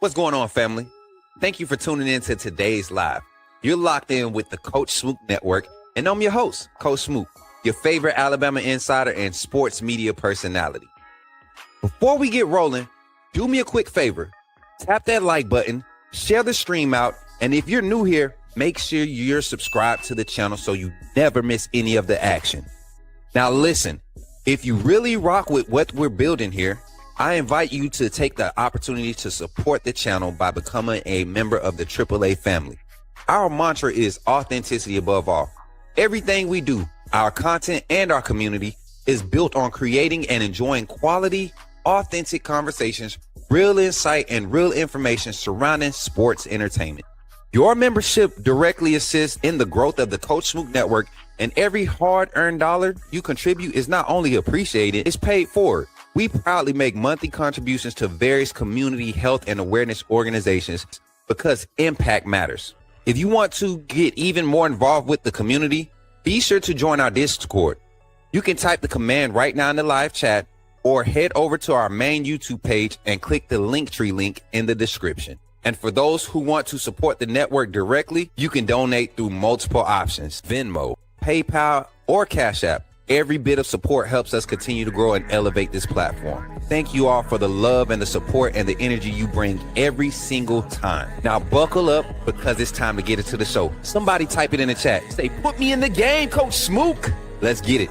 What's going on, family? Thank you for tuning in to today's live. You're locked in with the Coach Smook Network, and I'm your host, Coach Smook, your favorite Alabama insider and sports media personality. Before we get rolling, do me a quick favor. Tap that like button, share the stream out, and if you're new here, make sure you're subscribed to the channel so you never miss any of the action. Now listen, if you really rock with what we're building here, I invite you to take the opportunity to support the channel by becoming a member of the AAA family. Our mantra is authenticity above all. Everything we do, our content and our community, is built on creating and enjoying quality, authentic conversations, real insight, and real information surrounding sports entertainment. Your membership directly assists in the growth of the Coach Smook Network, and every hard-earned dollar you contribute is not only appreciated, it's paid forward. We proudly make monthly contributions to various community health and awareness organizations because impact matters. If you want to get even more involved with the community, be sure to join our Discord. You can type the command right now in the live chat or head over to our main YouTube page and click the Linktree link in the description. And for those who want to support the network directly, you can donate through multiple options: Venmo, PayPal, or Cash App. Every bit of support helps us continue to grow and elevate this platform. Thank you all for the love and the support and the energy you bring every single time. Now buckle up because it's time to get into the show. Somebody type it in the chat. Say, put me in the game, Coach Smook. Let's get it.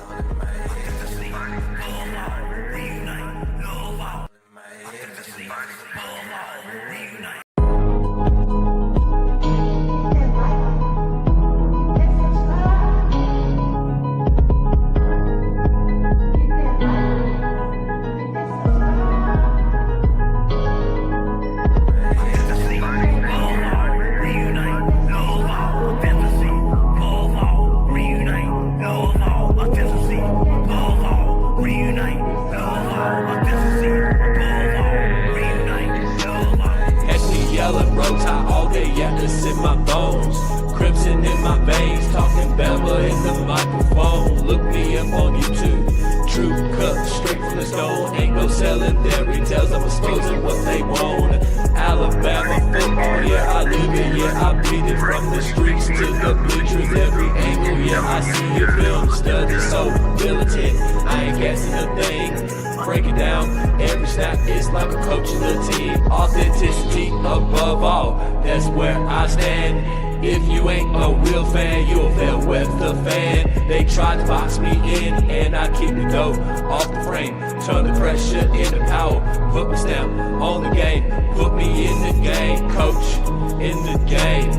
Authenticity above all, that's where I stand. If you ain't a real fan, you're a fair weather fan. They tried to box me in and I keep the dough off the frame. Turn the pressure into power, put my stamp on the game. Put me in the game, coach, in the game.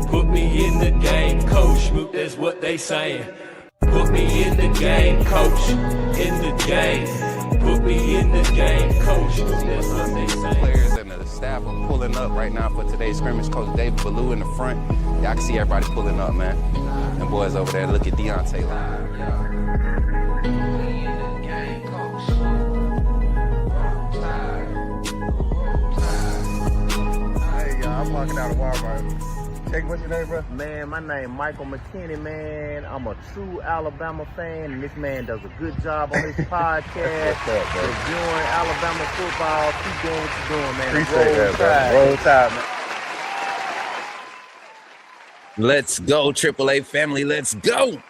Put me in the game, coach, Smook, that's what they saying. Put me in the game, coach, in the game. Put me in the game, coach, that's what they saying. Players and the staff are pulling up right now for today's scrimmage. Coach David Ballou in the front. Y'all can see everybody pulling up, man. And boys over there, look at Deontay. Hey, y'all, I'm walking out of Walmart. What's your name, bro? Man, my name Michael McKinney, man. I'm a true Alabama fan, and this man does a good job on his podcast. Reviewing Alabama football. Keep doing what you're doing, man. Appreciate that, bro. Roll Tide, man. Let's go, AAA family. Let's go.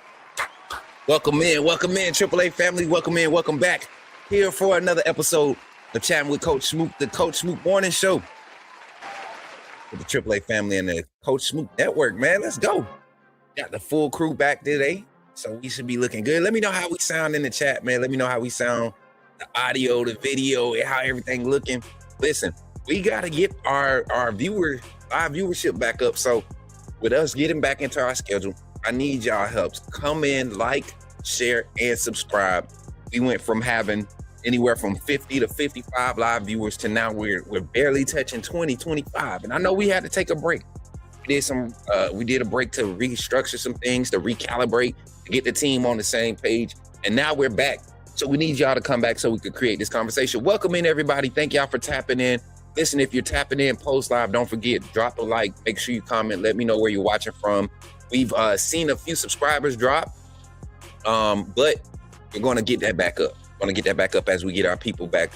Welcome in, AAA family. Welcome in, welcome back. Here for another episode of Chatting with Coach Smook, the Coach Smook Morning Show. With the AAA family and the Coach Smook Network, man. Let's go. Got the full crew back today, so we should be looking good. Let me know how we sound in the chat, man. Let me know how we sound, the audio, the video, and how everything looking. Listen, we got to get our viewership back up. So with us getting back into our schedule, I need y'all help. Come in, like, share, and subscribe. We went from having anywhere from 50 to 55 live viewers to now we're barely touching 20, 25. And I know we had to take a break. We did a break to restructure some things, to recalibrate, to get the team on the same page. And now we're back. So we need y'all to come back so we could create this conversation. Welcome in, everybody. Thank y'all for tapping in. Listen, if you're tapping in post live, don't forget, drop a like, make sure you comment, let me know where you're watching from. We've seen a few subscribers drop, but we're going to get that back up. Going to get that back up as we get our people back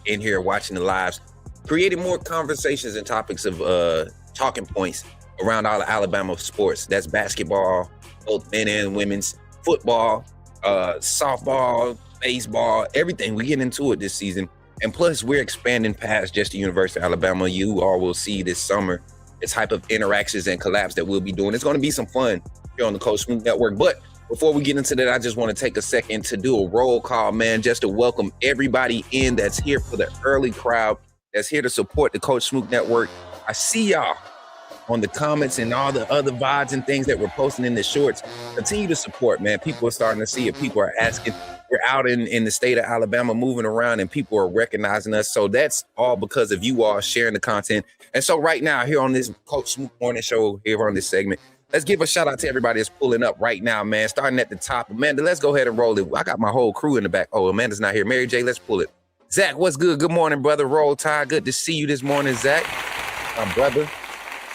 in here watching the lives. creating more conversations and topics of talking points around all the Alabama sports. That's basketball, both men and women's, football, softball, baseball, everything. We get into it this season. And plus, we're expanding past just the University of Alabama. You all will see this summer the type of interactions and collabs that we'll be doing. It's going to be some fun here on the Coach Smook Network. But before we get into that, I just want to take a second to do a roll call, man, just to welcome everybody in that's here for the early crowd, that's here to support the Coach Smook Network. I see y'all on the comments and all the other VODs and things that we're posting in the shorts. Continue to support, man. People are starting to see it. People are asking. We're out in the state of Alabama moving around and people are recognizing us. So that's all because of you all sharing the content. And so right now here on this Coach Smook Morning Show, here on this segment, let's give a shout out to everybody that's pulling up right now, man. Starting at the top. Amanda, let's go ahead and roll it. I got my whole crew in the back. Oh, Amanda's not here. Mary J, let's pull it. Zach, what's good? Good morning, brother. Roll Tide. Good to see you this morning, Zach. My brother.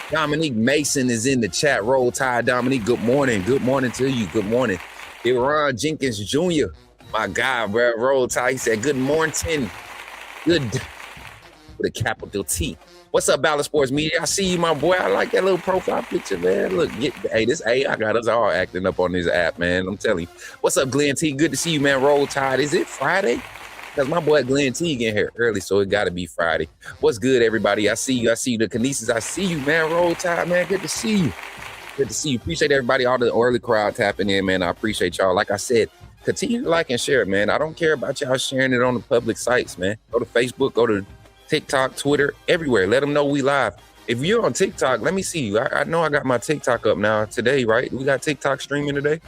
Dominique Mason is in the chat. Roll Tide, Dominique. Good morning. Good morning to you. Good morning. Iran Jenkins Jr., my guy, bro. Roll Tide. He said, good morning. Good. With a capital T. What's up, Ballard Sports Media? I see you, my boy. I like that little profile picture, man. Look, I got us all acting up on this app, man. I'm telling you. What's up, Glenn T? Good to see you, man. Roll Tide. Is it Friday? Because my boy Glenn T getting here early, so it got to be Friday. What's good, everybody? I see you. I see you. The Kinesis, I see you, man. Roll Tide, man. Good to see you. Good to see you. Appreciate everybody, all the early crowd tapping in, man. I appreciate y'all. Like I said, continue to like and share it, man. I don't care about y'all sharing it on the public sites, man. Go to Facebook, go to TikTok, Twitter, everywhere. Let them know we live. If you're on TikTok, let me see you. I know I got my TikTok up now today, right? We got TikTok streaming today?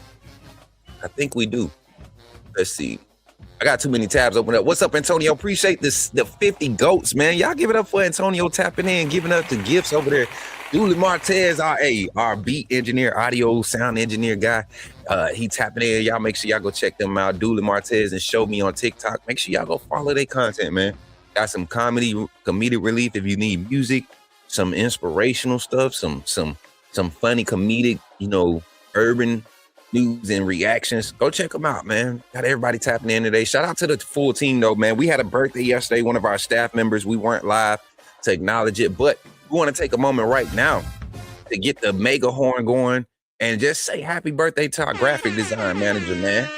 I think we do. Let's see. I got too many tabs open up. What's up, Antonio? Appreciate this, the 50 goats, man. Y'all give it up for Antonio tapping in, giving up the gifts over there. Dooley Martez, our beat engineer, audio sound engineer guy. He tapping in. Y'all make sure y'all go check them out. Dooley Martez and Show Me on TikTok. Make sure y'all go follow their content, man. Got some comedic relief if you need music, some inspirational stuff, some funny comedic, urban news and reactions. Go check them out, man. Got everybody tapping in today. Shout out to the full team, though, man. We had a birthday yesterday. One of our staff members, we weren't live to acknowledge it, but we want to take a moment right now to get the mega horn going and just say happy birthday to our graphic design manager, man.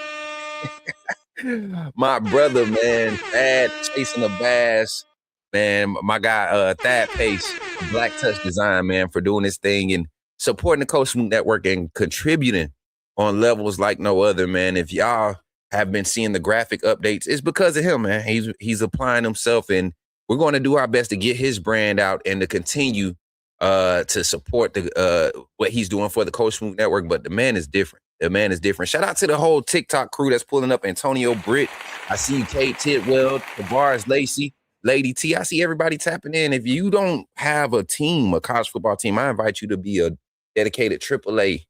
My brother, man, Thad chasing a bass, man. My guy, Thad Pace, Black Touch Design, man, for doing this thing and supporting the Coach Smook Network and contributing on levels like no other, man. If y'all have been seeing the graphic updates, it's because of him, man. He's applying himself, and we're going to do our best to get his brand out and to continue to support the what he's doing for the Coach Smook Network. But the man is different. The man is different. Shout out to the whole TikTok crew that's pulling up. Antonio Britt. I see you, Kate Tidwell, Tavares Lacey, Lady T. I see everybody tapping in. If you don't have a team, a college football team, I invite you to be a dedicated AAA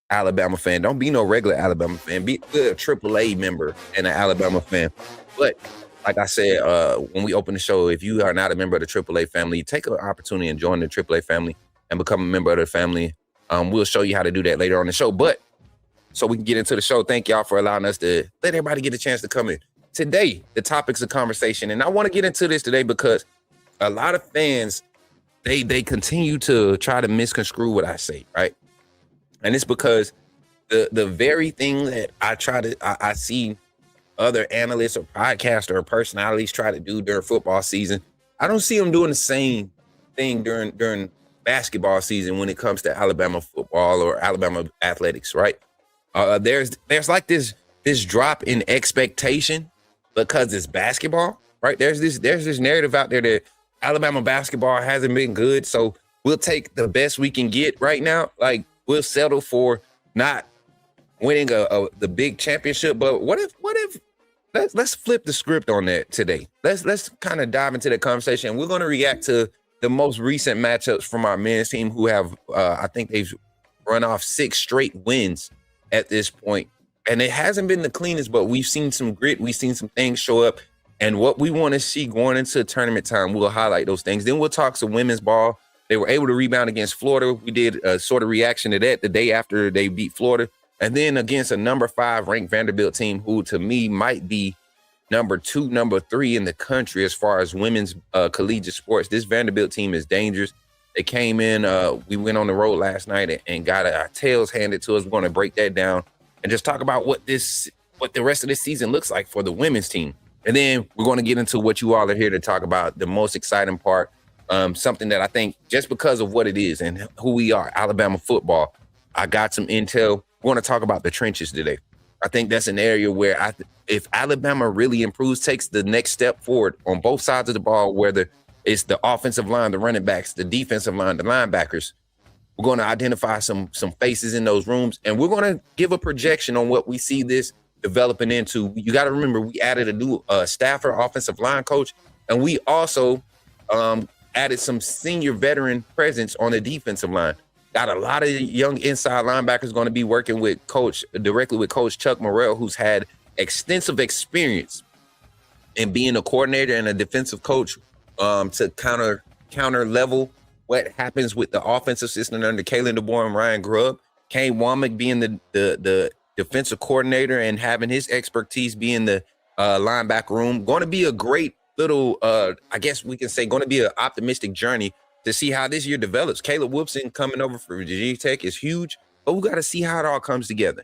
Alabama fan. Don't be no regular Alabama fan. Be a AAA member and an Alabama fan. But like I said, when we open the show, if you are not a member of the AAA family, take an opportunity and join the AAA family and become a member of the family. We'll show you how to do that later on the show. But so we can get into the show, thank y'all for allowing us to let everybody get a chance to come in. Today, the topics of conversation, and I want to get into this today because a lot of fans, they continue to try to misconstrue what I say, right? And it's because the very thing that I see other analysts or podcasters or personalities try to do during football season, I don't see them doing the same thing during basketball season when it comes to Alabama football or Alabama athletics, right? There's like this drop in expectation because it's basketball, right? There's this narrative out there that Alabama basketball hasn't been good, so we'll take the best we can get right now. Like, we'll settle for not winning the big championship. But what if let's flip the script on that today. Let's kind of dive into the conversation. We're going to react to the most recent matchups from our men's team who have I think they've run off 6 straight wins at this point. And it hasn't been the cleanest, but we've seen some grit. We've seen some things show up. And what we want to see going into tournament time, we'll highlight those things. Then we'll talk some women's ball. They were able to rebound against Florida. We did a sort of reaction to that the day after they beat Florida. And then against a number 5 ranked Vanderbilt team who, to me, might be number 2, number 3 in the country as far as women's collegiate sports. This Vanderbilt team is dangerous. They came in, we went on the road last night and got our tails handed to us. We're going to break that down and just talk about what the rest of this season looks like for the women's team. And then we're going to get into what you all are here to talk about, the most exciting part, something that I think just because of what it is and who we are, Alabama football, I got some intel. We're going to talk about the trenches today. I think that's an area where if Alabama really improves, takes the next step forward on both sides of the ball, whether it's the offensive line, the running backs, the defensive line, the linebackers, we're going to identify some faces in those rooms, and we're going to give a projection on what we see this developing into. You got to remember, we added a new staffer, offensive line coach, and we also added some senior veteran presence on the defensive line. Got a lot of young inside linebackers going to be working directly with Coach Chuck Morrell, who's had extensive experience in being a coordinator and a defensive coach to counter level what happens with the offensive system under Kalen DeBoer and Ryan Grubb. Kane Womack being the defensive coordinator and having his expertise being the linebacker room. Going to be a great little, I guess we can say, going to be an optimistic journey to see how this year develops. Caleb Woodson coming over for Virginia Tech is huge, but we got to see how it all comes together.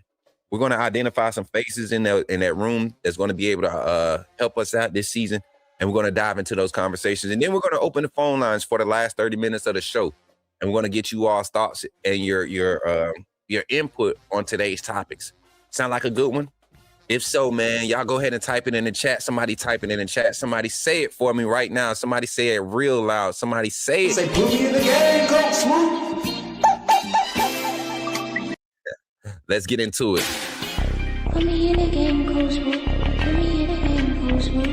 We're going to identify some faces in that room that's going to be able to help us out this season, and we're going to dive into those conversations. And then we're going to open the phone lines for the last 30 minutes of the show, and we're going to get you all's thoughts and your input on today's topics. Sound like a good one? If so, man, y'all go ahead and type it in the chat. Somebody type it in the chat. Somebody say it for me right now. Somebody say it real loud. Somebody say it. Say, put me in the game, Coach Smook. Let's get into it. Put me in the game, Coach Smook. Put me in the game, Coach Smook.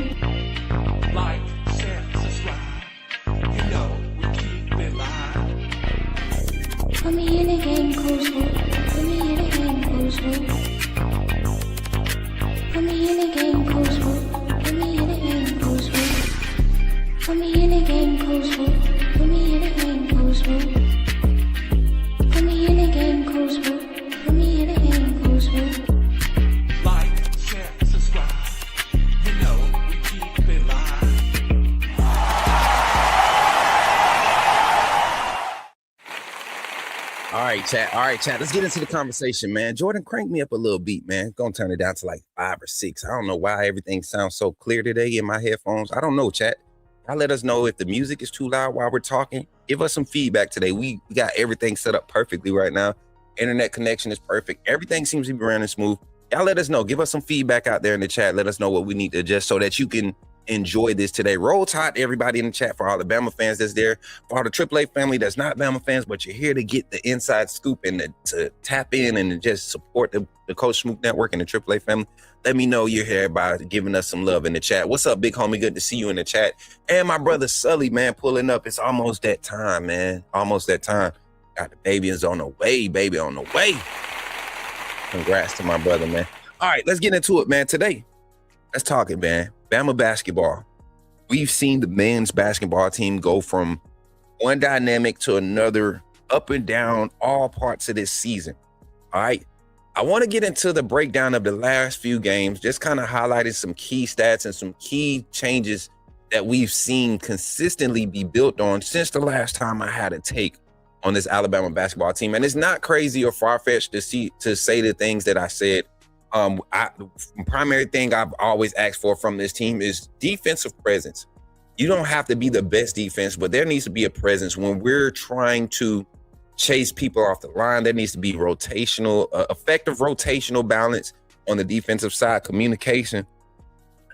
Like, share, subscribe. You know we keep it live. Put me in the game, Coach Smook. Put me in the game, Coach Smook. Put me in the game, Coach Smook. Put me in the game, Coach Smook. Put me in the game, Coach Smook. Put me in the game, Coach Smook. Put me in the game, Coach Smook. Put me in the game, Coach Smook. Like, share, subscribe. You know we keep it live. All right, chat. Let's get into the conversation, man. Jordan, crank me up a little beat, man. Gonna turn it down to like 5 or 6. I don't know why everything sounds so clear today in my headphones. I don't know, chat. Y'all let us know if the music is too loud while we're talking. Give us some feedback today. We got everything set up perfectly right now. Internet connection is perfect. Everything seems to be running smooth. Y'all let us know. Give us some feedback out there in the chat. Let us know what we need to adjust so that you can enjoy this today. Roll Tide, everybody in the chat, for all the Bama fans that's there, for all the AAA family that's not Bama fans, but you're here to get the inside scoop and to tap in and to just support the Coach Smook Network and the AAA family. Let me know you're here by giving us some love in the chat. What's up, big homie? Good to see you in the chat. And my brother Sully, man, pulling up. It's almost that time, man. Almost that time. Got the babies on the way, baby on the way. Congrats to my brother, man. All right, let's get into it, man. Today, let's talk it, man. Bama basketball. We've seen the men's basketball team go from one dynamic to another, up and down all parts of this season. All right. I want to get into the breakdown of the last few games, just kind of highlighting some key stats and some key changes that we've seen consistently be built on since the last time I had a take on this Alabama basketball team. And it's not crazy or far-fetched to say the things that I said. Primary thing I've always asked for from this team is defensive presence. You don't have to be the best defense, but there needs to be a presence when we're trying to chase people off the line. There needs to be effective rotational balance on the defensive side, communication.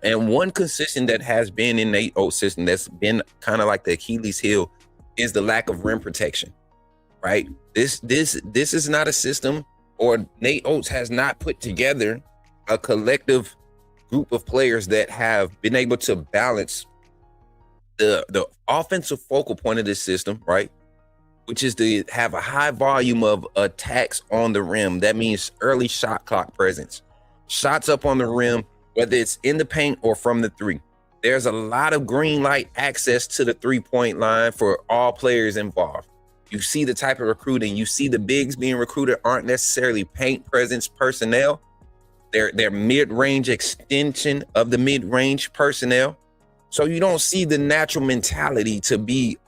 And one consistent that has been in Nate Oates' system that's been kind of like the Achilles heel is the lack of rim protection, right? This is not a system, or Nate Oates has not put together a collective group of players that have been able to balance the offensive focal point of this system, right? Which is to have a high volume of attacks on the rim. That means early shot clock presence. Shots up on the rim, whether it's in the paint or from the three. There's a lot of green light access to the three-point line for all players involved. You see the type of recruiting. You see the bigs being recruited aren't necessarily paint presence personnel. They're mid-range extension of the mid-range personnel. So you don't see the natural mentality to be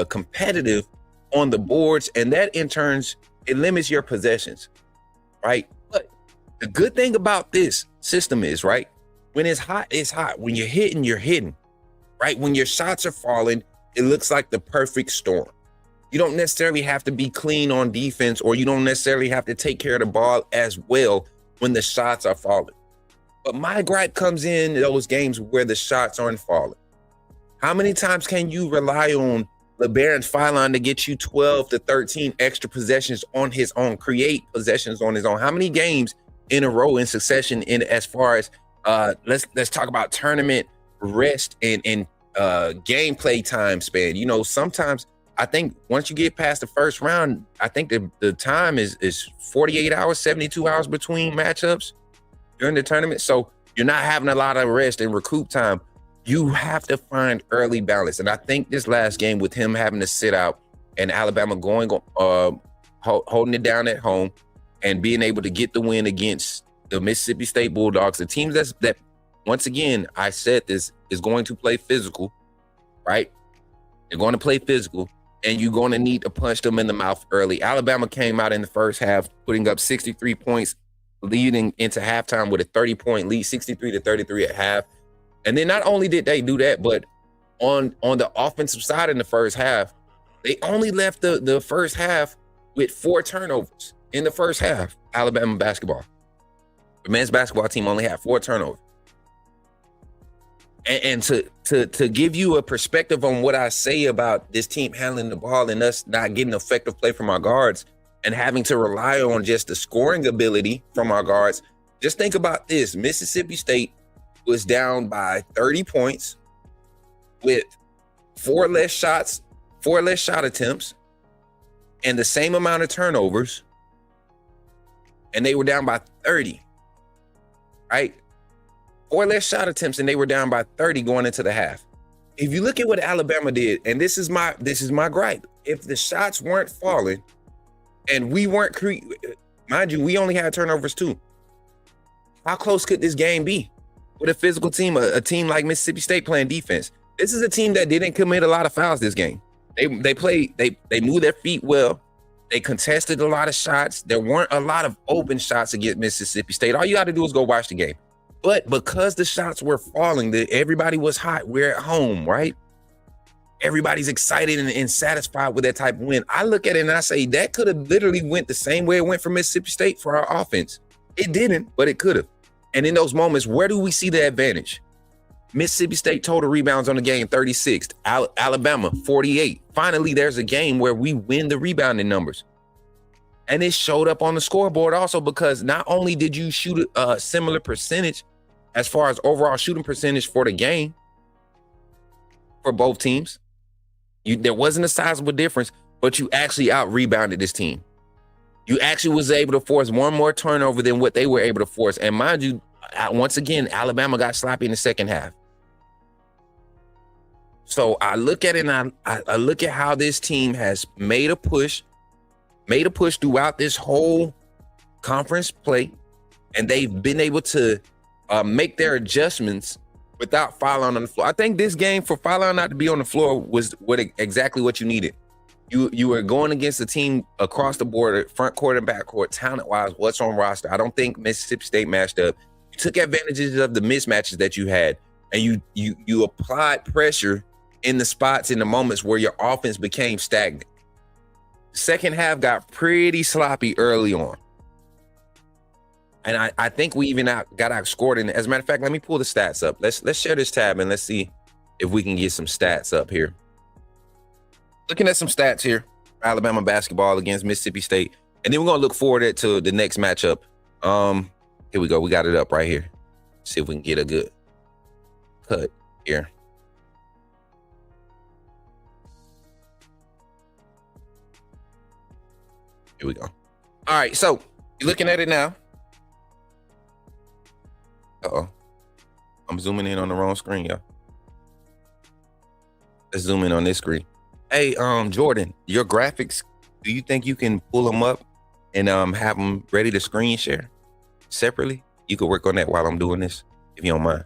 competitive on the boards, and that in turns it limits your possessions, right? But the good thing about this system is, right, when it's hot, it's hot. When you're hitting, right? When your shots are falling, it looks like the perfect storm. You don't necessarily have to be clean on defense, or you don't necessarily have to take care of the ball as well when the shots are falling. But my gripe comes in those games where the shots aren't falling. How many times can you rely on LeBaron Philon to get you 12 to 13 extra possessions on his own, create possessions on his own? How many games in a row in succession in as far as let's talk about tournament rest and gameplay time span? You know, sometimes I think once you get past the first round, I think the time is 48 hours, 72 hours between matchups during the tournament. So you're not having a lot of rest and recoup time. You have to find early balance. And I think this last game with him having to sit out and Alabama going, holding it down at home and being able to get the win against the Mississippi State Bulldogs, the teams that once again, I said this, is going to play physical, right? They're going to play physical, and you're going to need to punch them in the mouth early. Alabama came out in the first half, putting up 63 points, leading into halftime with a 30-point lead, 63 to 33 at half. And then not only did they do that, but on the offensive side in the first half, they only left the first half with 4 turnovers in the first half. Alabama basketball, the men's basketball team only had 4 turnovers. And to give you a perspective on what I say about this team handling the ball and us not getting effective play from our guards and having to rely on just the scoring ability from our guards, just think about this. Mississippi State was down by 30 points with 4 less shot attempts and the same amount of turnovers, and they were down by 30, right? 4 less shot attempts and they were down by 30 going into the half. If you look at what Alabama did, and this is my gripe, if the shots weren't falling and we weren't mind you, we only had turnovers too. How close could this game be with a physical team, a team like Mississippi State playing defense? This is a team that didn't commit a lot of fouls this game. They moved their feet well. They contested a lot of shots. There weren't a lot of open shots against Mississippi State. All you got to do is go watch the game. But because the shots were falling, everybody was hot. We're at home, right? Everybody's excited and satisfied with that type of win. I look at it and I say that could have literally went the same way it went for Mississippi State for our offense. It didn't, but it could have. And in those moments, where do we see the advantage? Mississippi State total rebounds on the game, 36. Alabama, 48. Finally, there's a game where we win the rebounding numbers. And it showed up on the scoreboard also because not only did you shoot a similar percentage as far as overall shooting percentage for the game for both teams, there wasn't a sizable difference, but you actually out-rebounded this team. You actually was able to force one more turnover than what they were able to force. And mind you, once again, Alabama got sloppy in the second half. So I look at it and I look at how this team has made a push throughout this whole conference play, and they've been able to make their adjustments without Philon on the floor. I think this game for Philon not to be on the floor was exactly what you needed. You were going against a team across the board, front court and back court, talent-wise, what's on roster. I don't think Mississippi State matched up. You took advantages of the mismatches that you had, and you applied pressure in the spots, in the moments where your offense became stagnant. Second half got pretty sloppy early on. And I think we even got outscored. And as a matter of fact, let me pull the stats up. Let's share this tab and let's see if we can get some stats up here. Looking at some stats here, Alabama basketball against Mississippi State. And then we're going to look forward to the next matchup. Here we go. We got it up right here. See if we can get a good cut here. Here we go. All right, so you're looking at it now. Uh-oh. I'm zooming in on the wrong screen, y'all. Let's zoom in on this screen. Hey, Jordan, your graphics, do you think you can pull them up and have them ready to screen share separately? You could work on that while I'm doing this, if you don't mind.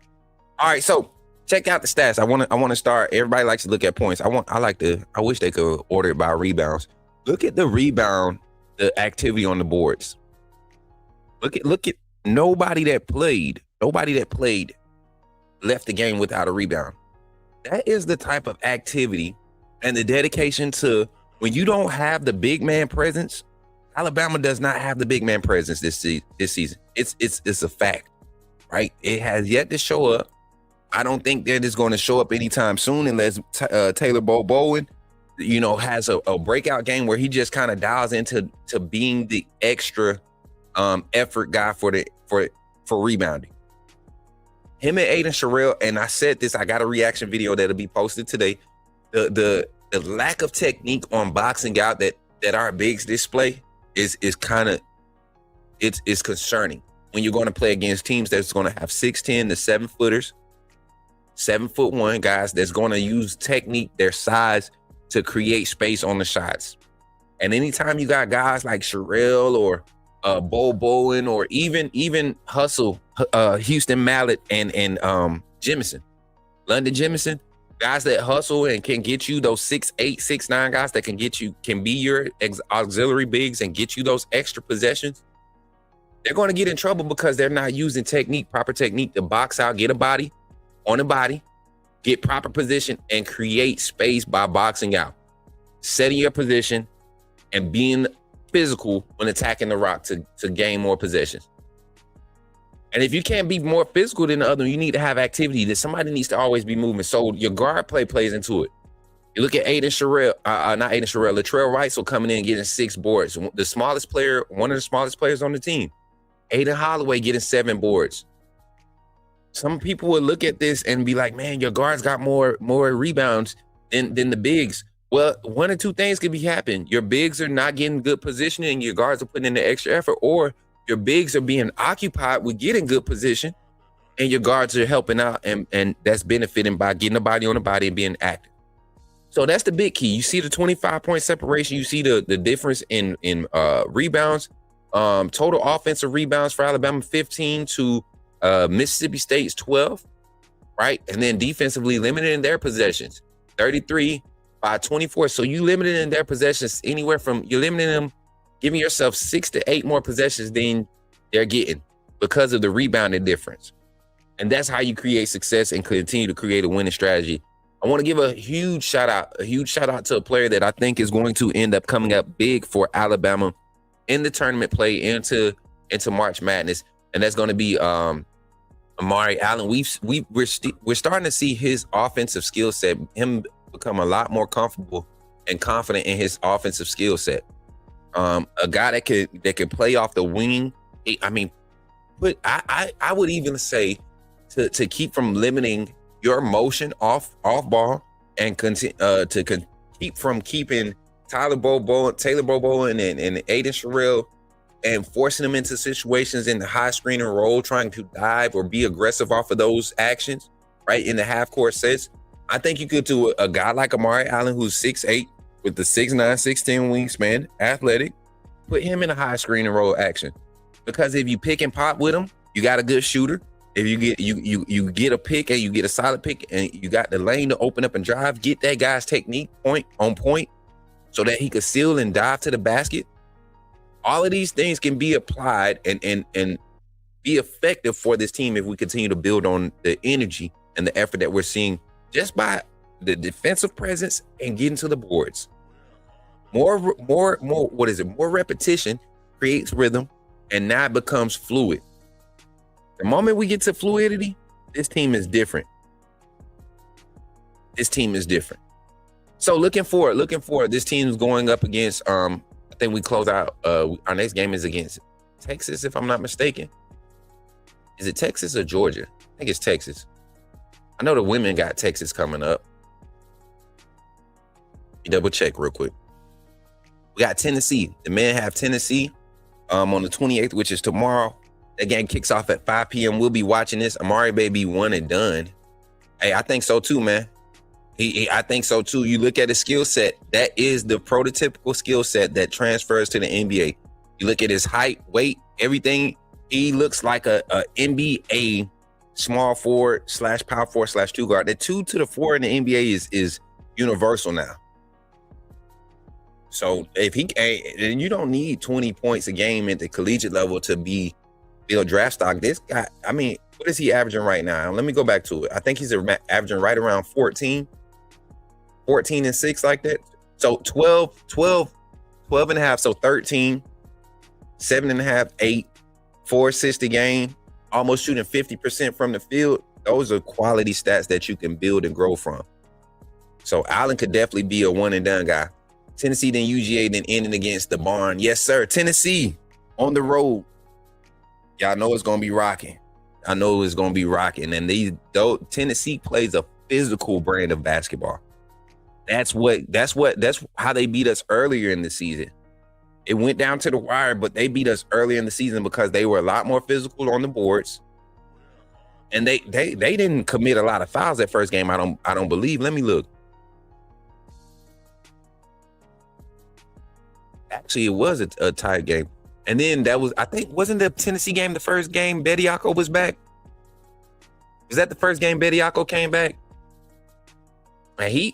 All right, so check out the stats. I want to start. Everybody likes to look at points. I wish they could order it by rebounds. Look at the rebound, the activity on the boards. Look at nobody that played left the game without a rebound. That is the type of activity and the dedication to when you don't have the big man presence. Alabama does not have the big man presence this season. It's a fact, right? It has yet to show up. I don't think that it's going to show up anytime soon unless Taylor Bowen, has a breakout game where he just kind of dials into being the extra effort guy for rebounding. Him and Aiden Sherrill, and I said this, I got a reaction video that'll be posted today. The lack of technique on boxing out that our bigs display is kind of it's concerning when you're going to play against teams that's going to have 6'10" to 7 footers, 7'1" guys that's going to use technique, their size to create space on the shots. And anytime you got guys like Sherrill or Bo Bowen or even Hustle, Houston Mallet and Jemison, London Jemison, guys that hustle and can get you those 6'8", 6'9" guys that can be your auxiliary bigs and get you those extra possessions. They're going to get in trouble because they're not using proper technique to box out, get a body on a body, get proper position and create space by boxing out, setting your position and being physical when attacking the rock to gain more possessions. And if you can't be more physical than the other, you need to have activity. That somebody needs to always be moving. So your guard play plays into it. You look at Aiden Sherrill, not Aiden Sherrill, Latrell Wrightsell coming in and getting 6 boards. One of the smallest players on the team. Aiden Holloway getting 7 boards. Some people would look at this and be like, man, your guards got more rebounds than the bigs. Well, one or two things could be happening. Your bigs are not getting good positioning and your guards are putting in the extra effort, or your bigs are being occupied with getting good position and your guards are helping out and that's benefiting by getting the body on the body and being active. So that's the big key. You see the 25-point separation. You see the difference in rebounds. Total offensive rebounds for Alabama, 15 to Mississippi State's 12, right? And then defensively limited in their possessions, 33 by 24. So you limited in their possessions anywhere from, you're limiting them, giving yourself 6 to 8 more possessions than they're getting because of the rebounding difference. And that's how you create success and continue to create a winning strategy. I want to give a huge shout out to a player that I think is going to end up coming up big for Alabama in the tournament play into March Madness. And that's going to be Amari Allen. We're starting to see his offensive skill set, him become a lot more comfortable and confident in his offensive skill set. A guy that could play off the wing. But I would even say to keep from limiting your motion off ball and keep from keeping Taylor Bobo and Aiden Sherrill and forcing them into situations in the high screen and roll, trying to dive or be aggressive off of those actions, right, in the half-court sets. I think you could do a guy like Amari Allen, who's 6'8", with the 6'9", 6'10" wingspan, athletic, put him in a high screen and roll action. Because if you pick and pop with him, you got a good shooter. If you get a pick and you get a solid pick and you got the lane to open up and drive, get that guy's technique point so that he could seal and dive to the basket. All of these things can be applied and be effective for this team if we continue to build on the energy and the effort that we're seeing just by the defensive presence and getting to the boards. More repetition creates rhythm, and now it becomes fluid. The moment we get to fluidity, this team is different. So looking forward, this team is going up against, I think we close out, our next game is against Texas, if I'm not mistaken. Is it Texas or Georgia? I think it's Texas. I know the women got Texas coming up. You double check real quick. We got Tennessee. The men have Tennessee on the 28th, which is tomorrow. That game kicks off at 5 p.m. We'll be watching this. Amari may be one and done. Hey, I think so too, man. I think so too. You look at his skill set. That is the prototypical skill set that transfers to the NBA. You look at his height, weight, everything. He looks like a NBA small forward / power forward / two guard. The 2 to the 4 in the NBA is universal now. So if he, and you don't need 20 points a game at the collegiate level to be build draft stock. This guy, I mean, what is he averaging right now? Let me go back to it. I think he's averaging right around 14 and 6 like that. So 12 and a half. So 13, 7 and a half, 8, 4 assists a game, almost shooting 50% from the field. Those are quality stats that you can build and grow from. So Allen could definitely be a one and done guy. Tennessee, then UGA, then ending against the barn. Yes, sir. Tennessee on the road. Y'all know it's going to be rocking. I know it's going to be rocking. And Tennessee plays a physical brand of basketball. That's how they beat us earlier in the season. It went down to the wire, but they beat us earlier in the season because they were a lot more physical on the boards. And they didn't commit a lot of fouls that first game. I don't believe. Let me look. Actually, it was a tight game. And then wasn't the Tennessee game the first game Bediako was back? Was that the first game Bediako came back? And he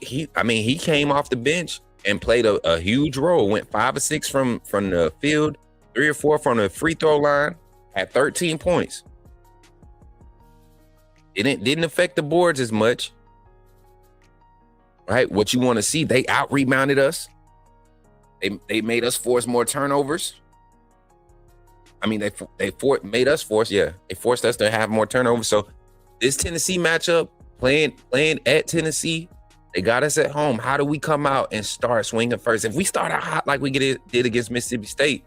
came off the bench and played a huge role. Went 5 or 6 from the field, 3 or 4 from the free throw line, had 13 points. It didn't affect the boards as much. Right? What you want to see, they out-rebounded us. They made us force more turnovers. I mean, they made us force, yeah. They forced us to have more turnovers. So this Tennessee matchup, playing at Tennessee, they got us at home. How do we come out and start swinging first? If we start out hot like we did against Mississippi State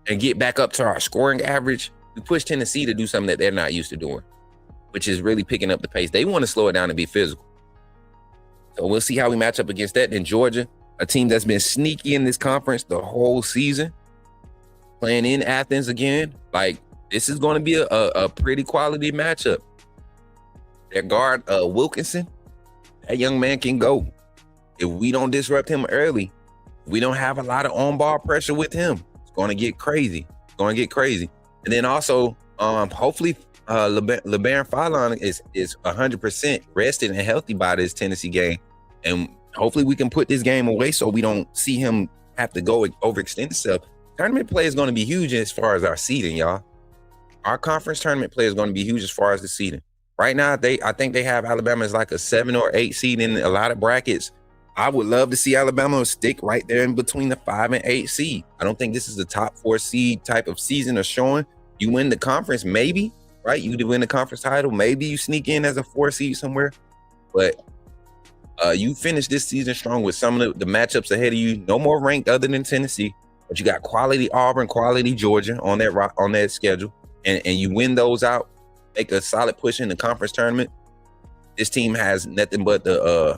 and get back up to our scoring average, we push Tennessee to do something that they're not used to doing, which is really picking up the pace. They want to slow it down and be physical. So we'll see how we match up against that. Then Georgia, a team that's been sneaky in this conference the whole season, playing in Athens again. Like, this is going to be a pretty quality matchup. Their guard, Wilkinson, that young man can go. If we don't disrupt him early, we don't have a lot of on-ball pressure with him, it's going to get crazy. And then also, hopefully, LeBaron Fallon is 100% rested and healthy by this Tennessee game. And hopefully we can put this game away so we don't see him have to go overextend himself. Tournament play is going to be huge as far as our seeding, y'all. Our conference tournament play is going to be huge as far as the seeding. Right now, I think they have Alabama as like a 7 or 8 seed in a lot of brackets. I would love to see Alabama stick right there in between the 5 and 8 seed. I don't think this is a top 4 seed type of season or showing. You win the conference, maybe, right? You win the conference title. Maybe you sneak in as a 4 seed somewhere. But you finish this season strong with some of the matchups ahead of you. No more ranked other than Tennessee. But you got quality Auburn, quality Georgia on that schedule. And you win those out, make a solid push in the conference tournament. This team has nothing but to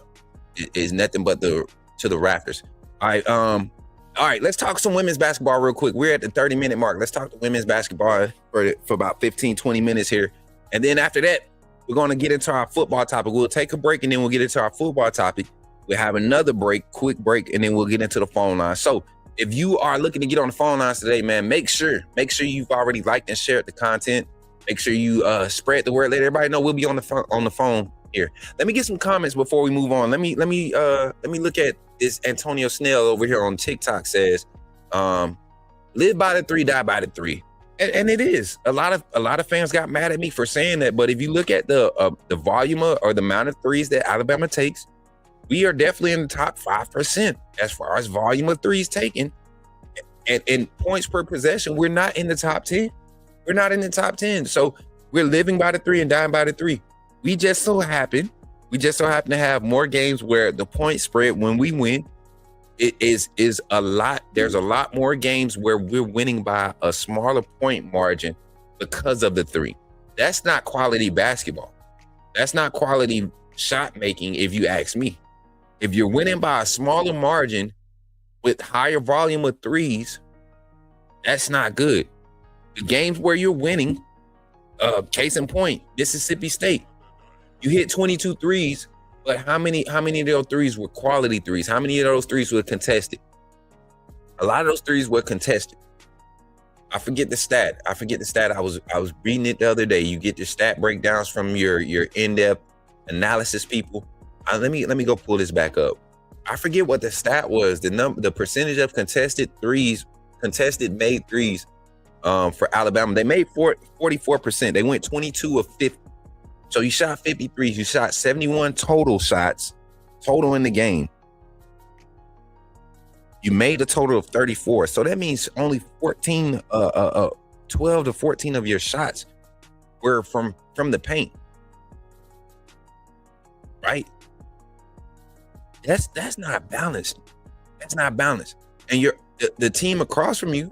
the rafters. All right, let's talk some women's basketball real quick. We're at the 30-minute mark. Let's talk to women's basketball for about 15, 20 minutes here. And then after that, we're going to get into our football topic. We'll take a break and then we'll get into our football topic. We'll have another quick break, and then we'll get into the phone line. So if you are looking to get on the phone lines today, man, make sure you've already liked and shared the content. Make sure you spread the word. Let everybody know we'll be on the phone here. Let me get some comments before we move on. Let me look at this. Antonio Snell over here on TikTok says, live by the 3, die by the 3. And it is. A lot of fans got mad at me for saying that, but if you look at the volume or the amount of threes that Alabama takes, we are definitely in the top 5% as far as volume of threes taken. And points per possession, we're not in the top 10. We're not in the top 10. So we're living by the 3 and dying by the 3. We just so happen to have more games where the point spread when we win, it is a lot. There's a lot more games where we're winning by a smaller point margin because of the 3. That's not quality basketball. That's not quality shot making, if you ask me. If you're winning by a smaller margin with higher volume of threes, that's not good. The games where you're winning, case in point, Mississippi State, you hit 22 threes, but how many of those threes were quality threes? How many of those threes were contested? A lot of those threes were contested. I forget the stat. I was reading it the other day. You get the stat breakdowns from your in-depth analysis people. Let me go pull this back up. I forget what the stat was. The percentage of contested made threes for Alabama. They made 44%. They went 22 of 50. So you shot 53s. You shot 71 total shots in the game. You made a total of 34. So that means only 12 to 14 of your shots were from the paint. Right? That's not balanced. That's not balanced. And the team across from you,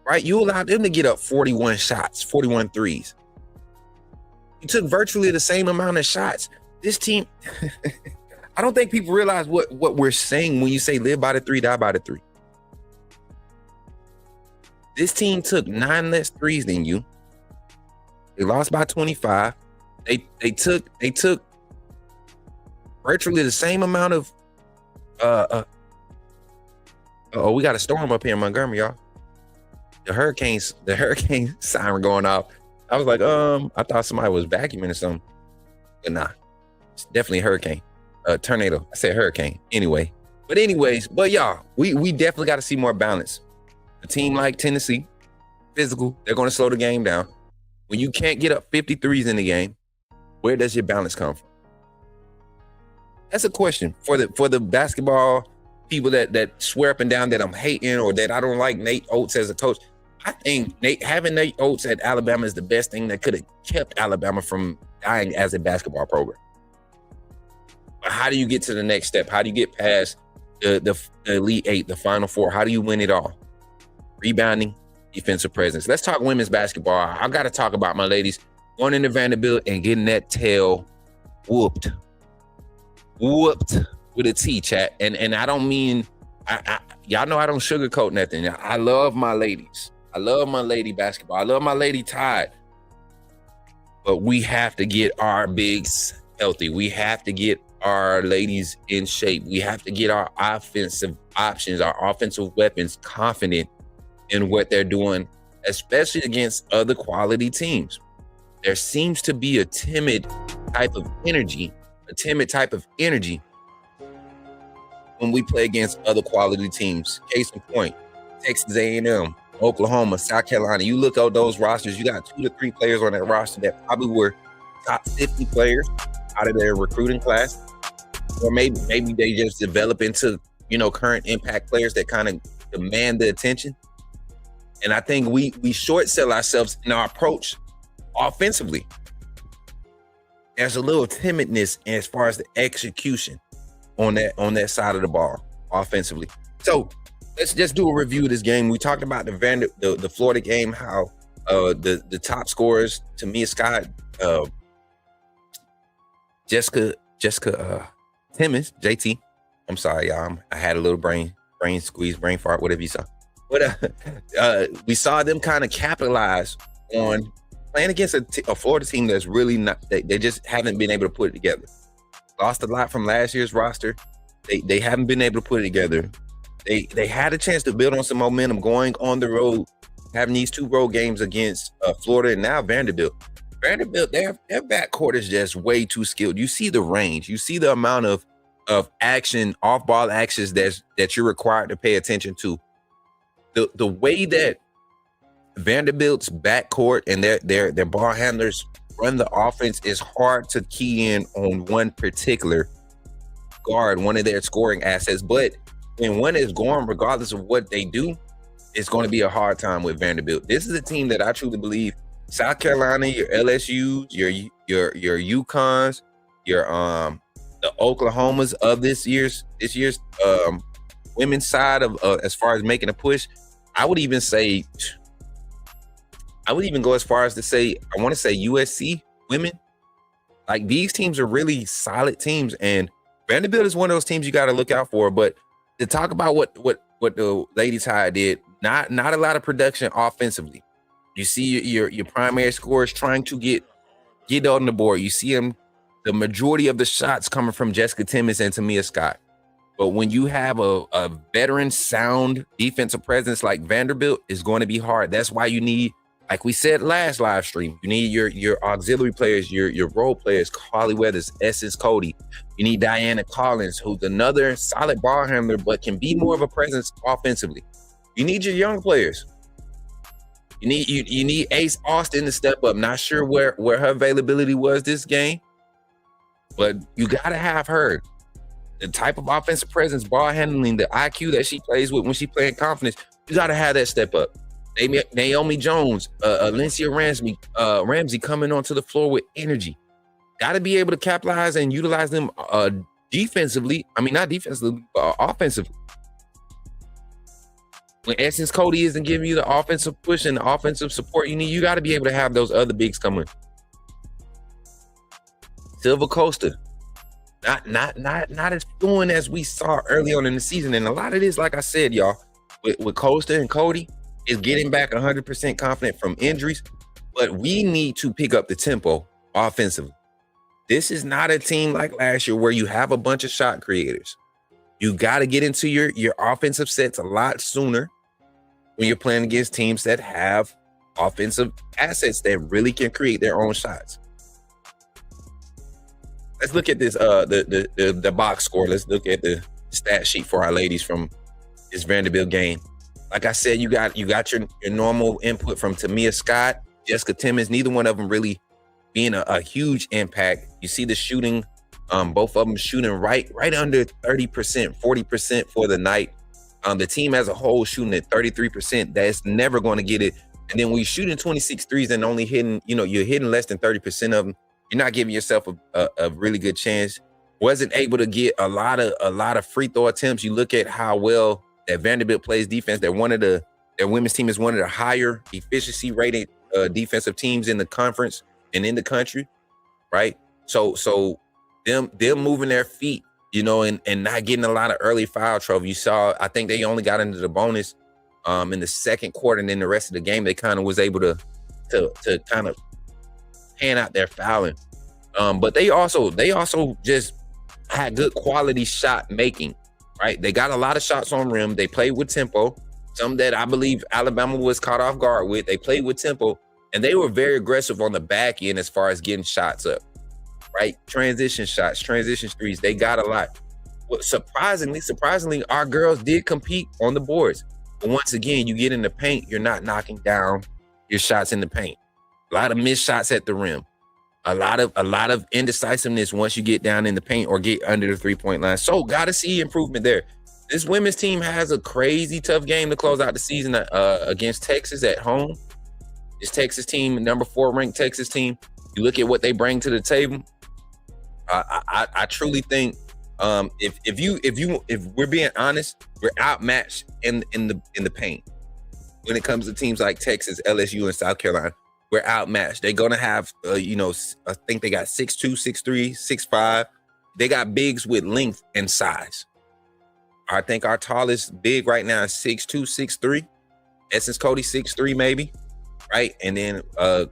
right? You allowed them to get up 41 shots, 41 threes. You took virtually the same amount of shots. This team, I don't think people realize what we're saying when you say live by the three, die by the three. This team took 9 less threes than you. They lost by 25. They took virtually the same amount of we got a storm up here in Montgomery, y'all. The hurricane siren going off. I was like, I thought somebody was vacuuming or something. But nah, it's definitely a hurricane. Tornado. I said hurricane. But y'all, we definitely got to see more balance. A team like Tennessee, physical, they're going to slow the game down. When you can't get up 53s in the game, where does your balance come from? That's a question for the basketball people that swear up and down that I'm hating or that I don't like Nate Oates as a coach. I think having Nate Oates at Alabama is the best thing that could have kept Alabama from dying as a basketball program. But how do you get to the next step? How do you get past the Elite Eight, the Final Four? How do you win it all? Rebounding, defensive presence. Let's talk women's basketball. I got to talk about my ladies going into Vanderbilt and getting that tail whooped with a T, chat. And I don't mean, y'all know I don't sugarcoat nothing. I love my ladies. I love my lady basketball. I love my lady Tide. But we have to get our bigs healthy. We have to get our ladies in shape. We have to get our offensive options, our offensive weapons confident in what they're doing, especially against other quality teams. There seems to be a timid type of energy when we play against other quality teams. Case in point, Texas A&M, Oklahoma, South Carolina. You look at those rosters, you got 2 to 3 players on that roster that probably were top 50 players out of their recruiting class. Or maybe they just develop into, current impact players that kind of demand the attention. And I think we short sell ourselves in our approach offensively. There's a little timidness as far as the execution on that side of the ball offensively. So let's just do a review of this game. We talked about the Florida game, how the top scorers, Tamia Scott, Jessica Timmons, JT. I'm sorry, y'all. I had a little brain squeeze, brain fart, whatever you saw. But we saw them kind of capitalize on playing against a Florida team that's really not. They just haven't been able to put it together. Lost a lot from last year's roster. They haven't been able to put it together. They had a chance to build on some momentum going on the road, having these 2 road games against Florida and now Vanderbilt. Vanderbilt, their backcourt is just way too skilled. You see the range. You see the amount of action, off-ball actions that you're required to pay attention to. The way that Vanderbilt's backcourt and their ball handlers run the offense is hard to key in on one particular guard, one of their scoring assets. But when one is gone, regardless of what they do, it's going to be a hard time with Vanderbilt. This is a team that I truly believe South Carolina, your LSUs, your UConns, your the Oklahomas of this year's women's side of as far as making a push. I would even go as far as to say, I want to say USC women. Like, these teams are really solid teams, and Vanderbilt is one of those teams you got to look out for. But to talk about what the Lady Tide did, not a lot of production offensively. You see your primary scorers trying to get on the board. You see them, the majority of the shots coming from Jessica Timmons and Tamia Scott. But when you have a veteran sound defensive presence like Vanderbilt, it's going to be hard. That's why you need, like we said last live stream, you need your auxiliary players, your role players, Carly Weathers, Essence Cody. You need Diana Collins, who's another solid ball handler, but can be more of a presence offensively. You need your young players. You need Ace Austin to step up. Not sure where her availability was this game, but you got to have her. The type of offensive presence, ball handling, the IQ that she plays with when she playing confidence, you got to have that step up. Naomi Jones, Alencia Ramsey coming onto the floor with energy. Got to be able to capitalize and utilize them defensively. I mean, not defensively, but offensively. When Essence Cody isn't giving you the offensive push and the offensive support you need, you got to be able to have those other bigs come in. Silva Costa. Not as fluent as we saw early on in the season. And a lot of this, like I said, y'all, with Costa and Cody, is getting back 100% confident from injuries. But we need to pick up the tempo offensively. This is not a team like last year where you have a bunch of shot creators. You got to get into your offensive sets a lot sooner when you're playing against teams that have offensive assets that really can create their own shots. Let's look at this the box score. Let's look at the stat sheet for our ladies from this Vanderbilt game. Like I said, you got your normal input from Tamia Scott, Jessica Timmons. Neither one of them really being a huge impact. You see the shooting, both of them shooting right under 30%, 40% for the night. The team as a whole shooting at 33%. That's never going to get it. And then when you're shooting 26 threes and only hitting, you're hitting less than 30% of them, you're not giving yourself a really good chance. Wasn't able to get a lot of free throw attempts. You look at how well that Vanderbilt plays defense. Their women's team is one of the higher efficiency rated defensive teams in the conference and in the country, right? So them moving their feet, and not getting a lot of early foul trouble. You saw, I think they only got into the bonus in the second quarter, and then the rest of the game they kind of was able to kind of pan out their fouling. But they also just had good quality shot making, right? They got a lot of shots on rim. They played with tempo, some that I believe Alabama was caught off guard with. They played with tempo, and they were very aggressive on the back end as far as getting shots up, right? Transition shots, transition threes. They got a lot. Well, surprisingly, our girls did compete on the boards. But once again, you get in the paint, you're not knocking down your shots in the paint. A lot of missed shots at the rim. A lot of indecisiveness once you get down in the paint or get under the three-point line. So got to see improvement there. This women's team has a crazy tough game to close out the season against Texas at home. This Texas team, number 4 ranked Texas team. You look at what they bring to the table. I truly think if we're being honest, we're outmatched in the paint when it comes to teams like Texas, LSU, and South Carolina. We're outmatched. They're gonna have, I think they got 6'2", 6'3", 6'5". They got bigs with length and size. I think our tallest big right now is 6'2", 6'3". Essence Cody 6'3", maybe, right? And then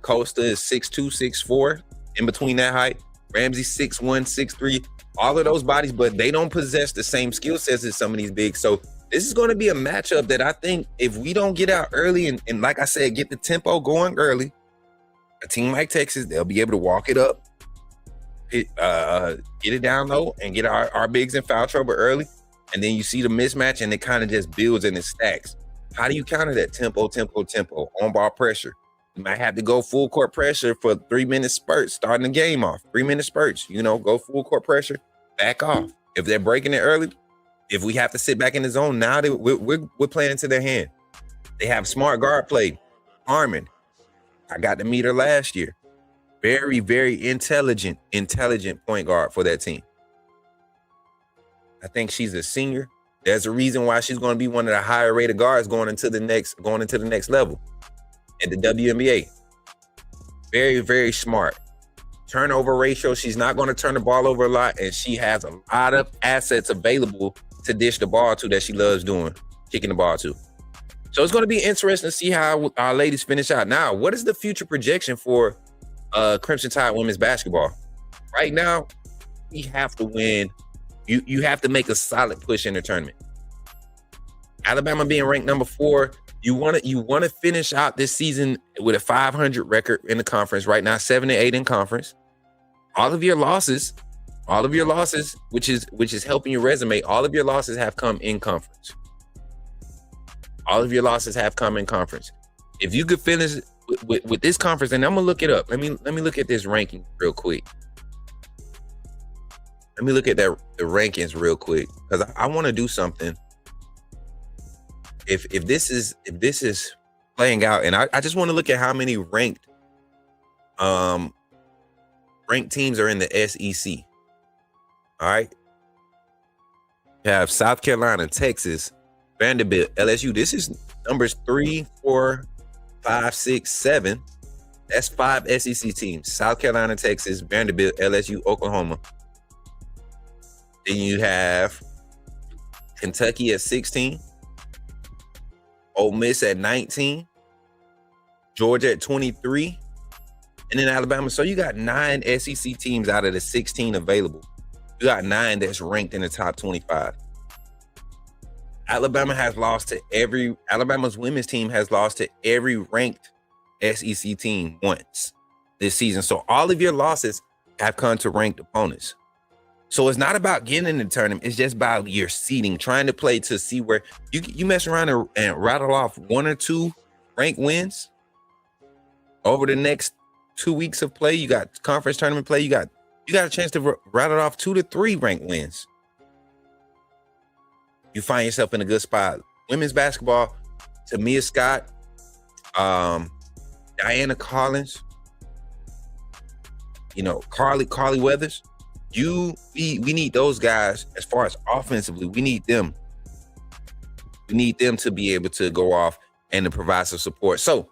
Costa is 6'2", 6'4". In between that height, Ramsey 6'1", 6'3". All of those bodies, but they don't possess the same skill sets as some of these bigs. So this is going to be a matchup that I think if we don't get out early and like I said, get the tempo going early, a team like Texas, they'll be able to walk it up, get it down low, and get our bigs in foul trouble early. And then you see the mismatch, and it kind of just builds and it stacks. How do you counter that? Tempo, on ball pressure. You might have to go full court pressure for 3-minute spurts, starting the game off. 3-minute spurts, go full court pressure, back off. If they're breaking it early, if we have to sit back in the zone, now we're playing into their hand. They have smart guard play. Harmon, I got to meet her last year. Very, very intelligent point guard for that team. I think she's a senior. There's a reason why she's going to be one of the higher rated guards going into the next level at the WNBA. Very, very smart. Turnover ratio, she's not going to turn the ball over a lot, and she has a lot of assets available to dish the ball to that she loves doing, kicking the ball to. So it's going to be interesting to see how our ladies finish out. Now, what is the future projection for Crimson Tide women's basketball? Right now, we have to win You have to make a solid push in the tournament. Alabama being ranked number 4, you want to finish out this season with a 500 record in the conference. Right now, 7-8 in conference. All of your losses, which is helping your resume. All of your losses have come in conference. If you could finish with this conference, and I'm gonna look it up. Let me look at this ranking real quick. Let me look at the rankings real quick, because I want to do something. If this is playing out, and I just want to look at how many ranked teams are in the SEC. All right, you have South Carolina, Texas, Vanderbilt, LSU. This is numbers 3, 4, 5, 6, 7. That's 5 SEC teams: South Carolina, Texas, Vanderbilt, LSU, Oklahoma. Then you have Kentucky at 16, Ole Miss at 19, Georgia at 23, and then Alabama. So you got 9 SEC teams out of the 16 available. You got 9 that's ranked in the top 25. Alabama's women's team has lost to every ranked SEC team once this season. So all of your losses have come to ranked opponents. So it's not about getting in the tournament. It's just about your seeding, trying to play to see where you mess around and rattle off 1 or 2 ranked wins over the next 2 weeks of play. You got conference tournament play. You got a chance to rattle off 2 to 3 ranked wins. You find yourself in a good spot. Women's basketball, Tamia Scott, Diana Collins, Carly Weathers. We need those guys. As far as offensively, we need them. We need them to be able to go off and to provide some support. So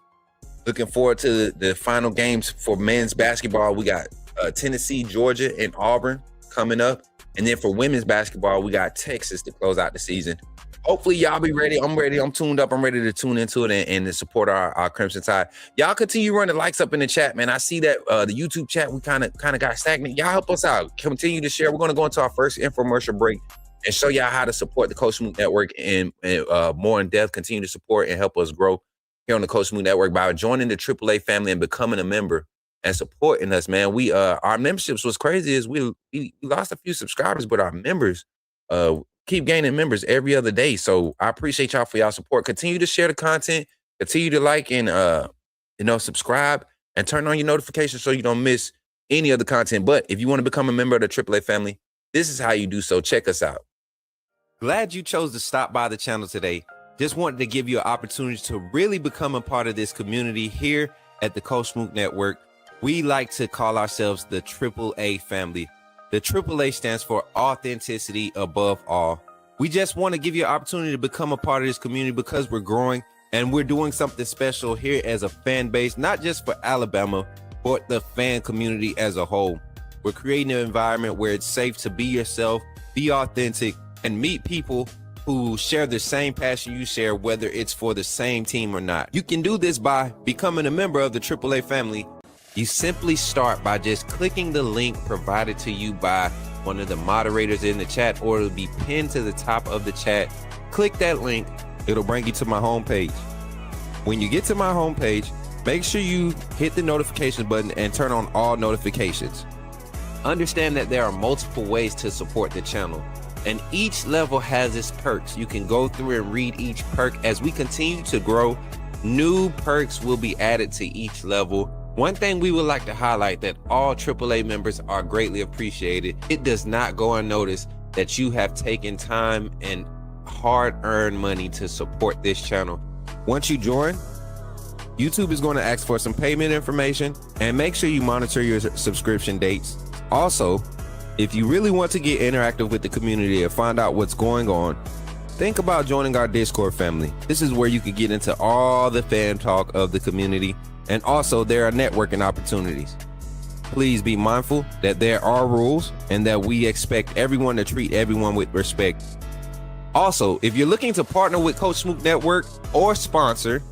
looking forward to the final games for men's basketball. We got Tennessee, Georgia, and Auburn coming up. And then for women's basketball, we got Texas to close out the season. Hopefully y'all be ready. I'm ready. I'm tuned up. I'm ready to tune into it and to support our Crimson Tide. Y'all continue running likes up in the chat, man. I see that the YouTube chat, we kind of got stagnant. Y'all help us out. Continue to share. We're going to go into our first infomercial break and show y'all how to support the Coach Smook Network and more in depth. Continue to support and help us grow here on the Coach Smook Network by joining the AAA family and becoming a member and supporting us, man. We our memberships, what's crazy is we lost a few subscribers, but our members keep gaining members every other day. So I appreciate y'all for y'all support. Continue to share the content, continue to like and subscribe and turn on your notifications so you don't miss any of the content. But if you want to become a member of the AAA family, this is how you do so. Check us out. Glad you chose to stop by the channel today. Just wanted to give you an opportunity to really become a part of this community here at the Coach Smook Network. We like to call ourselves the AAA family. The AAA stands for authenticity above all. We just want to give you an opportunity to become a part of this community because we're growing and we're doing something special here as a fan base, not just for Alabama, but the fan community as a whole. We're creating an environment where it's safe to be yourself, be authentic, and meet people who share the same passion you share, whether it's for the same team or not. You can do this by becoming a member of the AAA family. You simply start by just clicking the link provided to you by one of the moderators in the chat, or it'll be pinned to the top of the chat. Click that link. It'll bring you to my homepage. When you get to my homepage, make sure you hit the notification button and turn on all notifications. Understand that there are multiple ways to support the channel, and each level has its perks. You can go through and read each perk. As we continue to grow, new perks will be added to each level. One thing we would like to highlight that all AAA members are greatly appreciated. It does not go unnoticed that you have taken time and hard-earned money to support this channel. Once you join, YouTube is going to ask for some payment information, and make sure you monitor your subscription dates. Also, if you really want to get interactive with the community and find out what's going on, think about joining our Discord family. This is where you can get into all the fan talk of the community. And also there are networking opportunities. Please be mindful that there are rules and that we expect everyone to treat everyone with respect. Also, if you're looking to partner with Coach Smook Network or sponsor,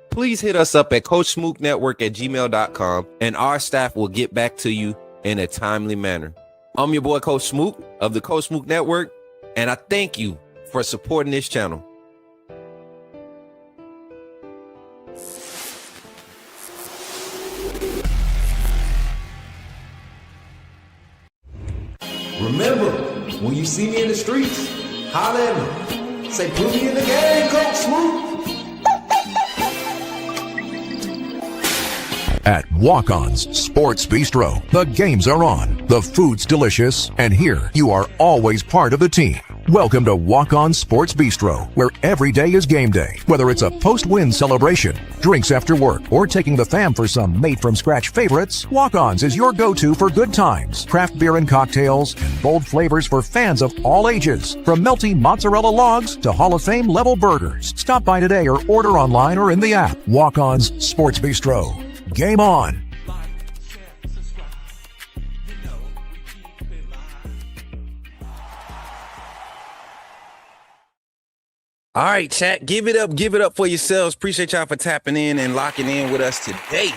please hit us up at coachsmooknetwork@gmail.com and our staff will get back to you in a timely manner. I'm your boy, Coach Smook of the Coach Smook Network, and I thank you for supporting this channel. Remember, when you see me in the streets, holler at me. Say, put me in the game, Coach Smook. At Walk-On's Sports Bistro, the games are on, the food's delicious, and here you are always part of the team. Welcome to Walk-On Sports Bistro, where every day is game day. Whether it's a post-win celebration, drinks after work, or taking the fam for some made-from-scratch favorites, Walk-On's is your go-to for good times, craft beer and cocktails, and bold flavors for fans of all ages. From melty mozzarella logs to Hall of Fame level burgers. Stop by today or order online or in the app. Walk-On's Sports Bistro. Game on. All right, chat, give it up for yourselves. Appreciate y'all for tapping in and locking in with us today.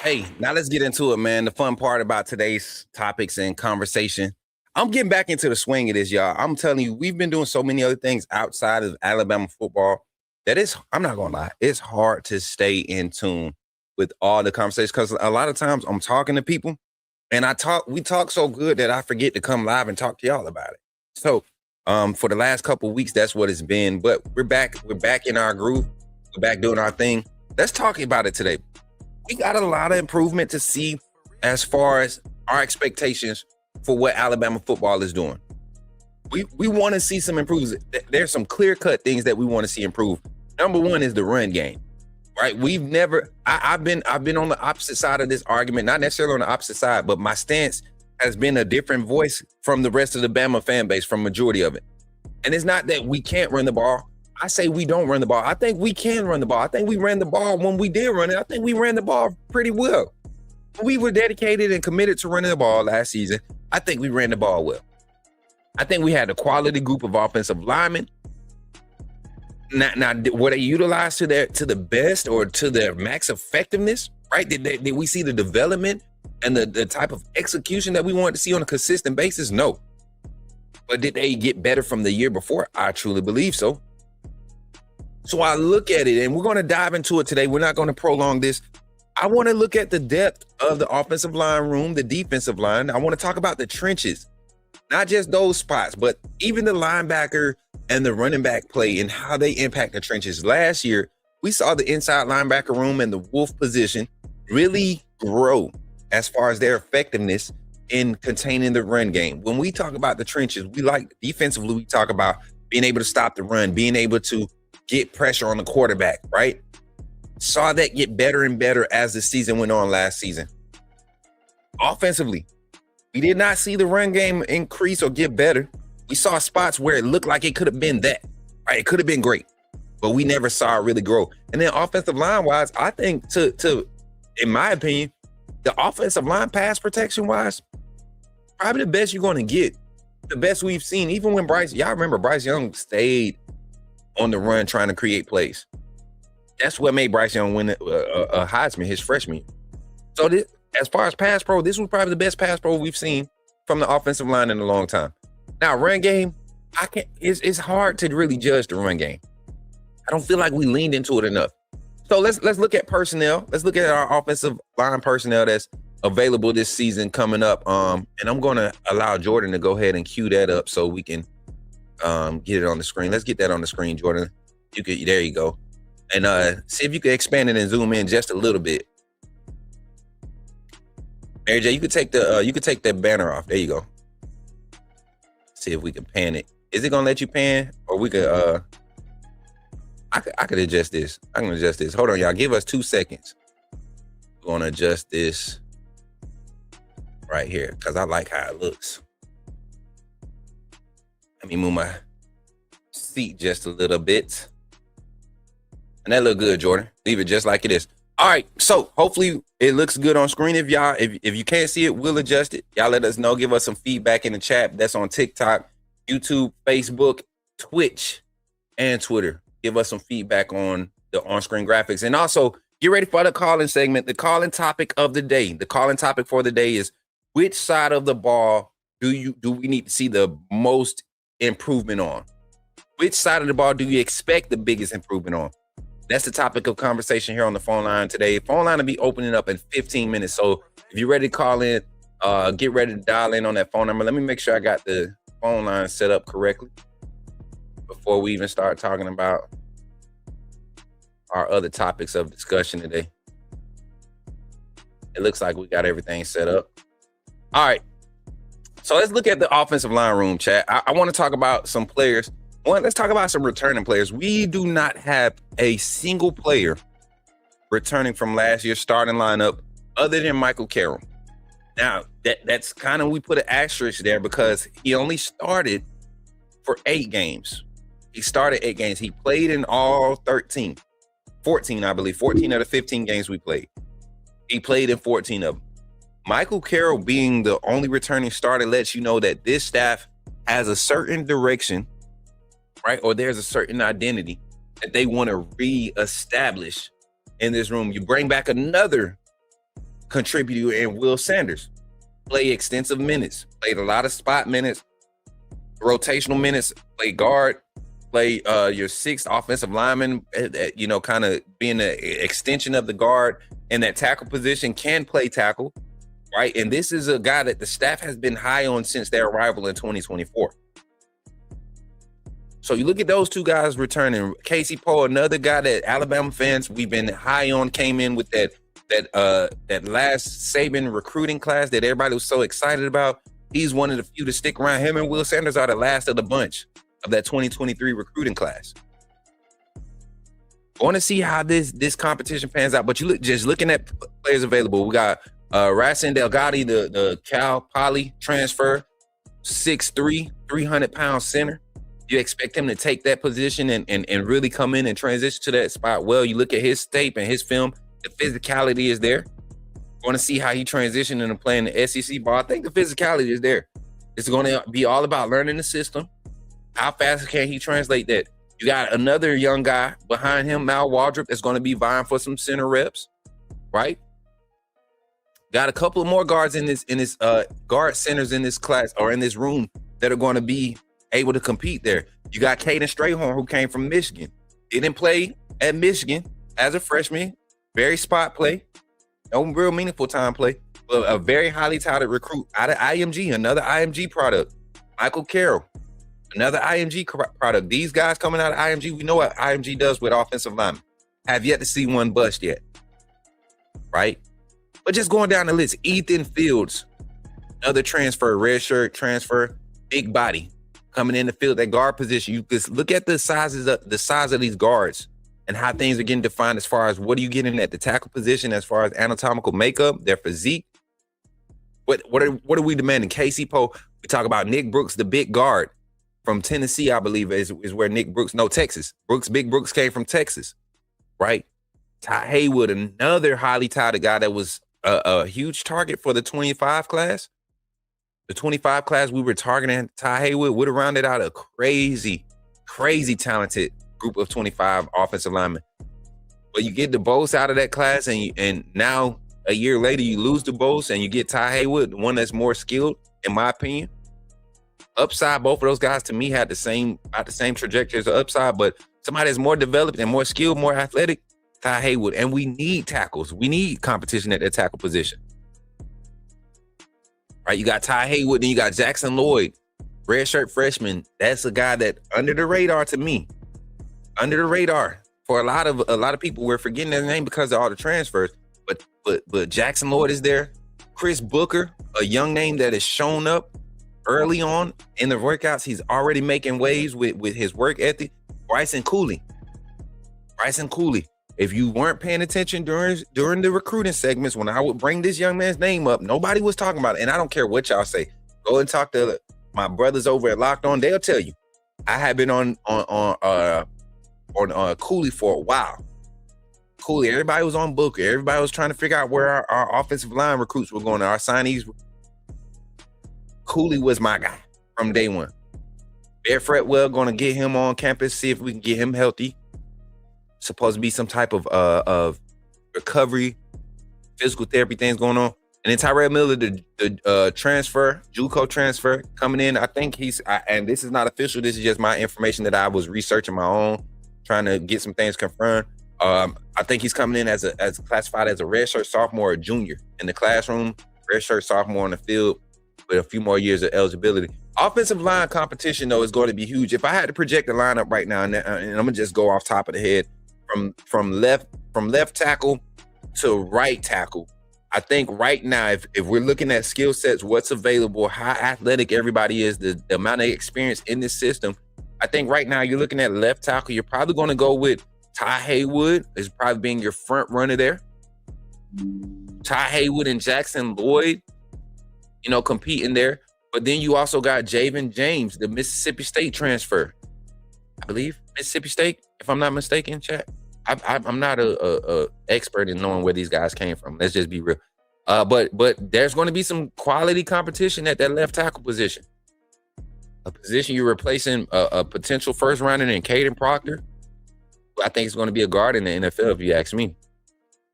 Hey, now let's get into it, man. The fun part about today's topics and conversation. I'm getting back into the swing of this, y'all. I'm telling you, we've been doing so many other things outside of Alabama football that I'm not gonna lie, it's hard to stay in tune with all the conversations, because a lot of times I'm talking to people and we talk so good that I forget to come live and talk to y'all about it. So for the last couple of weeks, that's what it's been. But we're back in our groove. We're back doing our thing. Let's talk about it today. We got a lot of improvement to see as far as our expectations for what Alabama football is doing. We want to see some improvements. There's some clear-cut things that we want to see improve. Number one is the run game. Right, I've been on the opposite side of this argument, not necessarily on the opposite side, but my stance has been a different voice from the rest of the Bama fan base, from majority of it. And it's not that we can't run the ball. I say we don't run the ball. I think we can run the ball. I think we ran the ball when we did run it. I think we ran the ball pretty well. We were dedicated and committed to running the ball last season. I think we ran the ball well. I think we had a quality group of offensive linemen. Now, were they utilized to the best or to their max effectiveness? Right? Did we see the development and the type of execution that we wanted to see on a consistent basis? No. But did they get better from the year before? I truly believe so. So I look at it, and we're going to dive into it today. We're not going to prolong this. I want to look at the depth of the offensive line room, the defensive line. I want to talk about the trenches, not just those spots, but even the linebacker and the running back play and how they impact the trenches. Last year, we saw the inside linebacker room and the wolf position really grow as far as their effectiveness in containing the run game. When we talk about the trenches, defensively, we talk about being able to stop the run, being able to get pressure on the quarterback, right? Saw that get better and better as the season went on last season. Offensively, we did not see the run game increase or get better. We saw spots where it looked like it could have been that, right? It could have been great, but we never saw it really grow. And then offensive line wise, I think in my opinion, the offensive line pass protection wise, probably the best you're going to get, the best we've seen. Even when y'all remember Bryce Young stayed on the run trying to create plays. That's what made Bryce Young win a Heisman his freshman year. So as far as pass pro, this was probably the best pass pro we've seen from the offensive line in a long time. Now, run game, it's hard to really judge the run game. I don't feel like we leaned into it enough. So let's look at personnel. Let's look at our offensive line personnel that's available this season coming up. And I'm going to allow Jordan to go ahead and cue that up so we can get it on the screen. Let's get that on the screen, Jordan. There you go. And see if you can expand it and zoom in just a little bit. Mary J, you could take that banner off. There you go. See if we can pan it. Is it gonna let you pan, or we could? I could adjust this. I can adjust this. Hold on, y'all. Give us 2 seconds. We're gonna adjust this right here because I like how it looks. Let me move my seat just a little bit, and that look good, Jordan. Leave it just like it is. All right, so hopefully it looks good on screen. If you can't see it, we'll adjust it. Y'all let us know. Give us some feedback in the chat. That's on TikTok, YouTube, Facebook, Twitch, and Twitter. Give us some feedback on the on-screen graphics. And also, get ready for the call-in segment. The call-in topic of the day. The call-in topic for the day is which side of the ball do we need to see the most improvement on? Which side of the ball do you expect the biggest improvement on? That's the topic of conversation here on the phone line today. Phone line will be opening up in 15 minutes. So if you're ready to call in, get ready to dial in on that phone number. Let me make sure I got the phone line set up correctly before we even start talking about our other topics of discussion today. It looks like we got everything set up. All right. So let's look at the offensive line room, chat. I want to talk about some players. Let's talk about some returning players. We do not have a single player returning from last year's starting lineup other than Michael Carroll. Now, that's kind of, we put an asterisk there because he only started for 8 games. He started 8 games. He played in all 14, I believe. 14 of the 15 games we played. He played in 14 of them. Michael Carroll being the only returning starter lets you know that this staff has a certain direction, right? Or there's a certain identity that they want to reestablish in this room. You bring back another contributor in Will Sanders. Play extensive minutes. Played a lot of spot minutes, rotational minutes, play guard, play your 6th offensive lineman, kind of being an extension of the guard in that tackle position, can play tackle, right? And this is a guy that the staff has been high on since their arrival in 2024. So you look at those 2 guys returning. Casey Poe, another guy that Alabama fans we've been high on, came in with that last Saban recruiting class that everybody was so excited about. He's one of the few to stick around. Him and Will Sanders are the last of the bunch of that 2023 recruiting class. I want to see how this competition pans out. But just looking at players available, we got Racing Delgado, the Cal Poly transfer, 6'3", 300-pound center. You expect him to take that position and really come in and transition to that spot well. You look at his tape and his film, the physicality is there. Want to see how he transitioned into playing the SEC ball. I think the physicality is there. It's going to be all about learning the system. How fast can he translate that? You got another young guy behind him, Mal Waldrop, that's going to be vying for some center reps, right? Got a couple of more guards in this guard centers in this class or in this room that are going to be able to compete there. You got Caden Strayhorn, who came from Michigan. Didn't play at Michigan as a freshman. Very spot play. No real meaningful time play. But a very highly touted recruit out of IMG, another IMG product. Michael Carroll, another IMG product. These guys coming out of IMG, we know what IMG does with offensive linemen. Have yet to see one bust yet, right? But just going down the list, Ethan Fields, another transfer, red shirt transfer, big body, coming in the field, that guard position. You just look at the size of these guards and how things are getting defined as far as what are you getting at the tackle position, as far as anatomical makeup, their physique. What are we demanding? Casey Poe. We talk about Nick Brooks, the big guard from Tennessee, I believe is where Texas. Big Brooks came from Texas, right? Ty Haywood, another highly touted guy that was a huge target for the 25 class. The 25 class, we were targeting Ty Haywood, would have rounded out a crazy talented group of 25 offensive linemen. But you get the Bose out of that class, and now a year later you lose the Bose and you get Ty Haywood, one that's more skilled, in my opinion. Upside, both of those guys to me had the same trajectory as the upside, but somebody that's more developed and more skilled, more athletic, Ty Haywood. And we need tackles. We need competition at that tackle position. Right, you got Ty Haywood, then you got Jackson Lloyd, redshirt freshman. That's a guy that under the radar to me. Under the radar for a lot of people. We're forgetting his name because of all the transfers. But Jackson Lloyd is there. Chris Booker, a young name that has shown up early on in the workouts. He's already making waves with his work ethic. Bryson Cooley. If you weren't paying attention during the recruiting segments, when I would bring this young man's name up, nobody was talking about it. And I don't care what y'all say. Go and talk to my brothers over at Locked On. They'll tell you. I have been on Cooley for a while. Cooley, everybody was on Booker. Everybody was trying to figure out where our offensive line recruits were going, our signees. Cooley was my guy from day one. Bear Fretwell going to get him on campus, see if we can get him healthy. Supposed to be some type of recovery, physical therapy things going on. And then Tyrell Miller, the transfer, JUCO transfer coming in. I think and this is not official. This is just my information that I was researching my own, trying to get some things confirmed. I think he's coming in as classified as a redshirt sophomore or junior in the classroom, redshirt sophomore on the field with a few more years of eligibility. Offensive line competition, though, is going to be huge. If I had to project the lineup right now, and I'm gonna just go off top of the head, from left tackle to right tackle, I think right now, if we're looking at skill sets, what's available, how athletic everybody is, the amount of experience in this system, I think right now you're looking at left tackle. You're probably going to go with Ty Haywood as probably being your front runner there. Ty Haywood and Jackson Lloyd, competing there. But then you also got Javen James, the Mississippi State transfer. I believe Mississippi State, if I'm not mistaken, chat. I'm not a expert in knowing where these guys came from. Let's just be real. But there's going to be some quality competition at that left tackle position. A position you're replacing a potential first rounder in Caden Proctor. I think it's going to be a guard in the NFL if you ask me.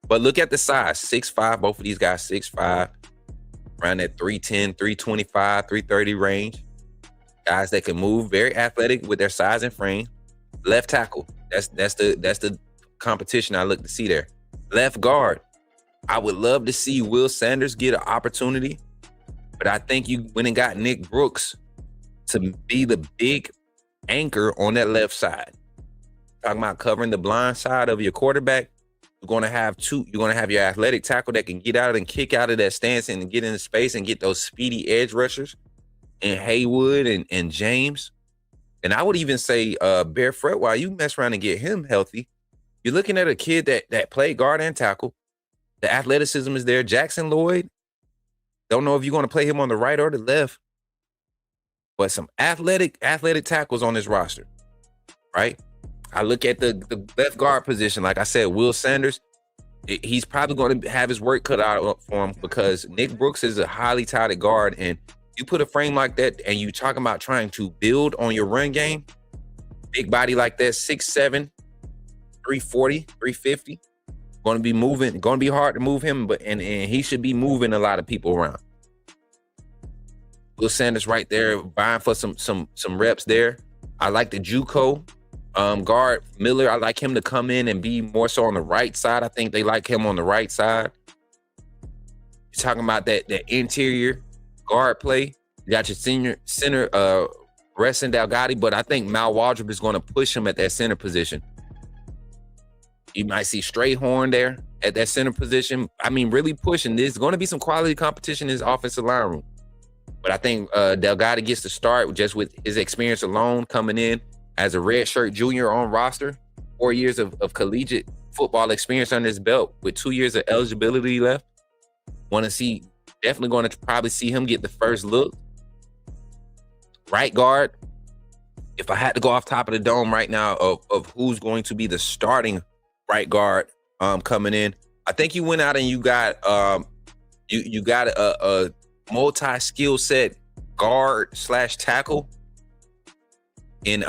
But look at the size, 6'5", both of these guys 6'5", around that 310, 325, 330 range. Guys that can move, very athletic with their size and frame. Left tackle, that's the competition I look to see there. Left guard, I would love to see Will Sanders get an opportunity, but I think you went and got Nick Brooks to be the big anchor on that left side. Talking about covering the blind side of your quarterback. You're going to have your athletic tackle that can get out and kick out of that stance and get into space and get those speedy edge rushers, and Haywood and James. And I would even say Bear Fred, while you mess around and get him healthy, you're looking at a kid that played guard and tackle. The athleticism is there. Jackson Lloyd, don't know if you're going to play him on the right or the left, but some athletic tackles on this roster, right? I look at the left guard position. Like I said, Will Sanders, he's probably going to have his work cut out for him because Nick Brooks is a highly touted guard, and you put a frame like that and you talking about trying to build on your run game, big body like that, 6'7", 340, 350, going to be moving, going to be hard to move him, but and he should be moving a lot of people around. Will Sanders right there, vying for some reps there. I like the JUCO guard Miller. I like him to come in and be more so on the right side. I think they like him on the right side. You're talking about that interior guard play. You got your center Reston Delgado, but I think Mal Waldrop is going to push him at that center position. You might see Strayhorn there at that center position. I mean, really pushing. There's going to be some quality competition in his offensive line room. But I think Delgado gets to start just with his experience alone, coming in as a redshirt junior on roster, 4 years of collegiate football experience under his belt with 2 years of eligibility left. Definitely going to probably see him get the first look. Right guard, if I had to go off top of the dome right now of who's going to be the starting right guard coming in, I think you went out and you got you got a multi-skill set guard / tackle in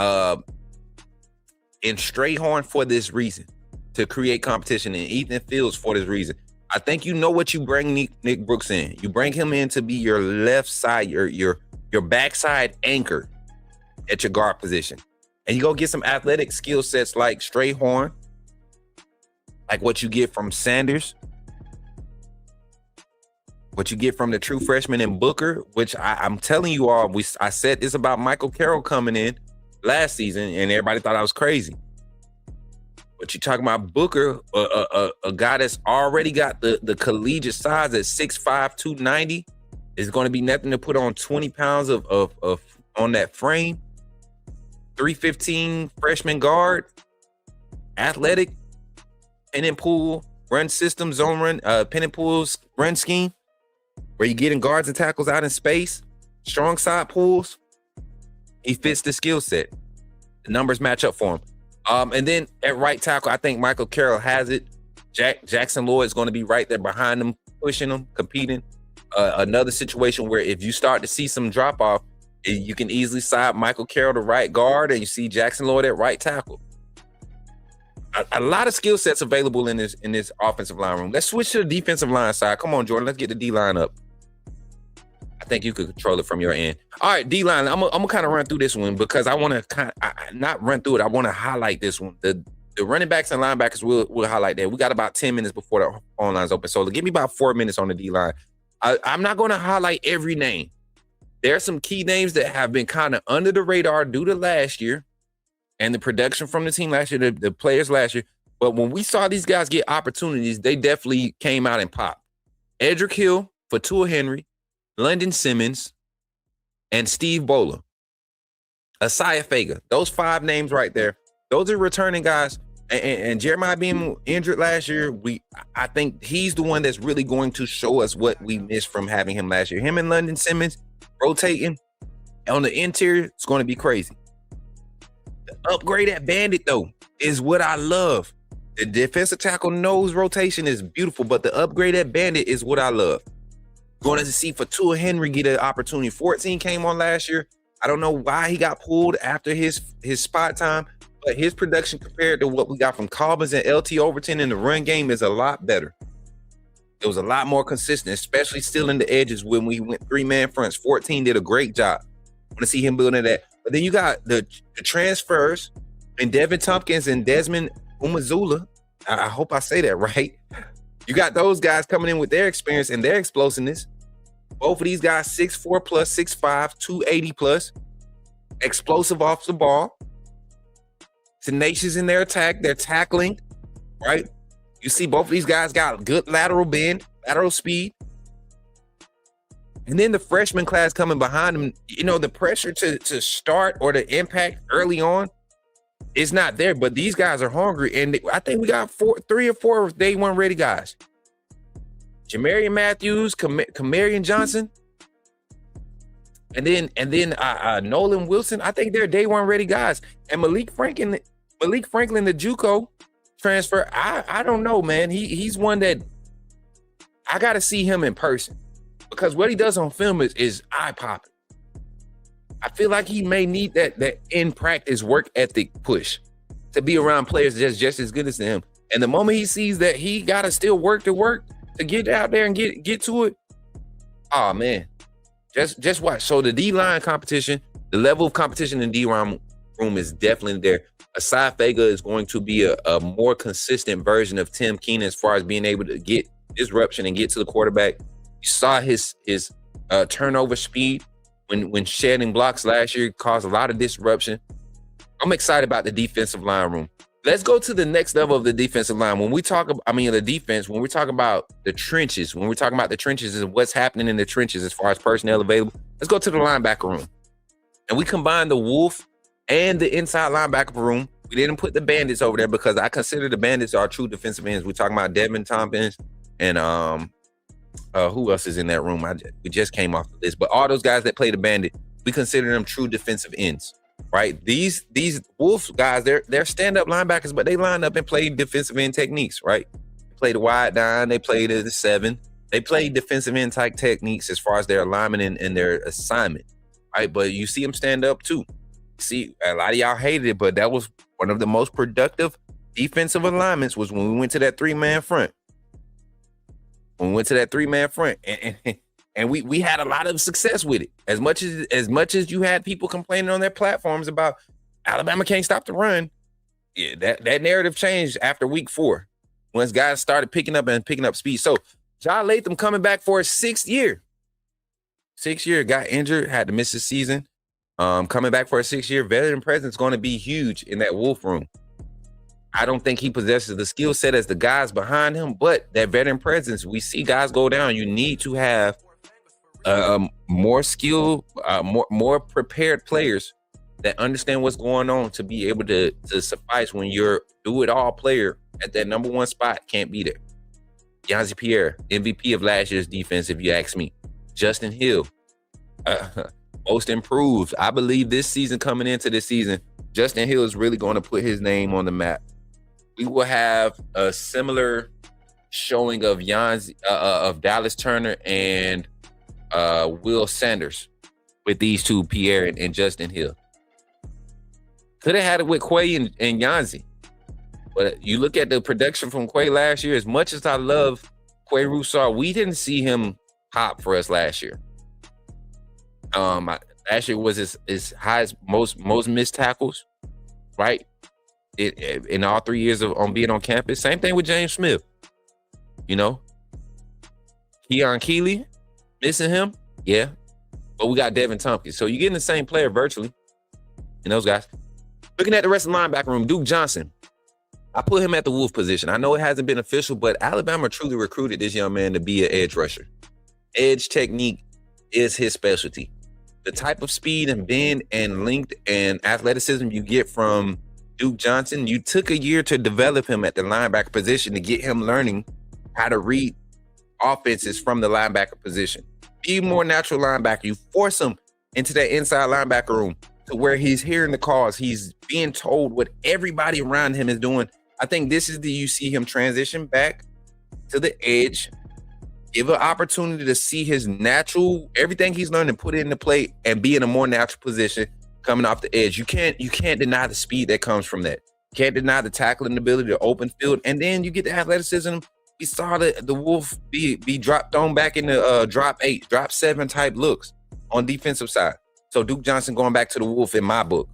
Strayhorn for this reason, to create competition, and Ethan Fields for this reason. I think you know what you bring Nick Brooks in. You bring him in to be your left side, your backside anchor at your guard position. And you go get some athletic skill sets like Strayhorn, like what you get from Sanders, what you get from the true freshman in Booker, which I'm telling you all, I said this about Michael Carroll coming in last season, and everybody thought I was crazy. But you're talking about Booker, a guy that's already got the collegiate size at 6'5", 290, is going to be nothing to put on 20 pounds of on that frame. 315 freshman guard, athletic, pin and pull, run system, zone run, pin and pulls, run scheme, where you're getting guards and tackles out in space, strong side pulls. He fits the skill set. The numbers match up for him. And then at right tackle, I think Michael Carroll has it. Jackson Lloyd is going to be right there behind him, pushing him, competing. Another situation where if you start to see some drop off, you can easily side Michael Carroll to right guard, and you see Jackson Lloyd at right tackle. a lot of skill sets available in this offensive line room. Let's switch to the defensive line side. Come on, Jordan. Let's get the D-line up. I think you could control it from your end. All right, D-line. I'm gonna kind of run through this one because I want to not run through it. I want to highlight this one. The running backs and linebackers will highlight that. We got about 10 minutes before the phone line's open. So give me about 4 minutes on the D-line. I'm not going to highlight every name. There are some key names that have been kind of under the radar due to last year and the production from the team last year, the players last year. But when we saw these guys get opportunities, they definitely came out and popped. Edric Hill, Fatua Henry, London Simmons, and Steve Bowler. Asaya Faga. Those 5 names right there. Those are returning guys. And Jeremiah being injured last year, I think he's the one that's really going to show us what we missed from having him last year. Him and London Simmons rotating on the interior, it's going to be crazy. The upgrade at Bandit, though, is what I love. The defensive tackle nose rotation is beautiful, but the upgrade at Bandit is what I love. Going to see Fatua Henry get an opportunity. 14 came on last year. I don't know why he got pulled after his spot time, but his production compared to what we got from Collins and LT Overton in the run game is a lot better. It was a lot more consistent, especially still in the edges when we went 3-man fronts. 14 did a great job. I want to see him building that. But then you got the transfers and Devin Tompkins and Desmond Umazula. I hope I say that right. You got those guys coming in with their experience and their explosiveness. Both of these guys, 6'4 plus, 6'5, 280 plus. Explosive off the ball. Tenacious in their attack. They're tackling, right? You see both of these guys got good lateral bend, lateral speed. And then the freshman class coming behind them, the pressure to start or to impact early on is not there. But these guys are hungry. And I think we got 3 or 4 day one ready guys. Jamarian Matthews, Kamarian Johnson, and then Nolan Wilson. I think they're day one ready guys. And Malik Franklin, the JUCO transfer. I don't know, man. He's one that I got to see him in person because what he does on film is eye popping. I feel like he may need that in practice work ethic push to be around players just as good as him. And the moment he sees that he got to still work to get out there and get to it. Oh man, just watch. So the D-line competition, the level of competition in D-line room is definitely there. Asai Faga is going to be a more consistent version of Tim Keenan as far as being able to get disruption and get to the quarterback. You saw his turnover speed when shedding blocks last year caused a lot of disruption. I'm excited about the defensive line room. Let's go to the next level of the defensive line. When we talk about, the defense, when we're talking about the trenches, and what's happening in the trenches as far as personnel available, let's go to the linebacker room. And we combine the Wolf and the inside linebacker room. We didn't put the Bandits over there because I consider the Bandits our true defensive ends. We're talking about Devin Tompkins and who else is in that room? We just came off the list. But all those guys that play the Bandit, we consider them true defensive ends. Right, these Wolf guys, they're stand-up linebackers, but they line up and play defensive end techniques. Right, they play the wide down, they play the 7, they play defensive end type techniques as far as their alignment and their assignment. Right, but you see them stand up too. See, a lot of y'all hated it, but that was one of the most productive defensive alignments was when we went to that 3-man front. And we had a lot of success with it. As much as you had people complaining on their platforms about Alabama can't stop the run, yeah, that narrative changed after week 4 once guys started picking up speed. So John Latham coming back for his 6th year. 6th year, got injured, had to miss his season. Coming back for a 6th year, veteran presence is going to be huge in that Wolf room. I don't think he possesses the skill set as the guys behind him, but that veteran presence, we see guys go down. You need to have more skill, more prepared players that understand what's going on to be able to suffice when your do-it-all player at that number 1 spot can't be there. Yanzi Pierre, MVP of last year's defense, if you ask me. Justin Hill, most improved. I believe this season, coming into this season, Justin Hill is really going to put his name on the map. We will have a similar showing of of Dallas Turner and Will Sanders with these two, Pierre and Justin Hill. Could have had it with Quay and Yanzi. But you look at the production from Quay last year, as much as I love Quay Roussard, we didn't see him pop for us last year. Last year was his highest, most missed tackles, right? In all 3 years of being on campus. Same thing with James Smith. You know, Keon Keeley, missing him, yeah. But we got Devin Tompkins. So you're getting the same player virtually in those guys. Looking at the rest of the linebacker room, Duke Johnson. I put him at the Wolf position. I know it hasn't been official, but Alabama truly recruited this young man to be an edge rusher. Edge technique is his specialty. The type of speed and bend and length and athleticism you get from Duke Johnson, you took a year to develop him at the linebacker position to get him learning how to read offenses from the linebacker position. Be more natural linebacker. You force him into that inside linebacker room to where he's hearing the calls. He's being told what everybody around him is doing. I think this is you see him transition back to the edge, give an opportunity to see his natural, everything he's learned and put it into play and be in a more natural position coming off the edge. You can't deny the speed that comes from that. You can't deny the tackling ability to open field. And then you get the athleticism. We saw the Wolf be dropped on back in the drop 8, drop 7 type looks on defensive side. So Duke Johnson going back to the Wolf in my book.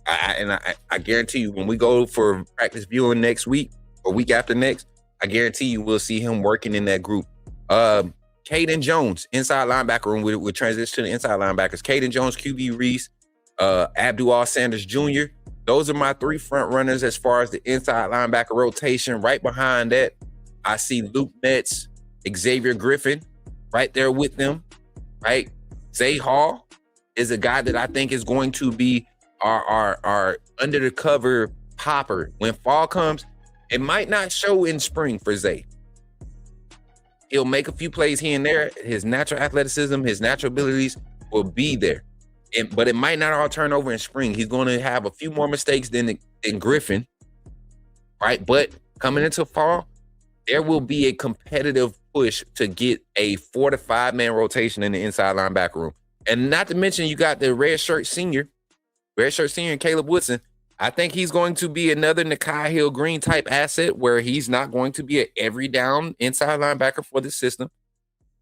I guarantee you when we go for practice viewing next week or week after next, I guarantee you we'll see him working in that group. Caden Jones, inside linebacker room. We'll transition to the inside linebackers. Caden Jones, QB Reese, Abdul Sanders Jr. Those are my 3 front runners as far as the inside linebacker rotation. Right behind that, I see Luke Metz, Xavier Griffin right there with them, right? Zay Hall is a guy that I think is going to be our under the cover popper. When fall comes, it might not show in spring for Zay. He'll make a few plays here and there. His natural athleticism, his natural abilities will be there. But it might not all turn over in spring. He's going to have a few more mistakes than Griffin, right? But coming into fall, there will be a competitive push to get a 4 to 5 man rotation in the inside linebacker room. And not to mention, you got the redshirt senior and Caleb Woodson. I think he's going to be another Nakai Hill Green type asset where he's not going to be an every down inside linebacker for the system.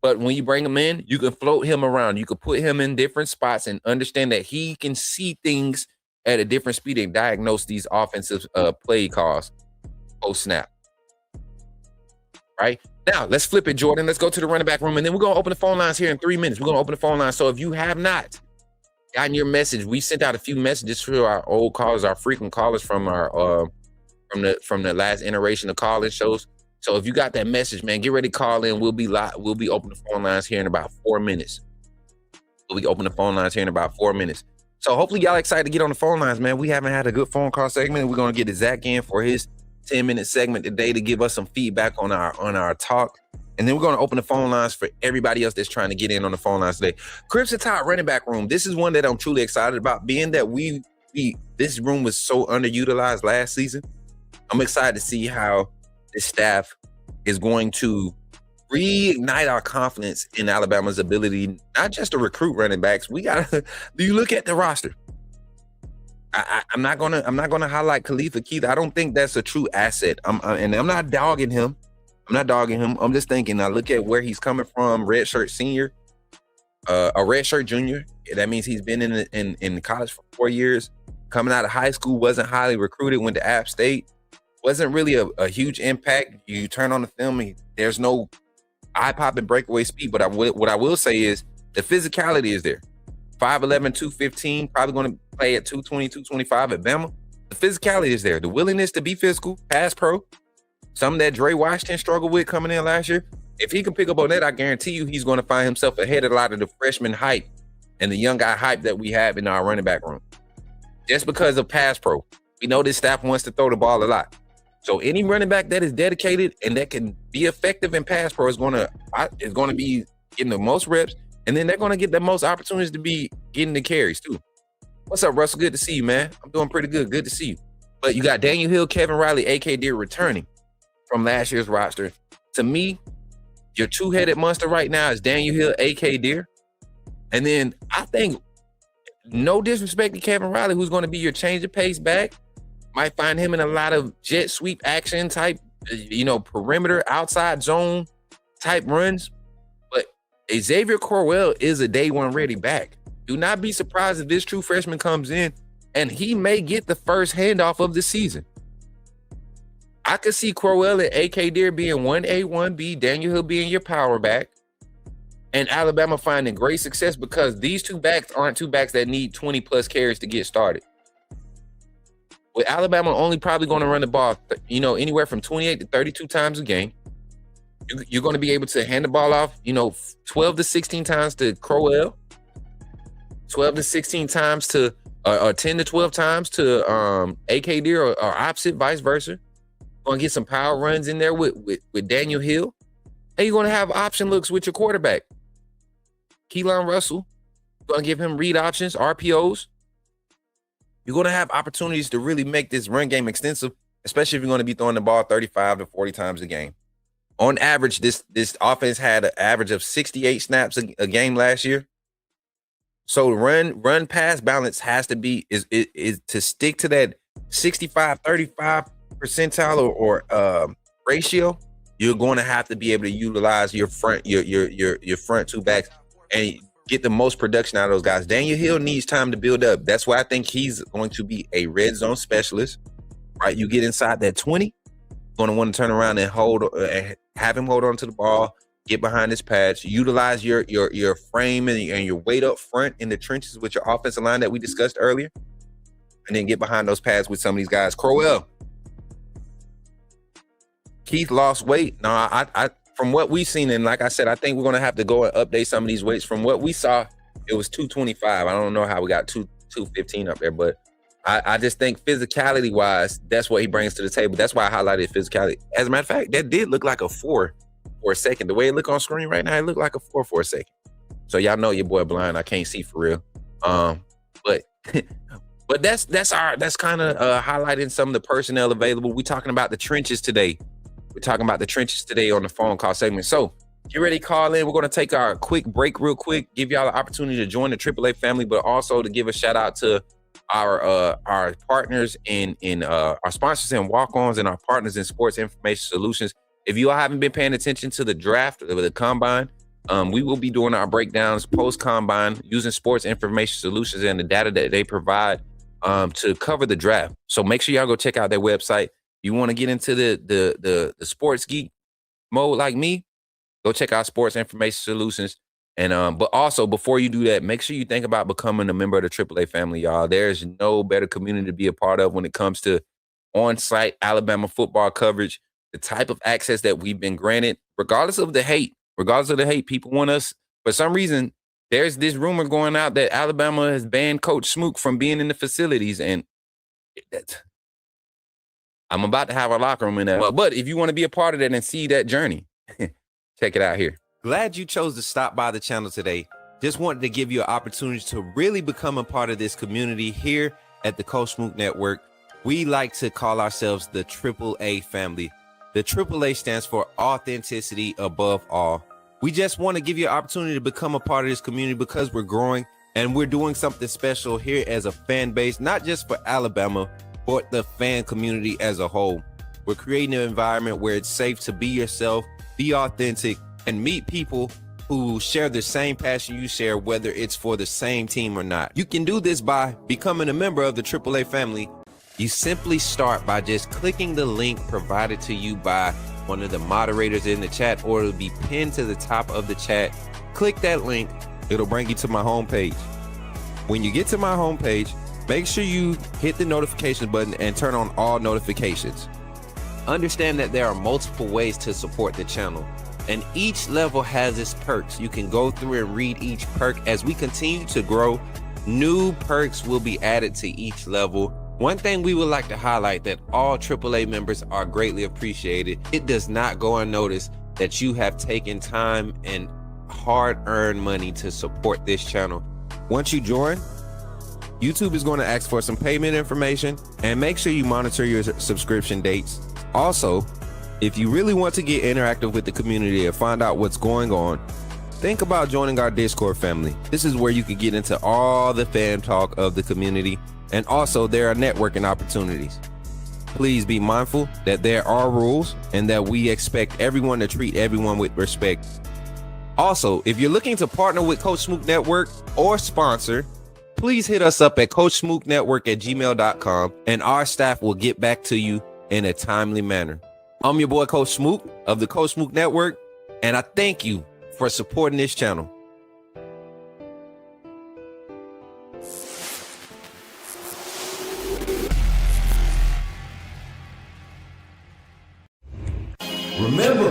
But when you bring him in, you can float him around. You can put him in different spots and understand that he can see things at a different speed and diagnose these offensive play calls post-snap. Right? Now, let's flip it, Jordan. Let's go to the running back room, and then we're going to open the phone lines here in 3 minutes. We're going to open the phone lines. So if you have not gotten your message, we sent out a few messages for our old callers, our frequent callers from our from the last iteration of call-in shows. So if you got that message, man, get ready to call in. We'll be live. We'll be opening the phone lines here in about 4 minutes. We'll be opening the phone lines here in about 4 minutes. So hopefully y'all excited to get on the phone lines, man. We haven't had a good phone call segment. We're going to get Zach in for his 10-minute segment today to give us some feedback on our talk. And then we're going to open the phone lines for everybody else that's trying to get in on the phone lines today. Crimson Tide running back room. This is one that I'm truly excited about, being that this room was so underutilized last season. I'm excited to see how this staff is going to reignite our confidence in Alabama's ability, not just to recruit running backs. We gotta. Do you look at the roster? I'm not gonna highlight Khalifa Keith. I don't think that's a true asset. I'm not dogging him. I'm just thinking. I look at where he's coming from. Redshirt senior, a redshirt junior. That means he's been in college for 4 years. Coming out of high school, wasn't highly recruited. Went to App State. Wasn't really a huge impact. You turn on the film, there's no eye-popping breakaway speed. But what I will say is the physicality is there. 5'11", 215, probably going to play at 220, 225 at Bama. The physicality is there. The willingness to be physical, pass pro. Something that Dre Washington struggled with coming in last year. If he can pick up on that, I guarantee you he's going to find himself ahead of a lot of the freshman hype and the young guy hype that we have in our running back room. Just because of pass pro. We know this staff wants to throw the ball a lot. So any running back that is dedicated and that can be effective in pass pro is going to be getting the most reps, and then they're going to get the most opportunities to be getting the carries too. What's up, Russell? Good to see you, man. I'm doing pretty good. Good to see you. But you got Daniel Hill, Kevin Riley, A.K. Deere returning from last year's roster. To me, your two-headed monster right now is Daniel Hill, A.K. Deere. And then I think, no disrespect to Kevin Riley, who's going to be your change of pace back, Might find him in a lot of jet sweep action type, perimeter, outside zone type runs. But Xavier Corwell is a day one ready back. Do not be surprised if this true freshman comes in and he may get the first handoff of the season. I could see Corwell and AK Deer being 1A, 1B, Daniel Hill being your power back, and Alabama finding great success because these two backs aren't two backs that need 20 plus carries to get started. With Alabama only probably going to run the ball, anywhere from 28 to 32 times a game, you're going to be able to hand the ball off, 12 to 16 times to Crowell, 12 to 16 times to, or 10 to 12 times to AK Deer or opposite, vice versa. Going to get some power runs in there with Daniel Hill. And you're going to have option looks with your quarterback. Keelan Russell, going to give him read options, RPOs. You're going to have opportunities to really make this run game extensive, especially if you're going to be throwing the ball 35 to 40 times a game. On average, this offense had an average of 68 snaps a game last year. So run pass balance has to be is to stick to that 65-35 percentile or ratio. You're going to have to be able to utilize your front two backs and get the most production out of those guys. Daniel Hill needs time to build up. That's why I think he's going to be a red zone specialist. Right, you get inside that 20, going to want to turn around and have him hold on to the ball, get behind his pads, utilize your frame and your weight up front in the trenches with your offensive line that we discussed earlier, and then get behind those pads with some of these guys. Crowell, Keith lost weight. No, I from what we've seen, and like I said, I think we're going to have to go and update some of these weights. From what we saw, it was 225. I don't know how we got 215 up there, but I just think physicality-wise, that's what he brings to the table. That's why I highlighted physicality. As a matter of fact, that did look like a 4 for a second. The way it looked on screen right now, it looked like a 4 for a second. So y'all know your boy blind. I can't see for real. But that's kind of highlighting some of the personnel available. We're talking about the trenches today. We're talking about the trenches today on the phone call segment. So get ready to call in. We're going to take our quick break real quick, give y'all an opportunity to join the AAA family, but also to give a shout out to our partners in our sponsors and walk-ons and our partners in sports information solutions. If you all haven't been paying attention to the draft or the combine, we will be doing our breakdowns post-combine using sports information solutions and the data that they provide to cover the draft. So make sure y'all go check out their website. You want to get into the sports geek mode like me, go check out Sports Information Solutions. And but also before you do that, make sure you think about becoming a member of the AAA family, y'all. There's no better community to be a part of when it comes to on-site Alabama football coverage, the type of access that we've been granted, regardless of the hate. People want us, for some reason, there's this rumor going out that Alabama has banned Coach Smook from being in the facilities, and I'm about to have a locker room in that. But if you want to be a part of that and see that journey, check it out here. Glad you chose to stop by the channel today. Just wanted to give you an opportunity to really become a part of this community here at the Coach Smook Network. We like to call ourselves the AAA family. The AAA stands for authenticity above all. We just want to give you an opportunity to become a part of this community because we're growing and we're doing something special here as a fan base, not just for Alabama, but the fan community as a whole. We're creating an environment where it's safe to be yourself, be authentic, and meet people who share the same passion you share, whether it's for the same team or not. You can do this by becoming a member of the AAA family. You simply start by just clicking the link provided to you by one of the moderators in the chat, or it'll be pinned to the top of the chat. Click that link. It'll bring you to my homepage. When you get to my homepage, make sure you hit the notification button and turn on all notifications. Understand that there are multiple ways to support the channel, and each level has its perks. You can go through and read each perk. As we continue to grow, new perks will be added to each level. One thing we would like to highlight that all AAA members are greatly appreciated. It does not go unnoticed that you have taken time and hard-earned money to support this channel. Once you join, YouTube is going to ask for some payment information, and make sure you monitor your subscription dates. Also, if you really want to get interactive with the community and find out what's going on, think about joining our Discord family. This is where you can get into all the fan talk of the community, and also there are networking opportunities. please be mindful that there are rules and that we expect everyone to treat everyone with respect. Also, if you're looking to partner with Coach Smook Network or sponsor, please hit us up at coachsmooknetwork@gmail.com and our staff will get back to you in a timely manner. I'm your boy, Coach Smook of the Coach Smook Network, and I thank you for supporting this channel. Remember,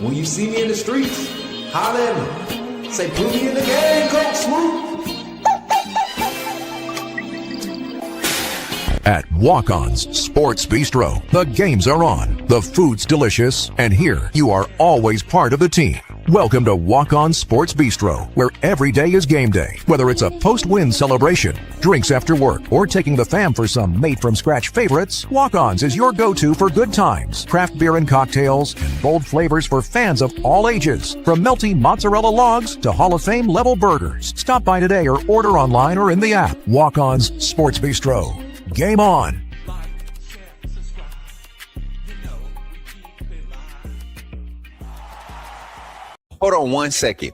when you see me in the streets, holler at me. Say, put me in the game, Coach Smook. At Walk-On's Sports Bistro, the games are on, the food's delicious, and here you are always part of the team. Welcome to Walk-On Sports Bistro, where every day is game day. Whether it's a post-win celebration, drinks after work, or taking the fam for some made-from-scratch favorites, Walk-On's is your go-to for good times, craft beer and cocktails, and bold flavors for fans of all ages. From melty mozzarella logs to Hall of Fame level burgers. Stop by today or order online or in the app. Walk-On's Sports Bistro. Game on. Hold on one second.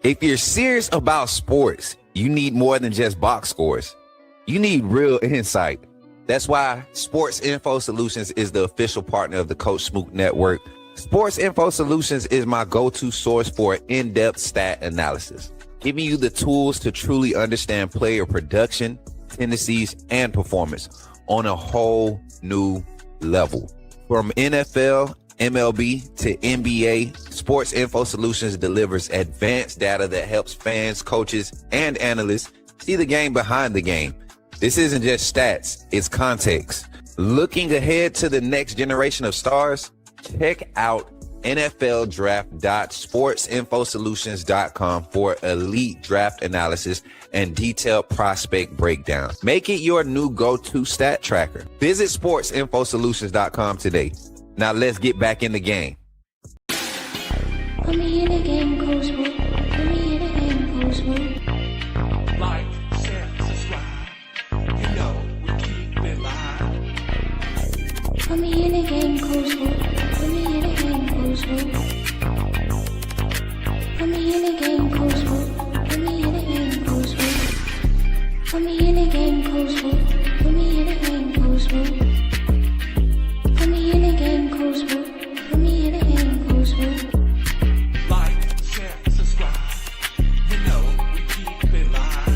If you're serious about sports, you need more than just box scores. You need real insight. That's why Sports Info Solutions is the official partner of the Coach Smook Network. Sports Info Solutions is my go-to source for in-depth stat analysis, giving you the tools to truly understand player production, tendencies, and performance on a whole new level. From NFL, MLB to NBA, Sports Info Solutions delivers advanced data that helps fans, coaches, and analysts see the game behind the game. This isn't just stats, it's context. Looking ahead to the next generation of stars? Check out NFLDraft.sportsinfosolutions.com for elite draft analysis and detailed prospect breakdown. Make it your new go-to stat tracker. Visit sportsinfosolutions.com today. Now let's get back in the game. Put me in the game, Coach Smook. Put me in the game, Coach Smook. Like, share, subscribe. You know we keep it live. Put me in the game, Coach Smook. Put me in the game, Coach Smook. Put me in the game, Coach Smook. Put me in the game, Coach Smook. Put me in the game, Coach Smook. Put me in the game, Coach Smook. Put me in the game, Coach Smook. Put me in the game, Coach Smook. Like, share, subscribe. You know we keep it live.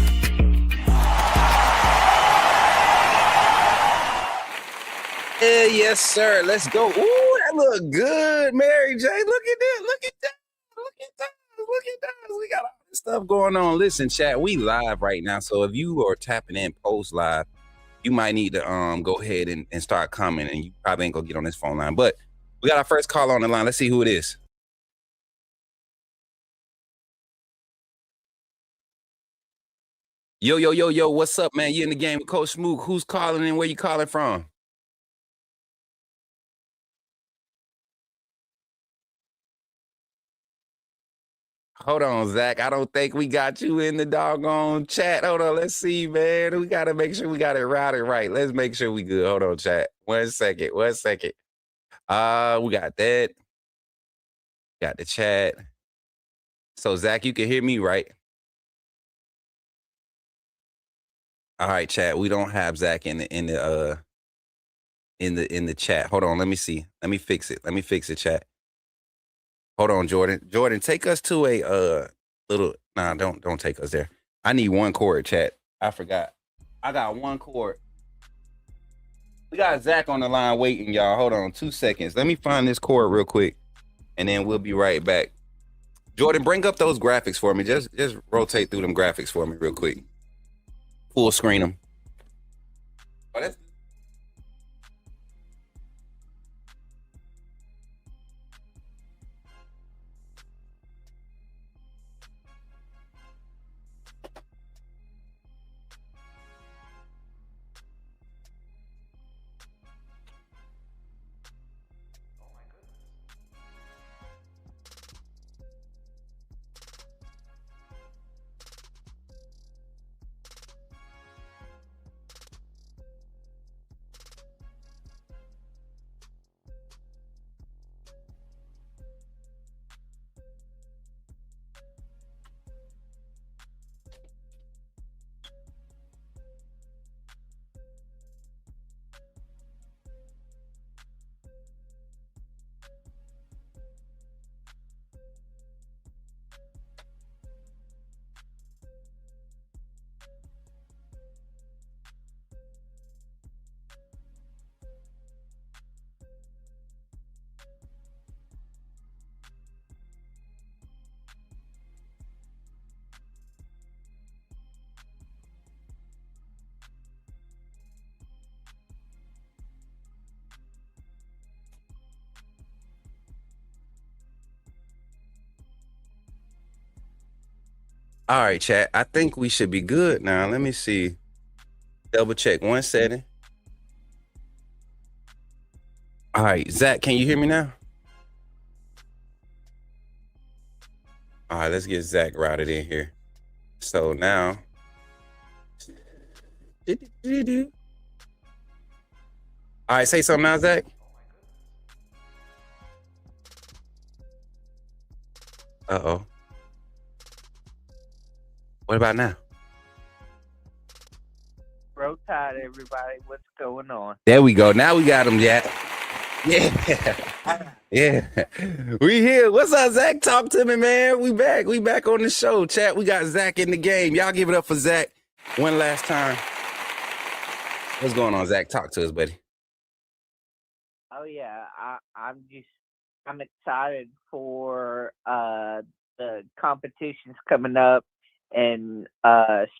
Yeah, yes, sir. Let's go. Ooh, that look good, Mary J. Look at that. Look at that. Look at that. Look at that. We got all this stuff going on. Listen, chat, we live right now. So if you are tapping in post live, you might need to go ahead and start commenting. You probably ain't gonna get on this phone line. But we got our first caller on the line. Let's see who it is. Yo, yo, yo, yo, what's up, man? You in the game with Coach Smook. Who's calling and where you calling from? Hold on, Zach. I don't think we got you in the doggone chat. Hold on, let's see, man. We gotta make sure we got it routed right. Let's make sure we good. Hold on, chat. 1 second. 1 second. We got that. Got the chat. So Zach, you can hear me, right? All right, chat. We don't have Zach in the chat. Hold on, let me see. Let me fix it. Let me fix it, chat. Hold on, Jordan. Jordan, take us to a little. Nah, don't take us there. I need one chord, chat. I forgot. I got one chord. We got Zach on the line waiting, y'all. Hold on 2 seconds. Let me find this chord real quick, and then we'll be right back. Jordan, bring up those graphics for me. Just rotate through them graphics for me real quick. Full screen them. Oh, that's All right, chat. I think we should be good now. Let me see. Double check 1 second. All right, Zach, can you hear me now? All right, let's get Zach routed in here. So now, all right, say something now, Zach. Uh-oh. What about now? Bro, Tide, everybody. What's going on? There we go. Now we got him, yeah. Yeah. We here. What's up, Zach? Talk to me, man. We back. We back on the show. Chat, we got Zach in the game. Y'all give it up for Zach one last time. What's going on, Zach? Talk to us, buddy. Oh yeah, I'm excited for the competitions coming up and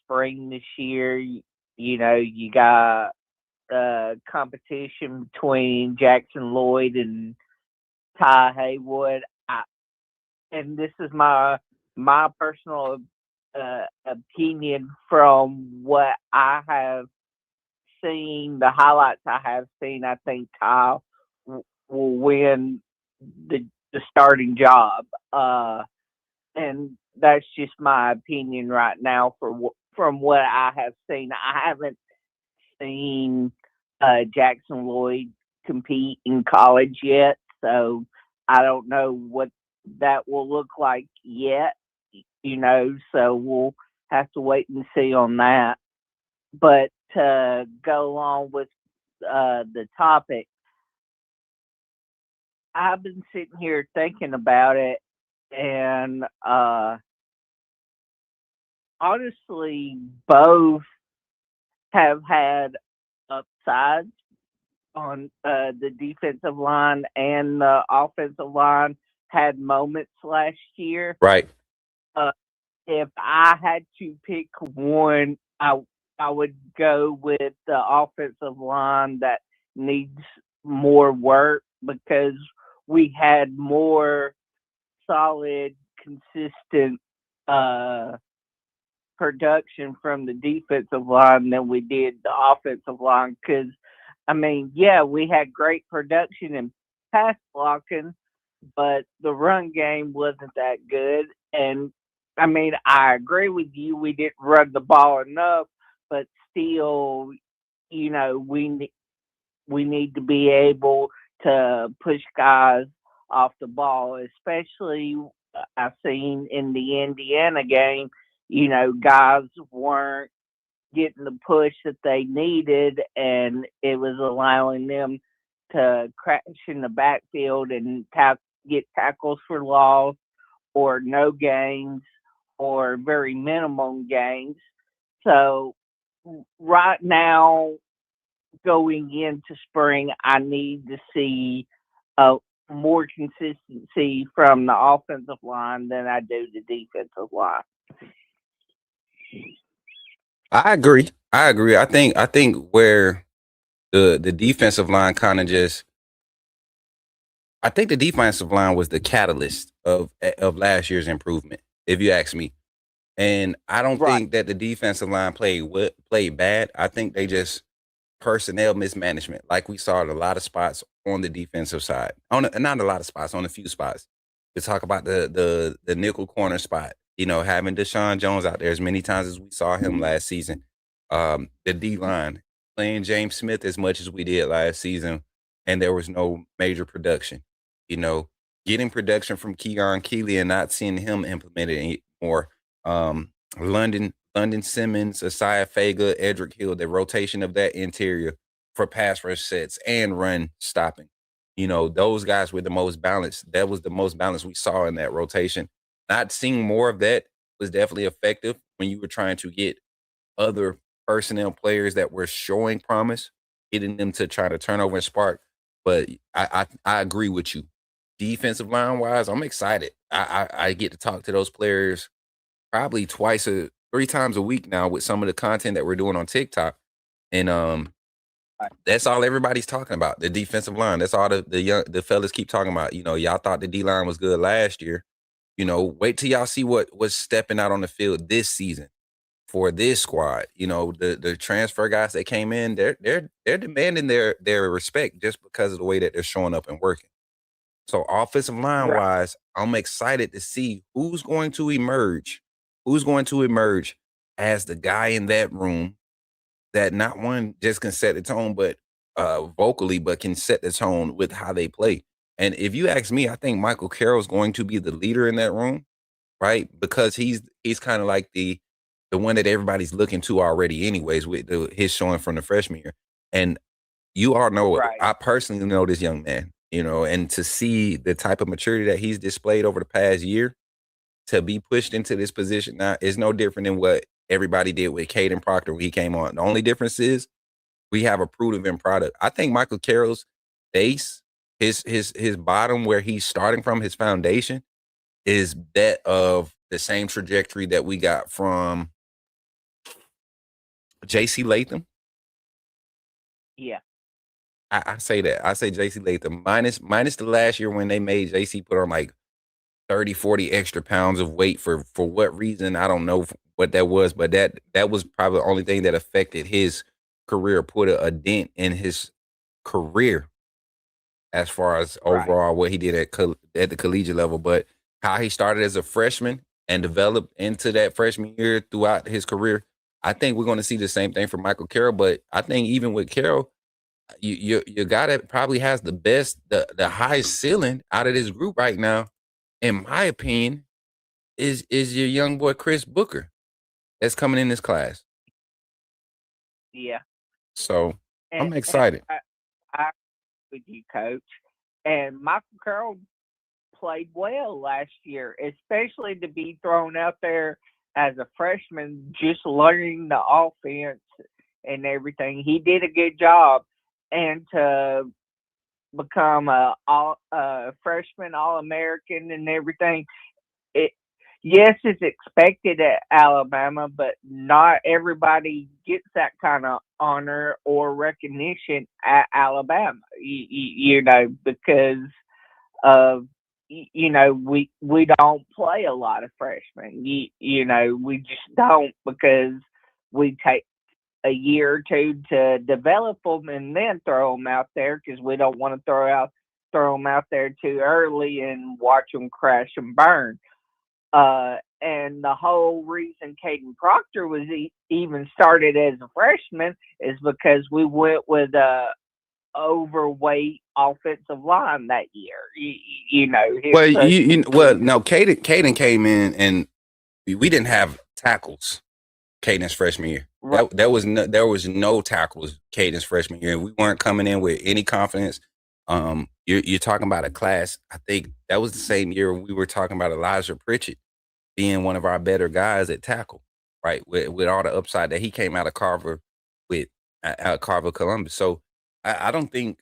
spring this year. You know, you got competition between Jackson Lloyd and Ty Haywood. And this is my personal opinion from what I have seen, the highlights I have seen. I think Ty will win the starting job, and that's just my opinion right now from what I have seen. I haven't seen Jackson Lloyd compete in college yet, so I don't know what that will look like yet, you know, so we'll have to wait and see on that. But to go along with the topic, I've been sitting here thinking about it, and honestly, both have had upsides on the defensive line, and the offensive line had moments last year. Right. If I had to pick one, I would go with the offensive line that needs more work, because we had more solid, consistent production from the defensive line than we did the offensive line. Because, I mean, yeah, we had great production in pass blocking, but the run game wasn't that good. And, I mean, I agree with you. We didn't run the ball enough, but still, you know, we need to be able to push guys off the ball, especially I've seen in the Indiana game, you know, guys weren't getting the push that they needed, and it was allowing them to crash in the backfield and get tackles for loss or no gains or very minimum gains. So right now, going into spring, I need to see more consistency from the offensive line than I do the defensive line. I agree. I think where the defensive line kind of just, I think the defensive line was the catalyst of last year's improvement, if you ask me. And I don't think that the defensive line played bad. I think they just personnel mismanagement, like we saw in a lot of spots on the defensive side. Not a lot of spots, on a few spots. To talk about the nickel corner spot, you know, having Deshaun Jones out there as many times as we saw him last season. The D line playing James Smith as much as we did last season, and there was no major production. You know, getting production from Keon Keeley and not seeing him implemented more. London Simmons, Asaya Faga, Edric Hill, the rotation of that interior for pass rush sets and run stopping. You know, those guys were the most balanced. That was the most balance we saw in that rotation. Not seeing more of that was definitely effective when you were trying to get other personnel players that were showing promise, getting them to try to turn over and spark. But I agree with you. Defensive line wise, I'm excited. I get to talk to those players probably 3 times a week now with some of the content that we're doing on TikTok. And that's all everybody's talking about, the defensive line. That's all the fellas keep talking about. You know, y'all thought the D line was good last year. wait till y'all see what's stepping out on the field this season for this squad. The transfer guys that came in, they're demanding their respect just because of the way that they're showing up and working. So offensive line wise, I'm excited to see who's going to emerge as the guy in that room that not one just can set the tone, but vocally, but can set the tone with how they play. And if you ask me, I think Michael Carroll is going to be the leader in that room, right? Because he's kind of like the one that everybody's looking to already, anyways, with his showing from the freshman year. And you all know, I personally know this young man, and to see the type of maturity that he's displayed over the past year, to be pushed into this position now is no different than what everybody did with Caden Proctor when he came on. The only difference is we have a proven product. I think Michael Carroll's base, his bottom, where he's starting from, his foundation, is that of the same trajectory that we got from JC Latham. Yeah. I say that. I say JC Latham minus the last year when they made JC put on like 30, 40 extra pounds of weight for what reason. I don't know what that was, but that was probably the only thing that affected his career, put a dent in his career as far as overall what he did at the collegiate level. But how he started as a freshman and developed into that freshman year throughout his career, I think we're going to see the same thing for Michael Carroll. But I think even with Carroll, you guy that probably has the best, the highest ceiling out of this group right now, in my opinion, is your young boy Chris Booker that's coming in this class. Yeah. So I'm excited. I agree with you, Coach. And Michael Carroll played well last year, especially to be thrown out there as a freshman, just learning the offense and everything. He did a good job. And to become a freshman All-American and everything, yes, it's expected at Alabama, but not everybody gets that kind of honor or recognition at Alabama, because of, we don't play a lot of freshmen. We just don't, because we take a year or two to develop them and then throw them out there, because we don't want to throw them out there too early and watch them crash and burn. And the whole reason Caden Proctor was even started as a freshman is because we went with a overweight offensive line that year. No, Caden came in and we didn't have tackles Caden's freshman year. Right. There was no tackles Caden's freshman year. We weren't coming in with any confidence. You're talking about a class. I think that was the same year we were talking about Elijah Pritchett being one of our better guys at tackle, right? With all the upside that he came out of Carver with Carver Columbus. So I don't think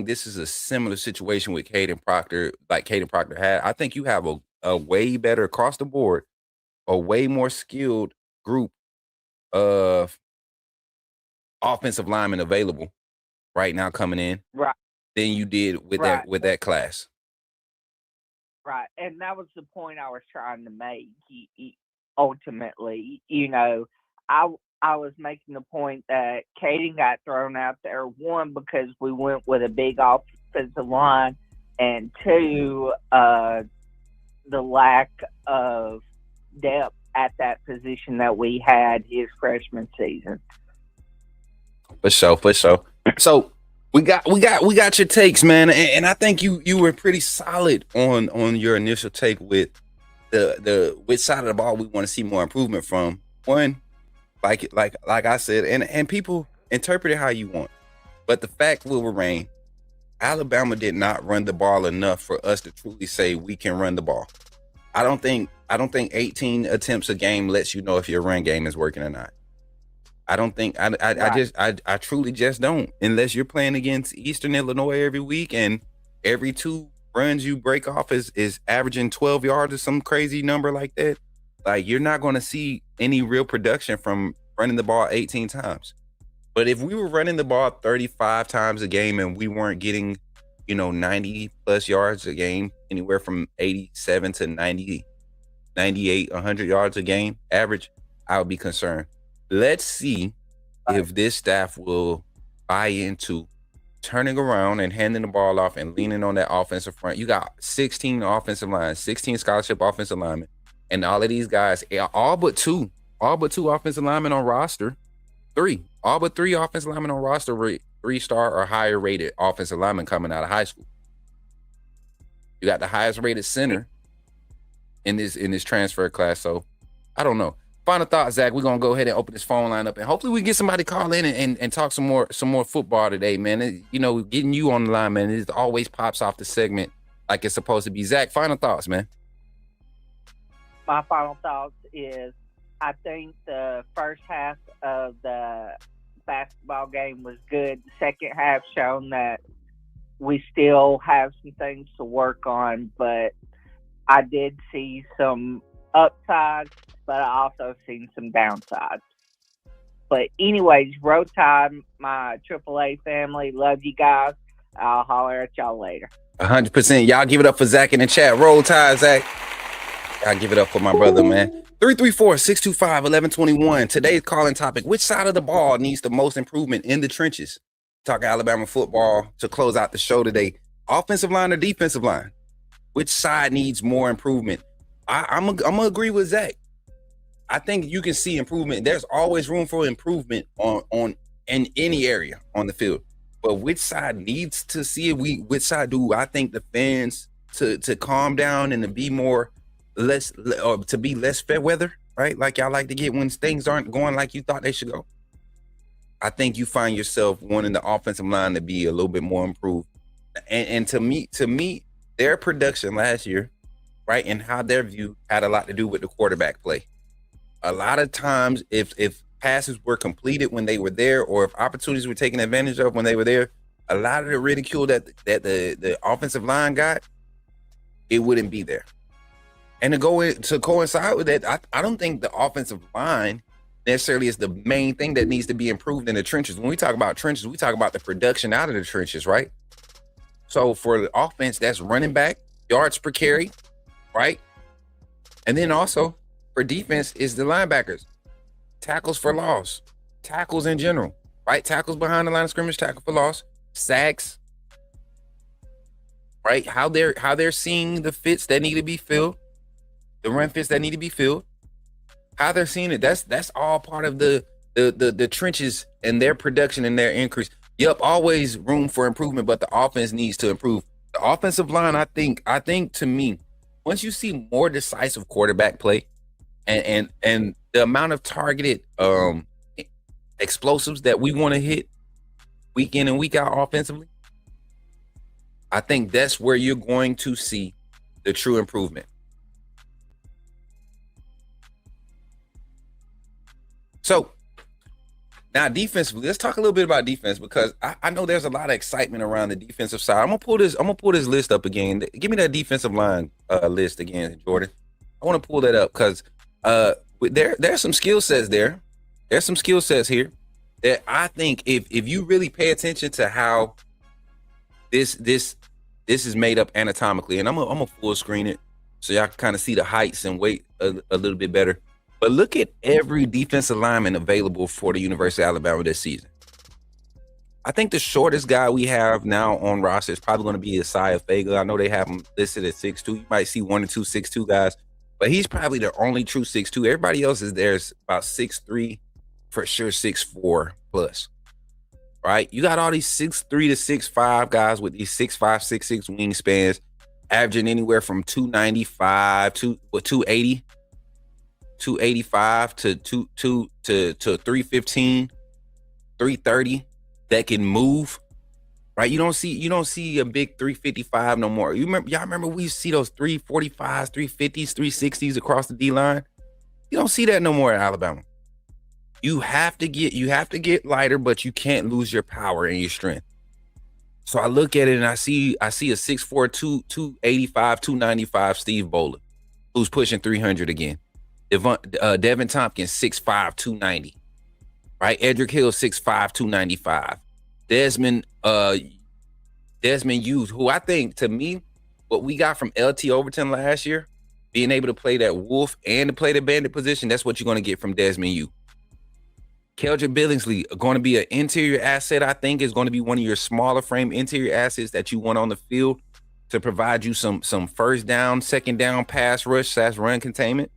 this is a similar situation with Caden Proctor, like Caden Proctor had. I think you have a way better across the board, a way more skilled group of offensive linemen available right now coming in, right, than you did with that class. Right, and that was the point I was trying to make. Ultimately, I was making the point that Caden got thrown out there, one, because we went with a big offensive line, and two, the lack of depth at that position that we had his freshman season. For sure. So we got your takes, man, and I think you were pretty solid on your initial take with the which side of the ball we want to see more improvement from. One, like I said, and people interpret it how you want, but the fact will remain: Alabama did not run the ball enough for us to truly say we can run the ball. I don't think 18 attempts a game lets you know if your run game is working or not. I don't think I truly just don't, unless you're playing against Eastern Illinois every week and every 2 runs you break off is averaging 12 yards or some crazy number like that. Like, you're not going to see any real production from running the ball 18 times. But if we were running the ball 35 times a game and we weren't getting, 90 plus yards a game, anywhere from 87 to 90 98, 100 yards a game average, I would be concerned. Let's see if this staff will buy into turning around and handing the ball off and leaning on that offensive front. You got 16 offensive lines, 16 scholarship offensive linemen, and all of these guys, all but two offensive linemen on roster. All but three offensive linemen on roster were 3-star or higher rated offensive linemen coming out of high school. You got the highest rated center in this transfer class. So I don't know. Final thought, Zach. We're gonna go ahead and open this phone line up, and hopefully we get somebody call in and talk some more football today, man. Getting you on the line, man, it always pops off the segment like it's supposed to be. Zach, final thoughts, man. My final thoughts is I think the first half of the basketball game was good. The second half shown that we still have some things to work on, but I did see some upsides, but I also seen some downsides. But anyways, roll tide, my AAA family. Love you guys. I'll holler at y'all later. 100%. Y'all give it up for Zach in the chat. Roll tide, Zach. Y'all give it up for my brother, man. 334-625-1121. Today's calling topic: which side of the ball needs the most improvement in the trenches? Talk Alabama football to close out the show today. Offensive line or defensive line? Which side needs more improvement? I'm gonna agree with Zach. I think you can see improvement. There's always room for improvement on in any area on the field. But which side needs to see it? Which side do I think the fans to calm down and to be less fair weather, right? Like y'all like to get when things aren't going like you thought they should go. I think you find yourself wanting the offensive line to be a little bit more improved. And to me, their production last year, right, and how they're viewed had a lot to do with the quarterback play. A lot of times, if passes were completed when they were there, or if opportunities were taken advantage of when they were there, a lot of the ridicule that the offensive line got, it wouldn't be there. And to coincide with that, I don't think the offensive line necessarily is the main thing that needs to be improved in the trenches. When we talk about trenches, we talk about the production out of the trenches, right? So for the offense, that's running back, yards per carry, right? And then also for defense is the linebackers, tackles for loss, tackles in general, right? Tackles behind the line of scrimmage, tackle for loss, sacks, right? How they're seeing the fits that need to be filled, the run fits that need to be filled, how they're seeing it. That's all part of the trenches and their production and their increase. Yep, always room for improvement, but the offense needs to improve. The offensive line, I think to me, once you see more decisive quarterback play and the amount of targeted explosives that we want to hit week in and week out offensively, I think that's where you're going to see the true improvement. So now defensively, let's talk a little bit about defense, because I know there's a lot of excitement around the defensive side. I'm gonna pull this list up again. Give me that defensive line list again, Jordan. I want to pull that up because there's some skill sets there. There's some skill sets here that I think if you really pay attention to how this is made up anatomically, and I'm gonna full screen it so y'all can kind of see the heights and weight a little bit better. But look at every defensive lineman available for the University of Alabama this season. I think the shortest guy we have now on roster is probably going to be Isaiah Fagel. I know they have him listed at 6'2". You might see 1 or 2 6'2" guys, but he's probably the only true 6'2". Everybody else is there's about 6'3", for sure 6'4" plus. Right? You got all these 6'3" to 6'5" guys with these 6'5", 6'6" wingspans, averaging anywhere from 295 to 280. 285 to 315, 330 that can move, right? You don't see a big 355 no more. Y'all remember we used to see those 345s, 350s, 360s across the D line? You don't see that no more at Alabama. You have to get lighter, but you can't lose your power and your strength. So I look at it and I see a 6'4", 285, 295 Steve Bowler, who's pushing 300 again. Devin Tompkins, 6'5", 290. Right? Edric Hill, 6'5", 295. Desmond Hughes, who I think, to me, what we got from LT Overton last year being able to play that wolf and to play the bandit position, that's what you're going to get from Desmond Yu. Keldrick Billingsley going to be an interior asset. I think is going to be one of your smaller frame interior assets that you want on the field to provide you some first down, second down pass rush / run containment.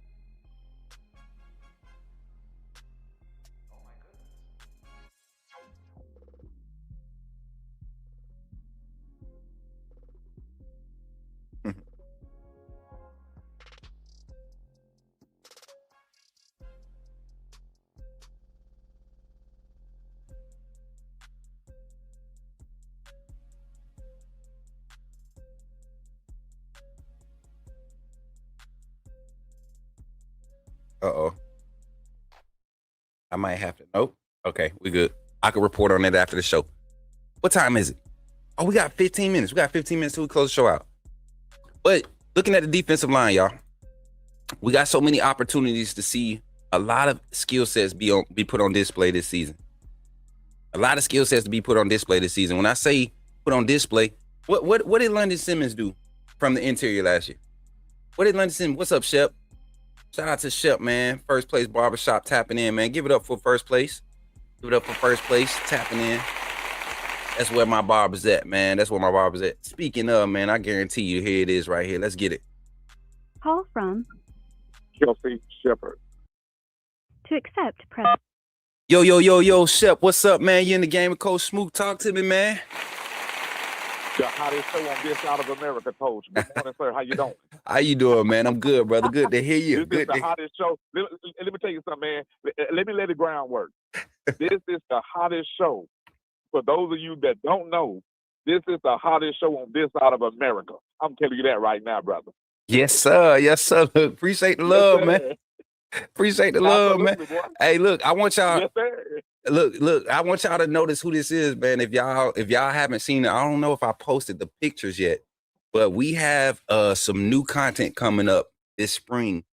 Uh-oh. I might have to. Nope. Okay, we good. I can report on that after the show. What time is it? Oh, we got 15 minutes. We got 15 minutes till we close the show out. But looking at the defensive line, y'all, we got so many opportunities to see a lot of skill sets be put on display this season. A lot of skill sets to be put on display this season. When I say put on display, what did London Simmons do from the interior last year? What did London Simmons? What's up, Shep? Shout out to Shep, man. First place barbershop tapping in, man. Give it up for first place. Give it up for first place, tapping in. That's where my barber's at, man. That's where my barber's at. Speaking of, man, I guarantee you, here it is right here. Let's get it. Call from Kelsey Shepard. to accept press. Yo, Shep, what's up, man? You in the game with Coach Smook? Talk to me, man. The hottest show on this side of America, Coach. Good morning, sir. How you doing? How you doing, man? I'm good, brother. Good to hear you. This is the hottest show. Let me tell you something, man. Let me lay the groundwork. This is the hottest show. For those of you that don't know, this is the hottest show on this side of America. I'm telling you that right now, brother. Yes, sir. Yes, sir. Look, appreciate the love, Yes, man. Appreciate the love, man. Absolutely, boy. Hey, look, I want y'all. Yes, sir. Look, I want y'all to notice who this is, man. If y'all haven't seen it, I don't know if I posted the pictures yet, but we have some new content coming up this spring.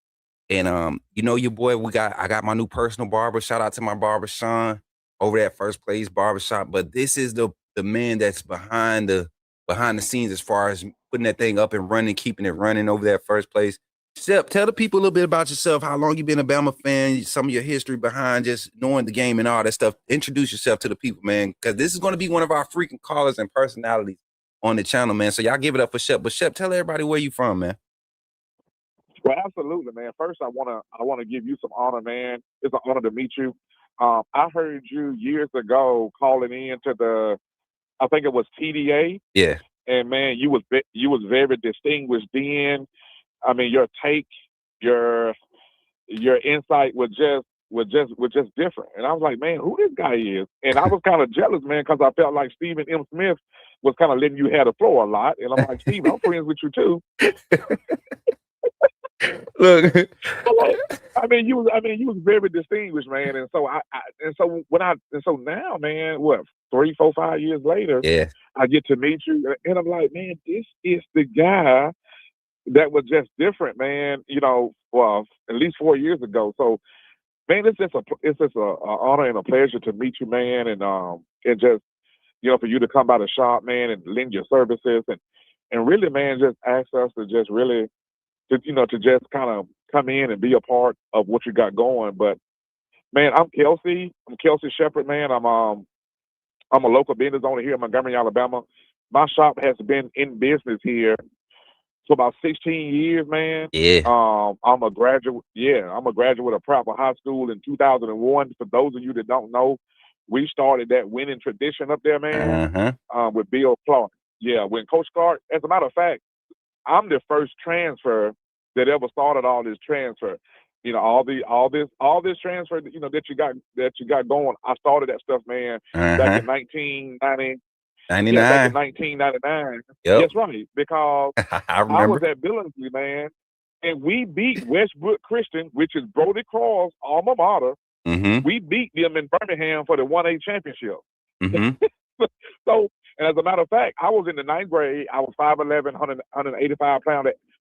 And you know your boy, I got my new personal barber. Shout out to my barber Sean over at First Place Barbershop. But this is the man that's behind the scenes as far as putting that thing up and running, keeping it running over there at First Place. Shep, tell the people a little bit about yourself, how long you been a Bama fan, some of your history behind just knowing the game and all that stuff. Introduce yourself to the people, man, because this is going to be one of our freaking callers and personalities on the channel, man. So y'all give it up for Shep. But Shep, tell everybody where you from, man. Well, absolutely, man. First, I wanna give you some honor, man. It's an honor to meet you. I heard you years ago calling in to I think it was TDA, Yeah. and man, you was very distinguished then. I mean, your take, your insight was just different. And I was like, man, who this guy is? And I was kind of jealous, man, because I felt like Stephen M. Smith was kind of letting you have the floor a lot. And I'm like, Stephen, I'm friends with you too. Look, I mean, you was very distinguished, man. And so so now, man, what, 3, 4, 5 years later, yeah, I get to meet you, and I'm like, man, this is the guy that was just different, man. You know, well, at least 4 years ago. So, man, it's just a honor and a pleasure to meet you, man, and just, you know, for you to come by the shop, man, and lend your services, and really, man, just ask us to just really, to just kind of come in and be a part of what you got going. But, man, I'm Kelsey Shepard, man. I'm a local business owner here in Montgomery, Alabama. My shop has been in business here for about 16 years, man. Yeah. I'm a graduate. Yeah, I'm a graduate of Prattville High School in 2001. For those of you that don't know, we started that winning tradition up there, man. With Bill Clark. Yeah, when Coach Clark. As a matter of fact, I'm the first transfer that ever started all this transfer. You know, all this transfer, you know, that you got going. I started that stuff, man, back in 1990. 99. Yeah, back in 1999. Yep. That's right, because I I was remember. at Billingsley, man, and we beat Westbrook Christian, which is Brody Crowell's alma mater. Mm-hmm. We beat them in Birmingham for the 1A championship. Mm-hmm. So, and as a matter of fact, I was in the 9th grade. I was 5'11", 185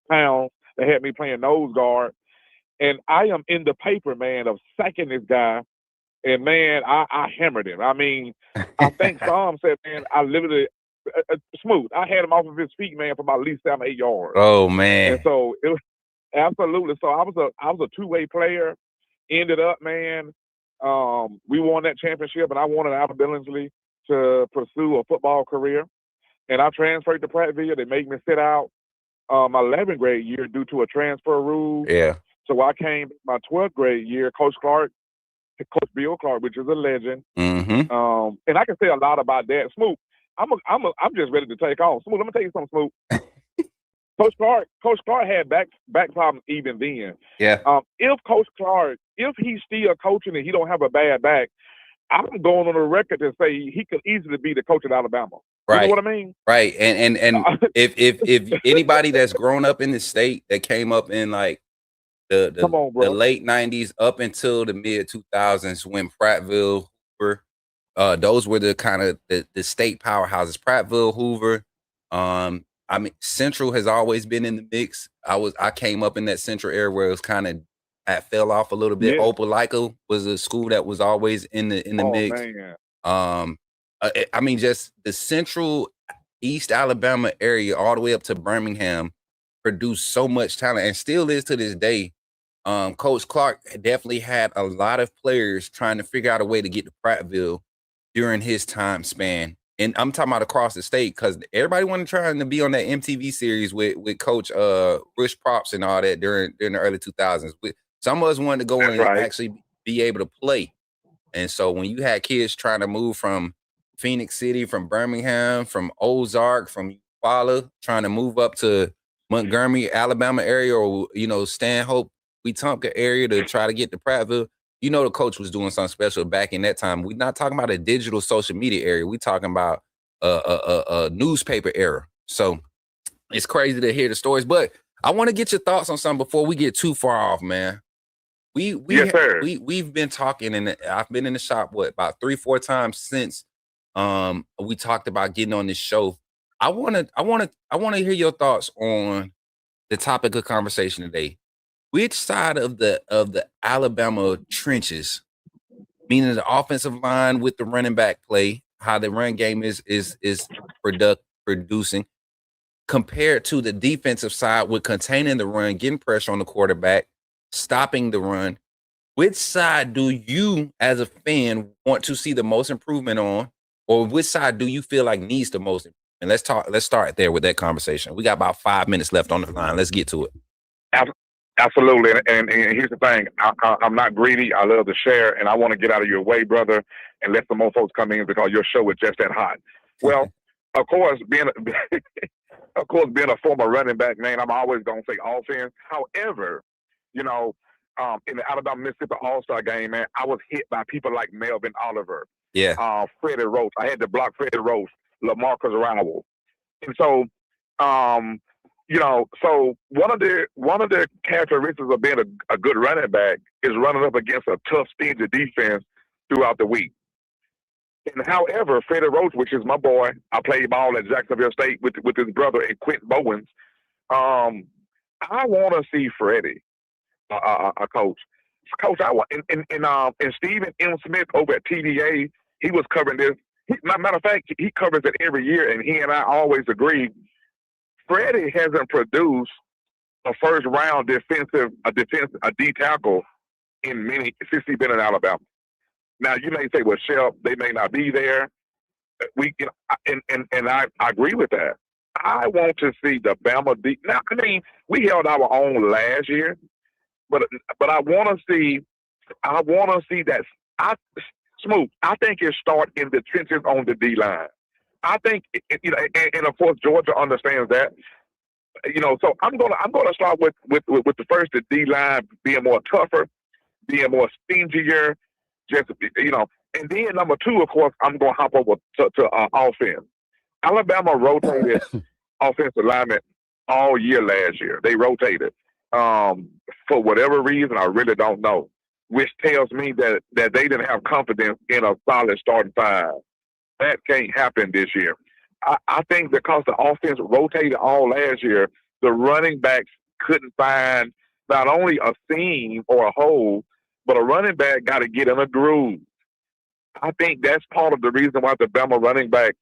pounds. They had me playing nose guard. And I am in the paper, man, of sacking this guy. And, man, I hammered him. I mean, I think Sam said, man, I literally smooth. I had him off of his feet, man, for about at least 7 or 8 yards. Oh, man. And so, Absolutely. So I was a two-way player. Ended up, man, we won that championship, and I wanted Alabama Billingsley to pursue a football career. And I transferred to Prattville. They made me sit out my 11th grade year due to a transfer rule. Yeah. So I came my 12th grade year. Coach Bill Clark, which is a legend. Mm-hmm. And I can say a lot about that. Smook, I'm just ready to take off. Smook, let me tell you something, Smook. Coach Clark had back problems even then. Yeah. If Coach Clark, if he's still coaching and he don't have a bad back, I'm going on the record to say he could easily be the coach at Alabama. Right. You know what I mean? Right. And if anybody that's grown up in the state that came up in like the late 90s up until the mid 2000s when Prattville, Hoover, those were the kind of the state powerhouses. Prattville, Hoover, I mean, Central has always been in the mix. I came up in that Central area where it was kind of fell off a little bit. Yeah. Opelika was a school that was always in the mix. Man. I mean, just the Central East Alabama area all the way up to Birmingham produced so much talent and still is to this day. Coach Clark definitely had a lot of players trying to figure out a way to get to Prattville during his time span. And I'm talking about across the state because everybody wanted trying to be on that MTV series with Coach Rush Props and all that during the early 2000s. Some of us wanted to go in and actually be able to play. And so when you had kids trying to move from Phoenix City, from Birmingham, from Ozark, from Eufaula, trying to move up to Montgomery, Alabama area, or, Stanhope, Wetumpka area to try to get to Prattville, the coach was doing something special back in that time. We're not talking about a digital social media area. We're talking about a newspaper era. So it's crazy to hear the stories. But I want to get your thoughts on something before we get too far off, man. We've been talking, and I've been in the shop about 3-4 times since we talked about getting on this show. I want to hear your thoughts on the topic of conversation today. Which side of the Alabama trenches, meaning the offensive line with the running back play, how the run game is producing, compared to the defensive side with containing the run, getting pressure on the quarterback, stopping the run? Which side do you, as a fan, want to see the most improvement on, or which side do you feel like needs the most improvement? Let's start there with that conversation. We got about 5 minutes left on the line. Let's get to it. Absolutely. And here's the thing. I'm not greedy. I love to share, and I want to get out of your way, brother, and let some more folks come in because your show is just that hot. Well, of course, being a former running back, man, I'm always going to say offense. However, in the Alabama-Mississippi All-Star game, man, I was hit by people like Melvin Oliver. Yeah. Freddie Roach. I had to block Freddie Roach, LaMarcus Rowell. And so, so one of the characteristics of being a good running back is running up against a tough, stingy defense throughout the week. And however, Freddie Roach, which is my boy, I played ball at Jacksonville State with his brother and Quint Bowens. I want to see Freddie, a coach. Coach, I want and Stephen M. Smith over at TDA, he was covering this. Matter of fact, he covers it every year, and he and I always agree. Freddie hasn't produced a first round D tackle since he's been in Alabama. Now you may say, well, Shep, they may not be there. And I agree with that. I want to see the Bama D. Now, I mean, we held our own last year, but I want to see that. Smook, I think it starts in the trenches on the D line. I think, and of course Georgia understands that. So I'm gonna start with the first, the D line being more tougher, being more stingier, and then number two, of course, I'm gonna hop over to offense. Alabama rotated offensive linemen all year last year. They rotated for whatever reason. I really don't know, which tells me that they didn't have confidence in a solid starting five. That can't happen this year. I think because the offense rotated all last year, the running backs couldn't find not only a seam or a hole, but a running back got to get in a groove. I think that's part of the reason why the Bama running backs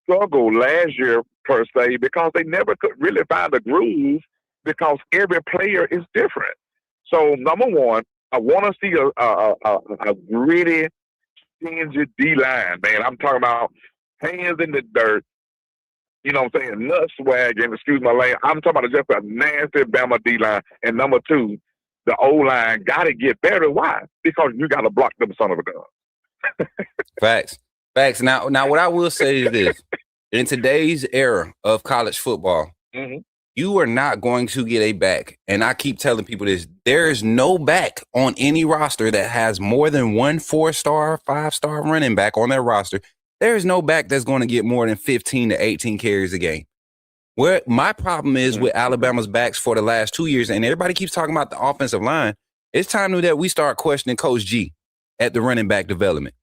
struggled last year, per se, because they never could really find a groove because every player is different. So number one, I want to see a gritty, stingy D line, man. I'm talking about hands in the dirt. You know what I'm saying? Nut swagging, excuse my language. I'm talking about just a nasty Bama D line. And number two, the O line got to get better. Why? Because you got to block them son of a gun. Facts. Now, what I will say is this: in today's era of college football, you are not going to get a back. And I keep telling people this: there is no back on any roster that has more than one 4-star, 5-star running back on their roster. There is no back that's going to get more than 15 to 18 carries a game. Where my problem is with Alabama's backs for the last 2 years, and everybody keeps talking about the offensive line, it's time that we start questioning Coach G at the running back development.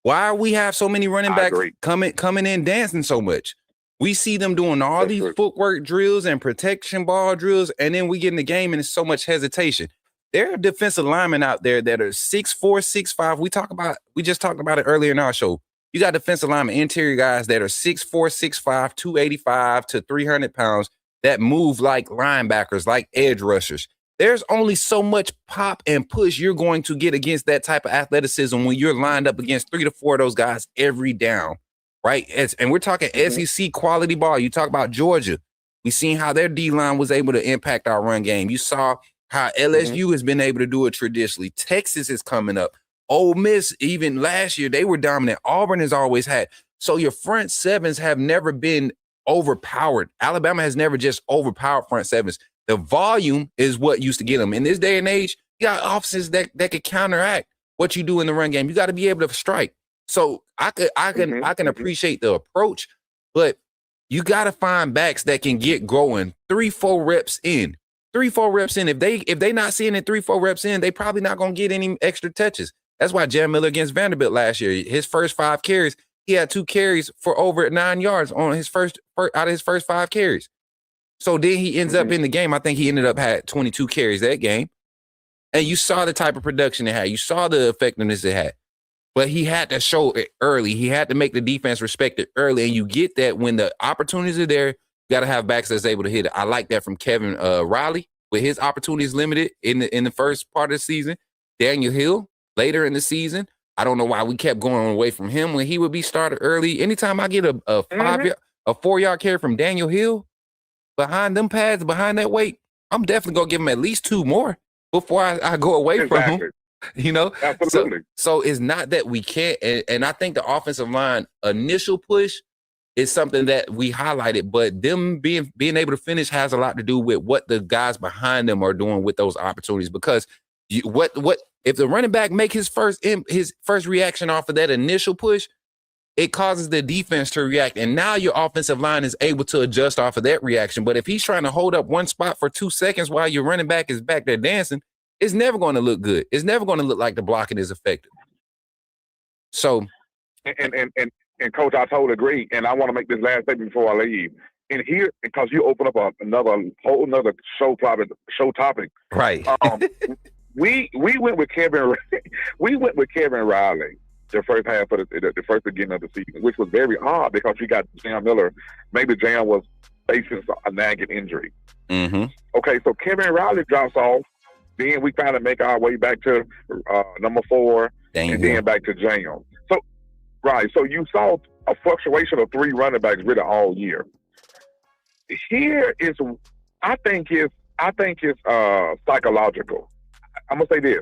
Why we have so many running backs coming in dancing so much? We see them doing all these footwork drills and protection ball drills, and then we get in the game and it's so much hesitation. There are defensive linemen out there that are 6'4", 6'5". We just talked about it earlier in our show. You got defensive linemen, interior guys that are 6'4", 6'5", 285 to 300 pounds that move like linebackers, like edge rushers. There's only so much pop and push you're going to get against that type of athleticism when you're lined up against 3 to 4 of those guys every down, right? And we're talking SEC quality ball. You talk about Georgia. We seen how their D-line was able to impact our run game. You saw how LSU has been able to do it traditionally. Texas is coming up. Ole Miss, even last year, they were dominant. Auburn has always had. So your front sevens have never been overpowered. Alabama has never just overpowered front sevens. The volume is what used to get them. In this day and age, you got offenses that could counteract what you do in the run game. You got to be able to strike. So I can appreciate the approach, but you got to find backs that can get going 3-4 reps in. 3-4 reps in. If they not seeing it 3-4 reps in, they probably not gonna get any extra touches. That's why Jam Miller against Vanderbilt last year, his first 5 carries, he had 2 carries for over 9 yards on his first out of his first 5 carries. So then he ends up in the game. I think he ended up had 22 carries that game. And you saw the type of production it had. You saw the effectiveness it had. But he had to show it early. He had to make the defense respect it early. And you get that when the opportunities are there, you got to have backs that's able to hit it. I like that from Kevin Riley, with his opportunities limited in the first part of the season. Daniel Hill, later in the season. I don't know why we kept going away from him when he would be started early. Anytime I get a 4-yard carry from Daniel Hill behind them pads, behind that weight, I'm definitely going to give him at least 2 more before I go away from him. You know? Absolutely. So it's not that we can't. And I think the offensive line initial push is something that we highlighted, but them being able to finish has a lot to do with what the guys behind them are doing with those opportunities. Because what if the running back make his first reaction off of that initial push, it causes the defense to react. And now your offensive line is able to adjust off of that reaction. But if he's trying to hold up one spot for 2 seconds while your running back is back there dancing, it's never going to look good. It's never going to look like the blocking is effective. So, and Coach, I totally agree. And I want to make this last statement before I leave. And here, because you open up another show topic, right? We went with Kevin. We went with Kevin Riley the first half of the first beginning of the season, which was very odd because you got Jam Miller. Maybe Jam was facing a nagging injury. Okay, so Kevin Riley drops off. Then we kind of make our way back to number 4, and then back to Jam. So, right. So you saw a fluctuation of 3 running backs really all year. Here is, I think it's psychological. I'm gonna say this: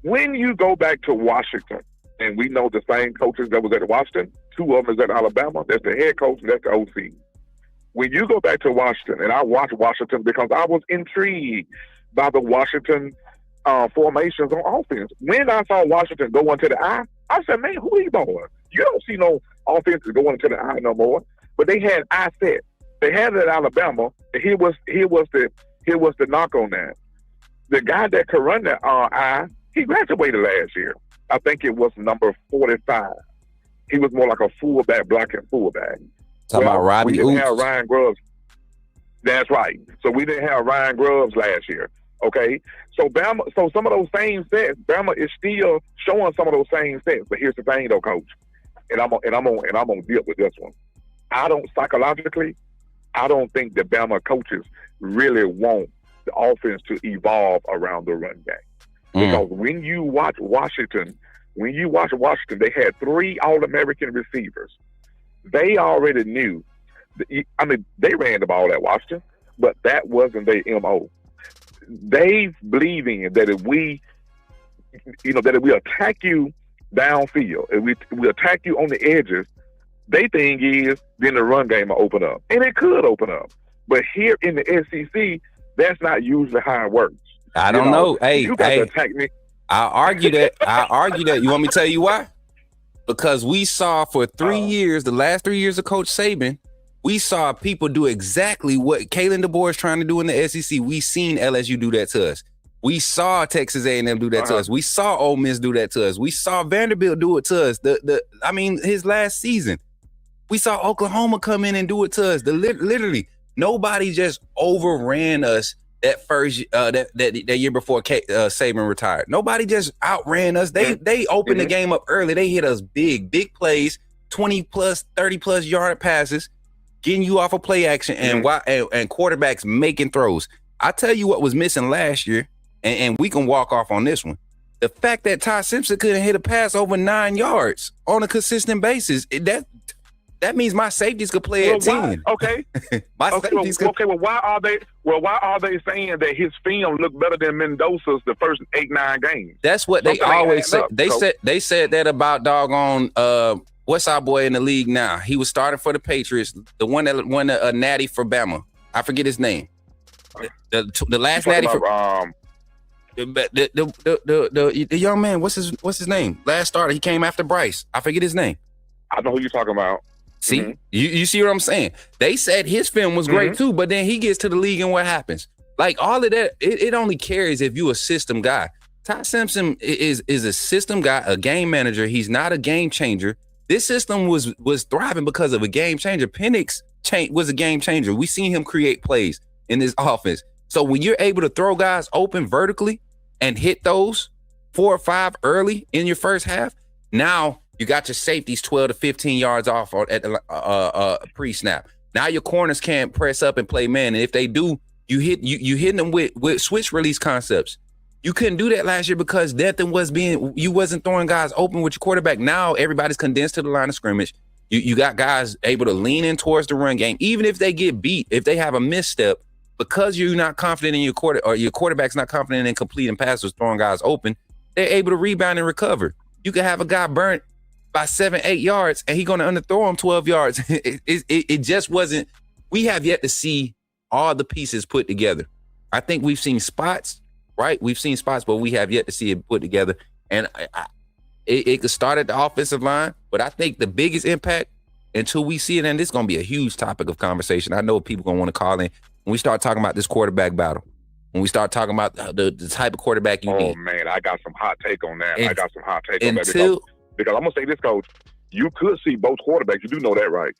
when you go back to Washington, and we know the same coaches that was at Washington, 2 of them is at Alabama. That's the head coach and that's the OC. When you go back to Washington, and I watched Washington because I was intrigued by the Washington formations on offense. When I saw Washington go into the eye, I said, "Man, who are these boys? You don't see no offenses going into the eye no more." But they had eye set. They had it at Alabama. And here was the knock on that. The guy that could run the eye, he graduated last year. I think it was number 45. He was more like a fullback, blocking fullback. Talking about Robbie We didn't have Ryan Grubbs. That's right. So we didn't have Ryan Grubbs last year. Okay. So some of those same sets, Bama is still showing some of those same sets. But here's the thing though, Coach. And I'm gonna deal with this one. I don't psychologically, I don't think the Bama coaches really want the offense to evolve around the run game. Because when you watch Washington, they had 3 All-American receivers. They already knew. They ran the ball at Washington, but that wasn't their MO. They believe in that if we attack you downfield, if we attack you on the edges, their thing is then the run game will open up. And it could open up. But here in the SEC, that's not usually how it works. I don't know. Hey, you got to attack me. I argue that. You want me to tell you why? Because we saw for 3 years, the last 3 years of Coach Saban, we saw people do exactly what Kalen DeBoer is trying to do in the SEC. We seen LSU do that to us. We saw Texas A&M do that to us. We saw Ole Miss do that to us. We saw Vanderbilt do it to us. His last season. We saw Oklahoma come in and do it to us. Literally, nobody just overran us that first that year before Saban retired. Nobody just outran us. They opened the game up early. They hit us big plays, 20 plus, 30 plus yard passes, getting you off of play action and quarterbacks making throws. I tell you what was missing last year, and we can walk off on this one. The fact that Ty Simpson couldn't hit a pass over 9 yards on a consistent basis, that means my safeties could play at 10. Okay. Why are they saying that his film looked better than Mendoza's the first 8-9 games? That's what they always say. They said that about doggone what's our boy in the league now? He was starting for the Patriots, the one that won a natty for Bama. I forget his name. The last natty for the young man. What's his name? Last starter. He came after Bryce. I forget his name. I know who you're talking about. See, you see what I'm saying? They said his film was great too, but then he gets to the league and what happens? Like all of that, it only carries if you a system guy. Ty Simpson is a system guy, a game manager. He's not a game changer. This system was thriving because of a game changer. Penix was a game changer. We seen him create plays in this offense. So when you're able to throw guys open vertically and hit those 4 or 5 early in your first half, now you got your safeties 12 to 15 yards off at the pre-snap. Now your corners can't press up and play man, and if they do, you hitting them with switch release concepts. You couldn't do that last year because you wasn't throwing guys open with your quarterback. Now everybody's condensed to the line of scrimmage. You got guys able to lean in towards the run game, even if they get beat, if they have a misstep, because you're not confident in your quarterback's not confident in completing passes, throwing guys open. They're able to rebound and recover. You can have a guy burnt by 7-8 yards, and he's going to underthrow him 12 yards. It just wasn't. We have yet to see all the pieces put together. I think we've seen spots, right? We've seen spots, but we have yet to see it put together. And it could start at the offensive line, but I think the biggest impact until we see it, and this is going to be a huge topic of conversation. I know people going to want to call in when we start talking about this quarterback battle. When we start talking about the type of quarterback you need. Oh, man, I got some hot take on that. Because I'm going to say this, Coach. You could see both quarterbacks. You do know that, right?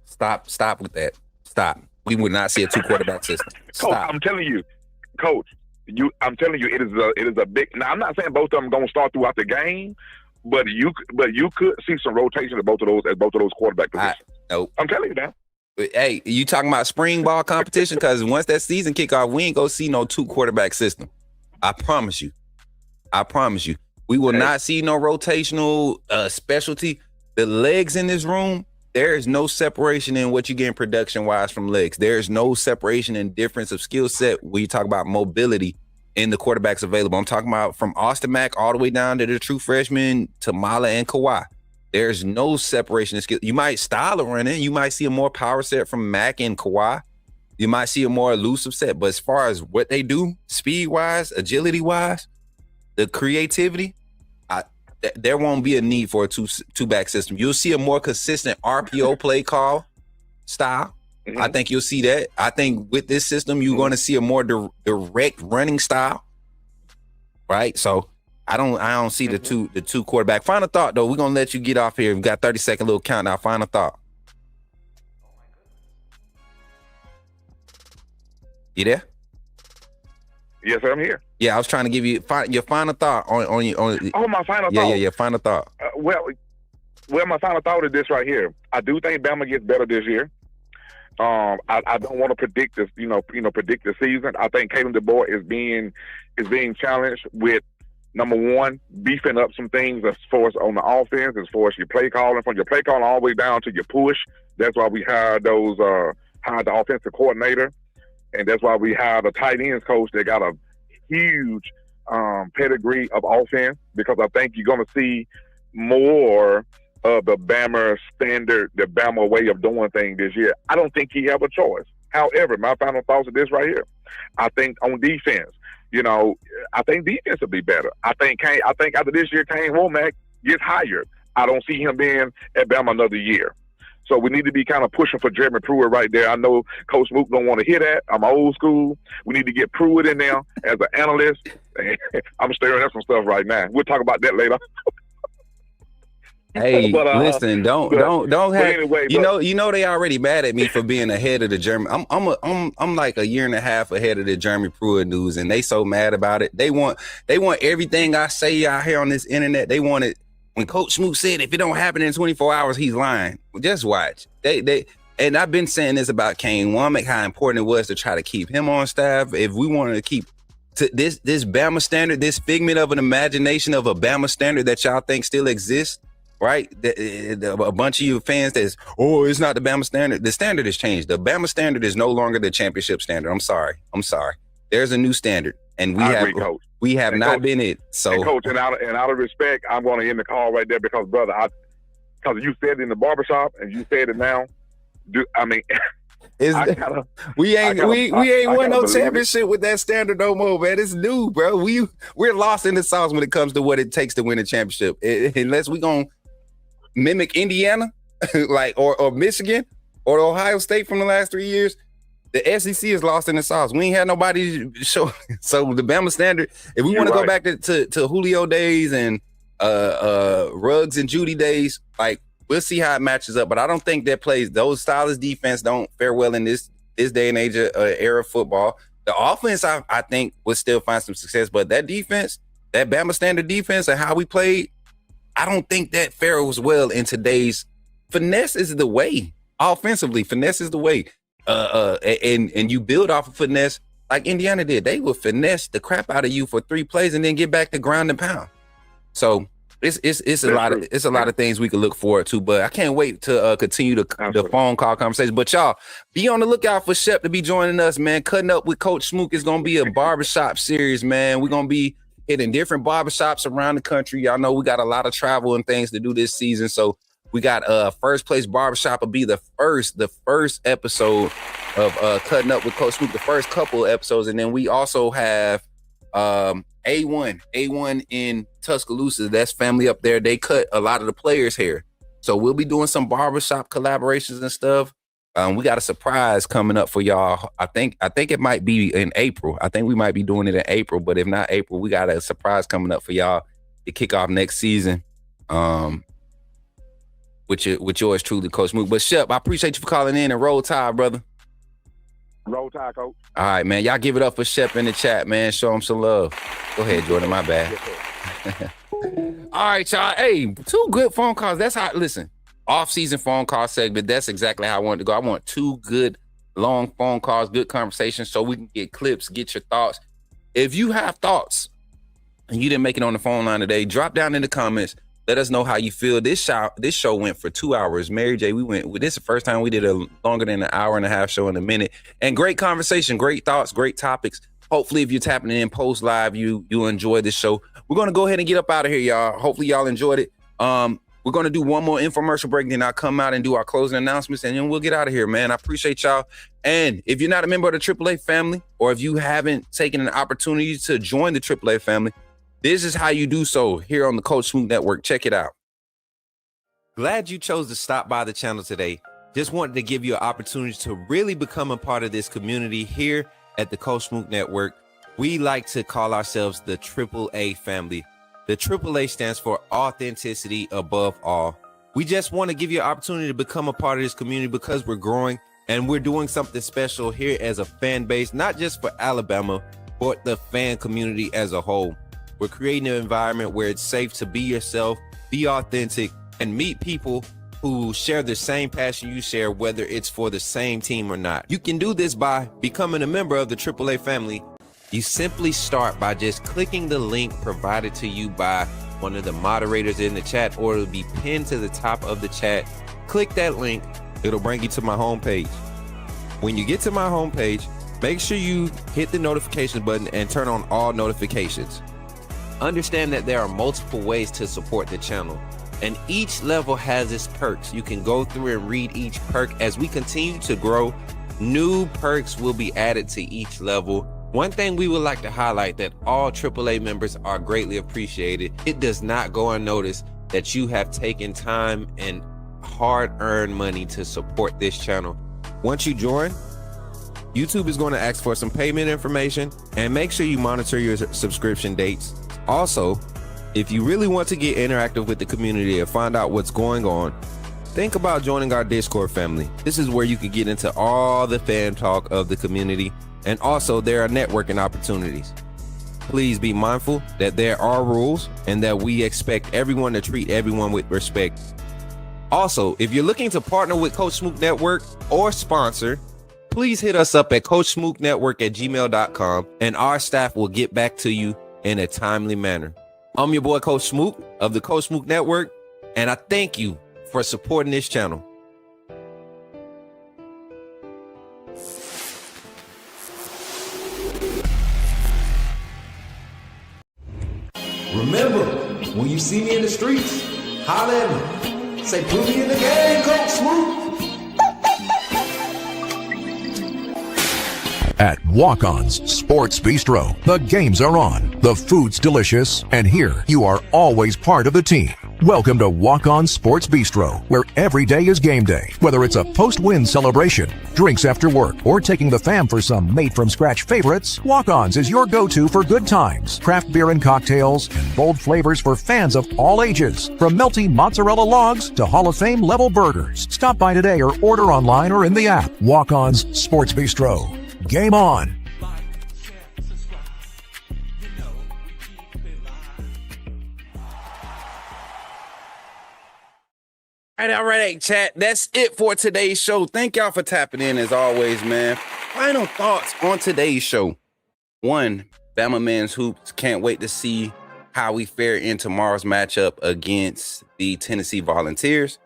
Stop with that. Stop. We would not see a 2-quarterback system. Stop. Coach, I'm telling you, it is a big. Now, I'm not saying both of them going to start throughout the game, but you could see some rotation at both of those quarterback positions. Nope. I'm telling you now. Hey, you talking about spring ball competition? Because once that season kick off, we ain't gonna see no 2-quarterback system. I promise you. We will not see no rotational specialty. The legs in this room, there is no separation in what you get production-wise from legs. There is no separation in difference of skill set when you talk about mobility in the quarterbacks available. I'm talking about from Austin Mack all the way down to the true freshman to Mala and Kawhi. There's no separation in skill. You might style a running. You might see a more power set from Mack and Kawhi. You might see a more elusive set. But as far as what they do, speed-wise, agility-wise, the creativity, there won't be a need for a two-back system. You'll see a more consistent RPO play call style. I think you'll see that. I think with this system, you're going to see a more direct running style, right? So I don't see the two quarterback. Final thought though. We're gonna let you get off here. We got 30-second little countdown. Final thought. You there? Yes, I'm here. Yeah, I was trying to give you your final thought on. Oh, my final thought. Yeah. Final thought. Well, my final thought is this right here. I do think Bama gets better this year. I don't want to predict this, predict the season. I think Kalen DeBoer is being challenged with, number one, beefing up some things as far as on the offense, as far as your play calling, from your play calling all the way down to your push. That's why we hired the offensive coordinator, and that's why we hired a tight ends coach that got a huge pedigree of offense, because I think you're going to see more of the Bama standard, the Bama way of doing things this year. I don't think he have a choice. However, my final thoughts are this right here. I think on defense, I think defense will be better. I think after this year, Kane Womack gets hired. I don't see him being at Bama another year. So we need to be kind of pushing for Jeremy Pruitt right there. I know Coach Smook don't want to hear that. I'm old school. We need to get Pruitt in there as an analyst. I'm staring at some stuff right now. We'll talk about that later. Hey, But, listen, don't have. Anyway, you know they already mad at me for being ahead of the Jeremy. I'm like a year and a half ahead of the Jeremy Pruitt news, and they so mad about it. They want everything I say out here on this internet. They want it. When Coach Smook said if it don't happen in 24 hours, he's lying. Well, just watch. And I've been saying this about Kane Womack, how important it was to try to keep him on staff. If we wanted to keep this Bama standard, this figment of an imagination of a Bama standard that y'all think still exists. Right? A bunch of you fans it's not the Bama standard. The standard has changed. The Bama standard is no longer the championship standard. I'm sorry. There's a new standard, and we have not been it. So, and Coach, and out of respect, I'm going to end the call right there because, brother, because you said it in the barbershop and you said it now. We ain't won no championship with that standard no more, man. It's new, bro. We're lost in the sauce when it comes to what it takes to win a championship. Unless we gonna mimic Indiana, or Michigan or Ohio State from the last 3 years, the SEC is lost in the sauce. We ain't had nobody show. So the Bama standard, if we want to go back to Julio days and Ruggs and Judy days, we'll see how it matches up. But I don't think those stylish defense don't fare well in this day and age era of football. The offense, I think, will still find some success, but that defense, that Bama standard defense and how we played, I don't think that fares well in today's. Finesse is the way. Offensively, finesse is the way. And you build off of finesse like Indiana did. They will finesse the crap out of you for 3 plays and then get back to ground and pound. So it's a lot of things we can look forward to. But I can't wait to continue the phone call conversation. But y'all, be on the lookout for Shep to be joining us, man. Cutting Up with Coach Smook is gonna be a barbershop series, man. We're gonna be hitting different barbershops around the country. Y'all know we got a lot of travel and things to do this season. So we got First Place Barbershop will be the first episode of Cutting Up with Coach Smook, the first couple of episodes. And then we also have A1 in Tuscaloosa. That's family up there. They cut a lot of the players' hair. So we'll be doing some barbershop collaborations and stuff. We got a surprise coming up for y'all. I think it might be in April. I think we might be doing it in April, but if not April, we got a surprise coming up for y'all to kick off next season. With yours truly, Coach Smook. But Shep, I appreciate you for calling in, and roll tide, brother. Roll tide, Coach. All right, man. Y'all give it up for Shep in the chat, man. Show him some love. Go ahead, Jordan. My bad. All right, y'all. Hey, 2 good phone calls. That's how, listen, off-season phone call segment. That's exactly how I want it to go. I want 2 good, long phone calls, good conversations so we can get clips, get your thoughts. If you have thoughts and you didn't make it on the phone line today, drop down in the comments. Let us know how you feel. This show went for 2 hours. Mary J, this is the first time we did a longer than an hour and a half show in a minute. And great conversation, great thoughts, great topics. Hopefully, if you're tapping in post live, you enjoy this show. We're going to go ahead and get up out of here, y'all. Hopefully, y'all enjoyed it. We're going to do one more infomercial break, then I'll come out and do our closing announcements, and then we'll get out of here, man. I appreciate y'all. And if you're not a member of the AAA family, or if you haven't taken an opportunity to join the AAA family, this is how you do so here on the Coach Smook Network. Check it out. Glad you chose to stop by the channel today. Just wanted to give you an opportunity to really become a part of this community here at the Coach Smook Network. We like to call ourselves the AAA family. The AAA stands for authenticity above all. We just want to give you an opportunity to become a part of this community because we're growing and we're doing something special here as a fan base, not just for Alabama, but the fan community as a whole. We're creating an environment where it's safe to be yourself, be authentic, and meet people who share the same passion you share, whether it's for the same team or not. You can do this by becoming a member of the AAA family. You simply start by just clicking the link provided to you by one of the moderators in the chat, or it'll be pinned to the top of the chat. Click that link. It'll bring you to my homepage. When you get to my homepage, make sure you hit the notification button and turn on all notifications. Understand that there are multiple ways to support the channel, and each level has its perks. You can go through and read each perk. As we continue to grow, new perks will be added to each level. One thing we would like to highlight that all AAA members are greatly appreciated. It does not go unnoticed that you have taken time and hard-earned money to support this channel. Once you join, YouTube is going to ask for some payment information, and make sure you monitor your subscription dates. Also, if you really want to get interactive with the community and find out what's going on, think about joining our Discord family. This is where you can get into all the fan talk of the community, and also there are networking opportunities. Please be mindful that there are rules and that we expect everyone to treat everyone with respect. Also, if you're looking to partner with Coach Smook Network or sponsor, please hit us up at coachsmooknetwork@gmail.com, and our staff will get back to you in a timely manner. I'm your boy, Coach Smook of the Coach Smook Network, and I thank you for supporting this channel. Remember, when you see me in the streets, holla at me. Say, put me in the game, Coach Smook. At Walk-On's Sports Bistro, the games are on, the food's delicious, and here you are always part of the team. Welcome to Walk-On Sports Bistro, where every day is game day. Whether it's a post-win celebration, drinks after work, or taking the fam for some made-from-scratch favorites, Walk-On's is your go-to for good times, craft beer and cocktails, and bold flavors for fans of all ages. From melty mozzarella logs to Hall of Fame level burgers. Stop by today or order online or in the app. Walk-On's Sports Bistro. Game on. All right, chat. That's it for today's show. Thank y'all for tapping in as always, man. Final thoughts on today's show. One, Bama Men's Hoops. Can't wait to see how we fare in tomorrow's matchup against the Tennessee Volunteers.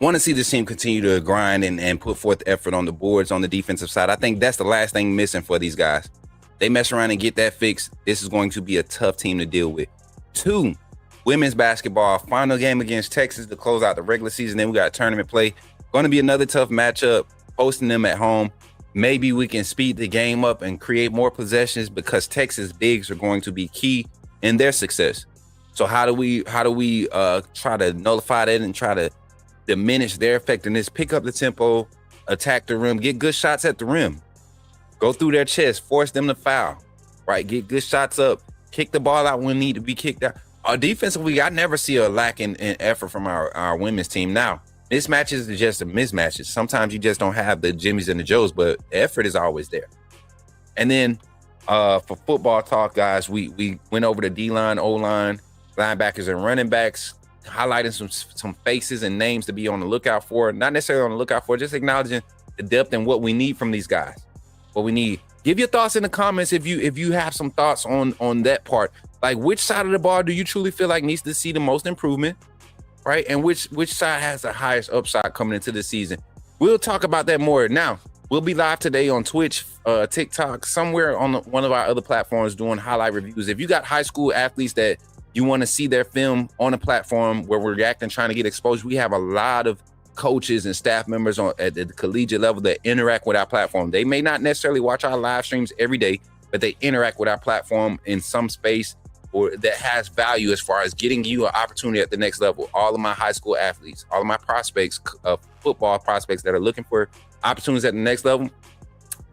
Want to see this team continue to grind and put forth effort on the boards on the defensive side. I think that's the last thing missing for these guys. They mess around and get that fixed. This is going to be a tough team to deal with. Two, women's basketball, final game against Texas to close out the regular season. Then we got tournament play. Going to be another tough matchup, hosting them at home. Maybe we can speed the game up and create more possessions because Texas bigs are going to be key in their success. So how do we try to nullify that and try to diminish their effectiveness, pick up the tempo, attack the rim, get good shots at the rim, go through their chest, force them to foul, right? Get good shots up, kick the ball out when need to be kicked out. Our defensively, I never see a lack in effort from our women's team. Now, mismatches are just mismatches. Sometimes you just don't have the Jimmys and the Joes, but effort is always there. And then for football talk, guys, we went over the D-line, O-line, linebackers and running backs, highlighting some faces and names to be on the lookout for. Not necessarily on the lookout for, just acknowledging the depth and what we need from these guys. What we need. Give your thoughts in the comments if you have some thoughts on that part. Like, which side of the ball do you truly feel like needs to see the most improvement, right? And which side has the highest upside coming into the season? We'll talk about that more. Now, we'll be live today on Twitch, TikTok, somewhere on one of our other platforms doing highlight reviews. If you got high school athletes that you want to see their film on a platform where we're reacting, trying to get exposure, we have a lot of coaches and staff members at the collegiate level that interact with our platform. They may not necessarily watch our live streams every day, but they interact with our platform in some space or that has value as far as getting you an opportunity at the next level. All of my high school athletes, all of my prospects, football prospects that are looking for opportunities at the next level,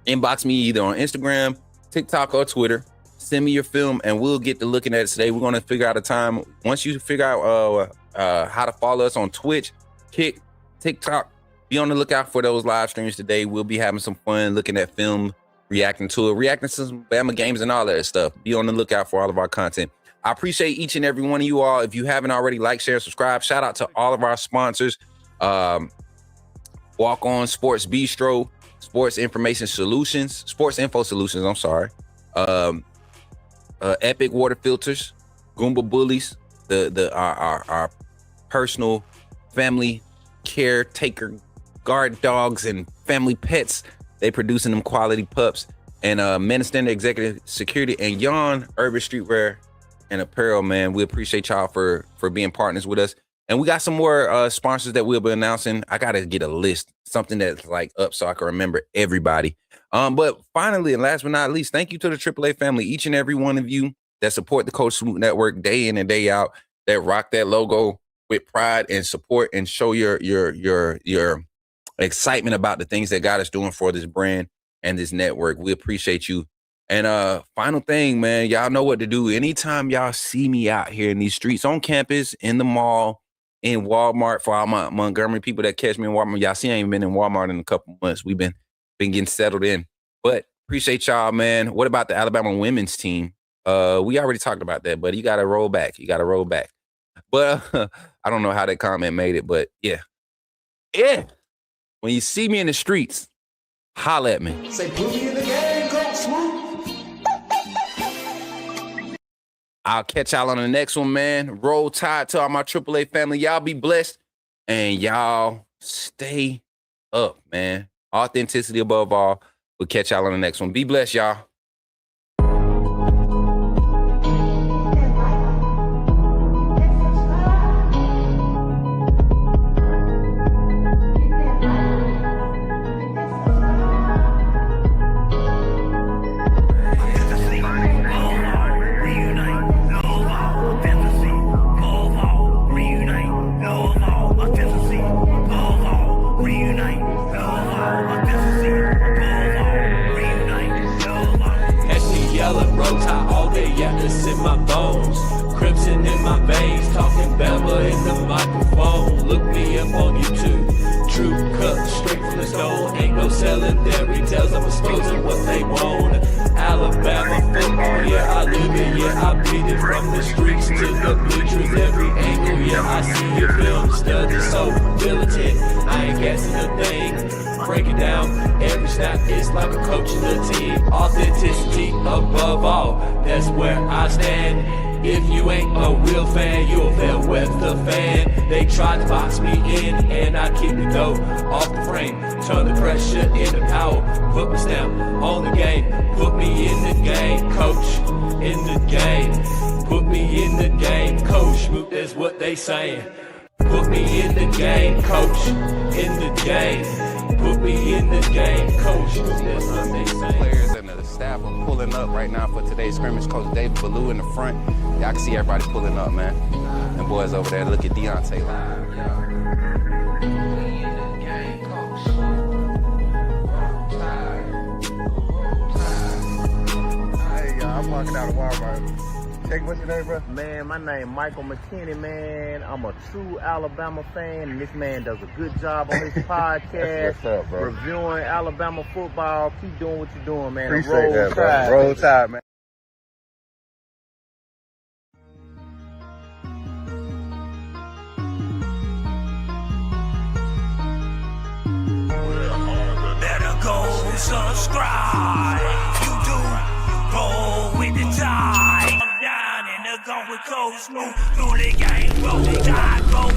inbox me either on Instagram, TikTok, or Twitter. Send me your film and we'll get to looking at it today. We're going to figure out a time. Once you figure out how to follow us on Twitch, Kick, TikTok, be on the lookout for those live streams today. We'll be having some fun looking at film, reacting to it, reacting to some Bama games and all that stuff. Be on the lookout for all of our content. I appreciate each and every one of you all. If you haven't already, like, share, subscribe. Shout out to all of our sponsors. Walk On Sports Bistro, Sports Info Solutions, I'm sorry. Epic Water Filters, Goomba Bullies, our personal family caretaker guard dogs and family pets. They producing them quality pups. And Minister Executive Security and Yon Urban Streetwear and Apparel, man. We appreciate y'all for being partners with us. And we got some more sponsors that we'll be announcing. I got to get a list, something that's like up so I can remember everybody. But finally, and last but not least, thank you to the AAA family, each and every one of you that support the Coach Smook Network day in and day out, that rock that logo with pride and support and show your excitement about the things that God is doing for this brand and this network. We appreciate you. And final thing, man, y'all know what to do. Anytime y'all see me out here in these streets, on campus, in the mall, in Walmart, for all my Montgomery people that catch me in Walmart, y'all see I ain't been in Walmart in a couple months. We've been getting settled in. But appreciate y'all, man. What about the Alabama women's team? We already talked about that, but you got to roll back. But I don't know how that comment made it, but yeah. When you see me in the streets, holla at me. Say, put me in the game, Coach Smook. I'll catch y'all on the next one, man. Roll Tide to all my AAA family. Y'all be blessed and y'all stay up, man. Authenticity above all. We'll catch y'all on the next one. Be blessed, y'all. Crimson in my veins, talking Bama in the microphone. Look me up on YouTube. True cut, straight from the stone. Ain't no selling fairy tales, I'm exposing what they want. Alabama football, yeah, I live it, yeah, I beat it from the streets to the bleachers, every angle, yeah, I see your film, study so militant. I ain't guessing a thing. Break it down, every snap is like a coach in the team. Authenticity above all, that's where I stand. If you ain't a real fan, you'll fail with the fan. They tried to box me in, and I keep the dough off the frame. Turn the pressure into power, put my stamp on the game. Put me in the game, coach, in the game. Put me in the game, coach, Smook, that's what they saying. Put me in the game, coach, in the game. Put me in the game, coach, Smook, that's what they saying. Players and the staff are pulling up right now for today's scrimmage. Coach David Ballou in the front. Y'all can see everybody pulling up, man. And boys over there, look at Deontay. Hey, y'all, I'm walking out of Walmart. Check, what's your name, bro? Man, my name Michael McKinney, man. I'm a true Alabama fan, and this man does a good job on his podcast. What's up, bro? Reviewing Alabama football. Keep doing what you're doing, man. Appreciate that, bro. Roll Tide, man. Better go subscribe. You do roll with the tide. I'm down in the gun with Coach Smook. Through the game, roll tide, roll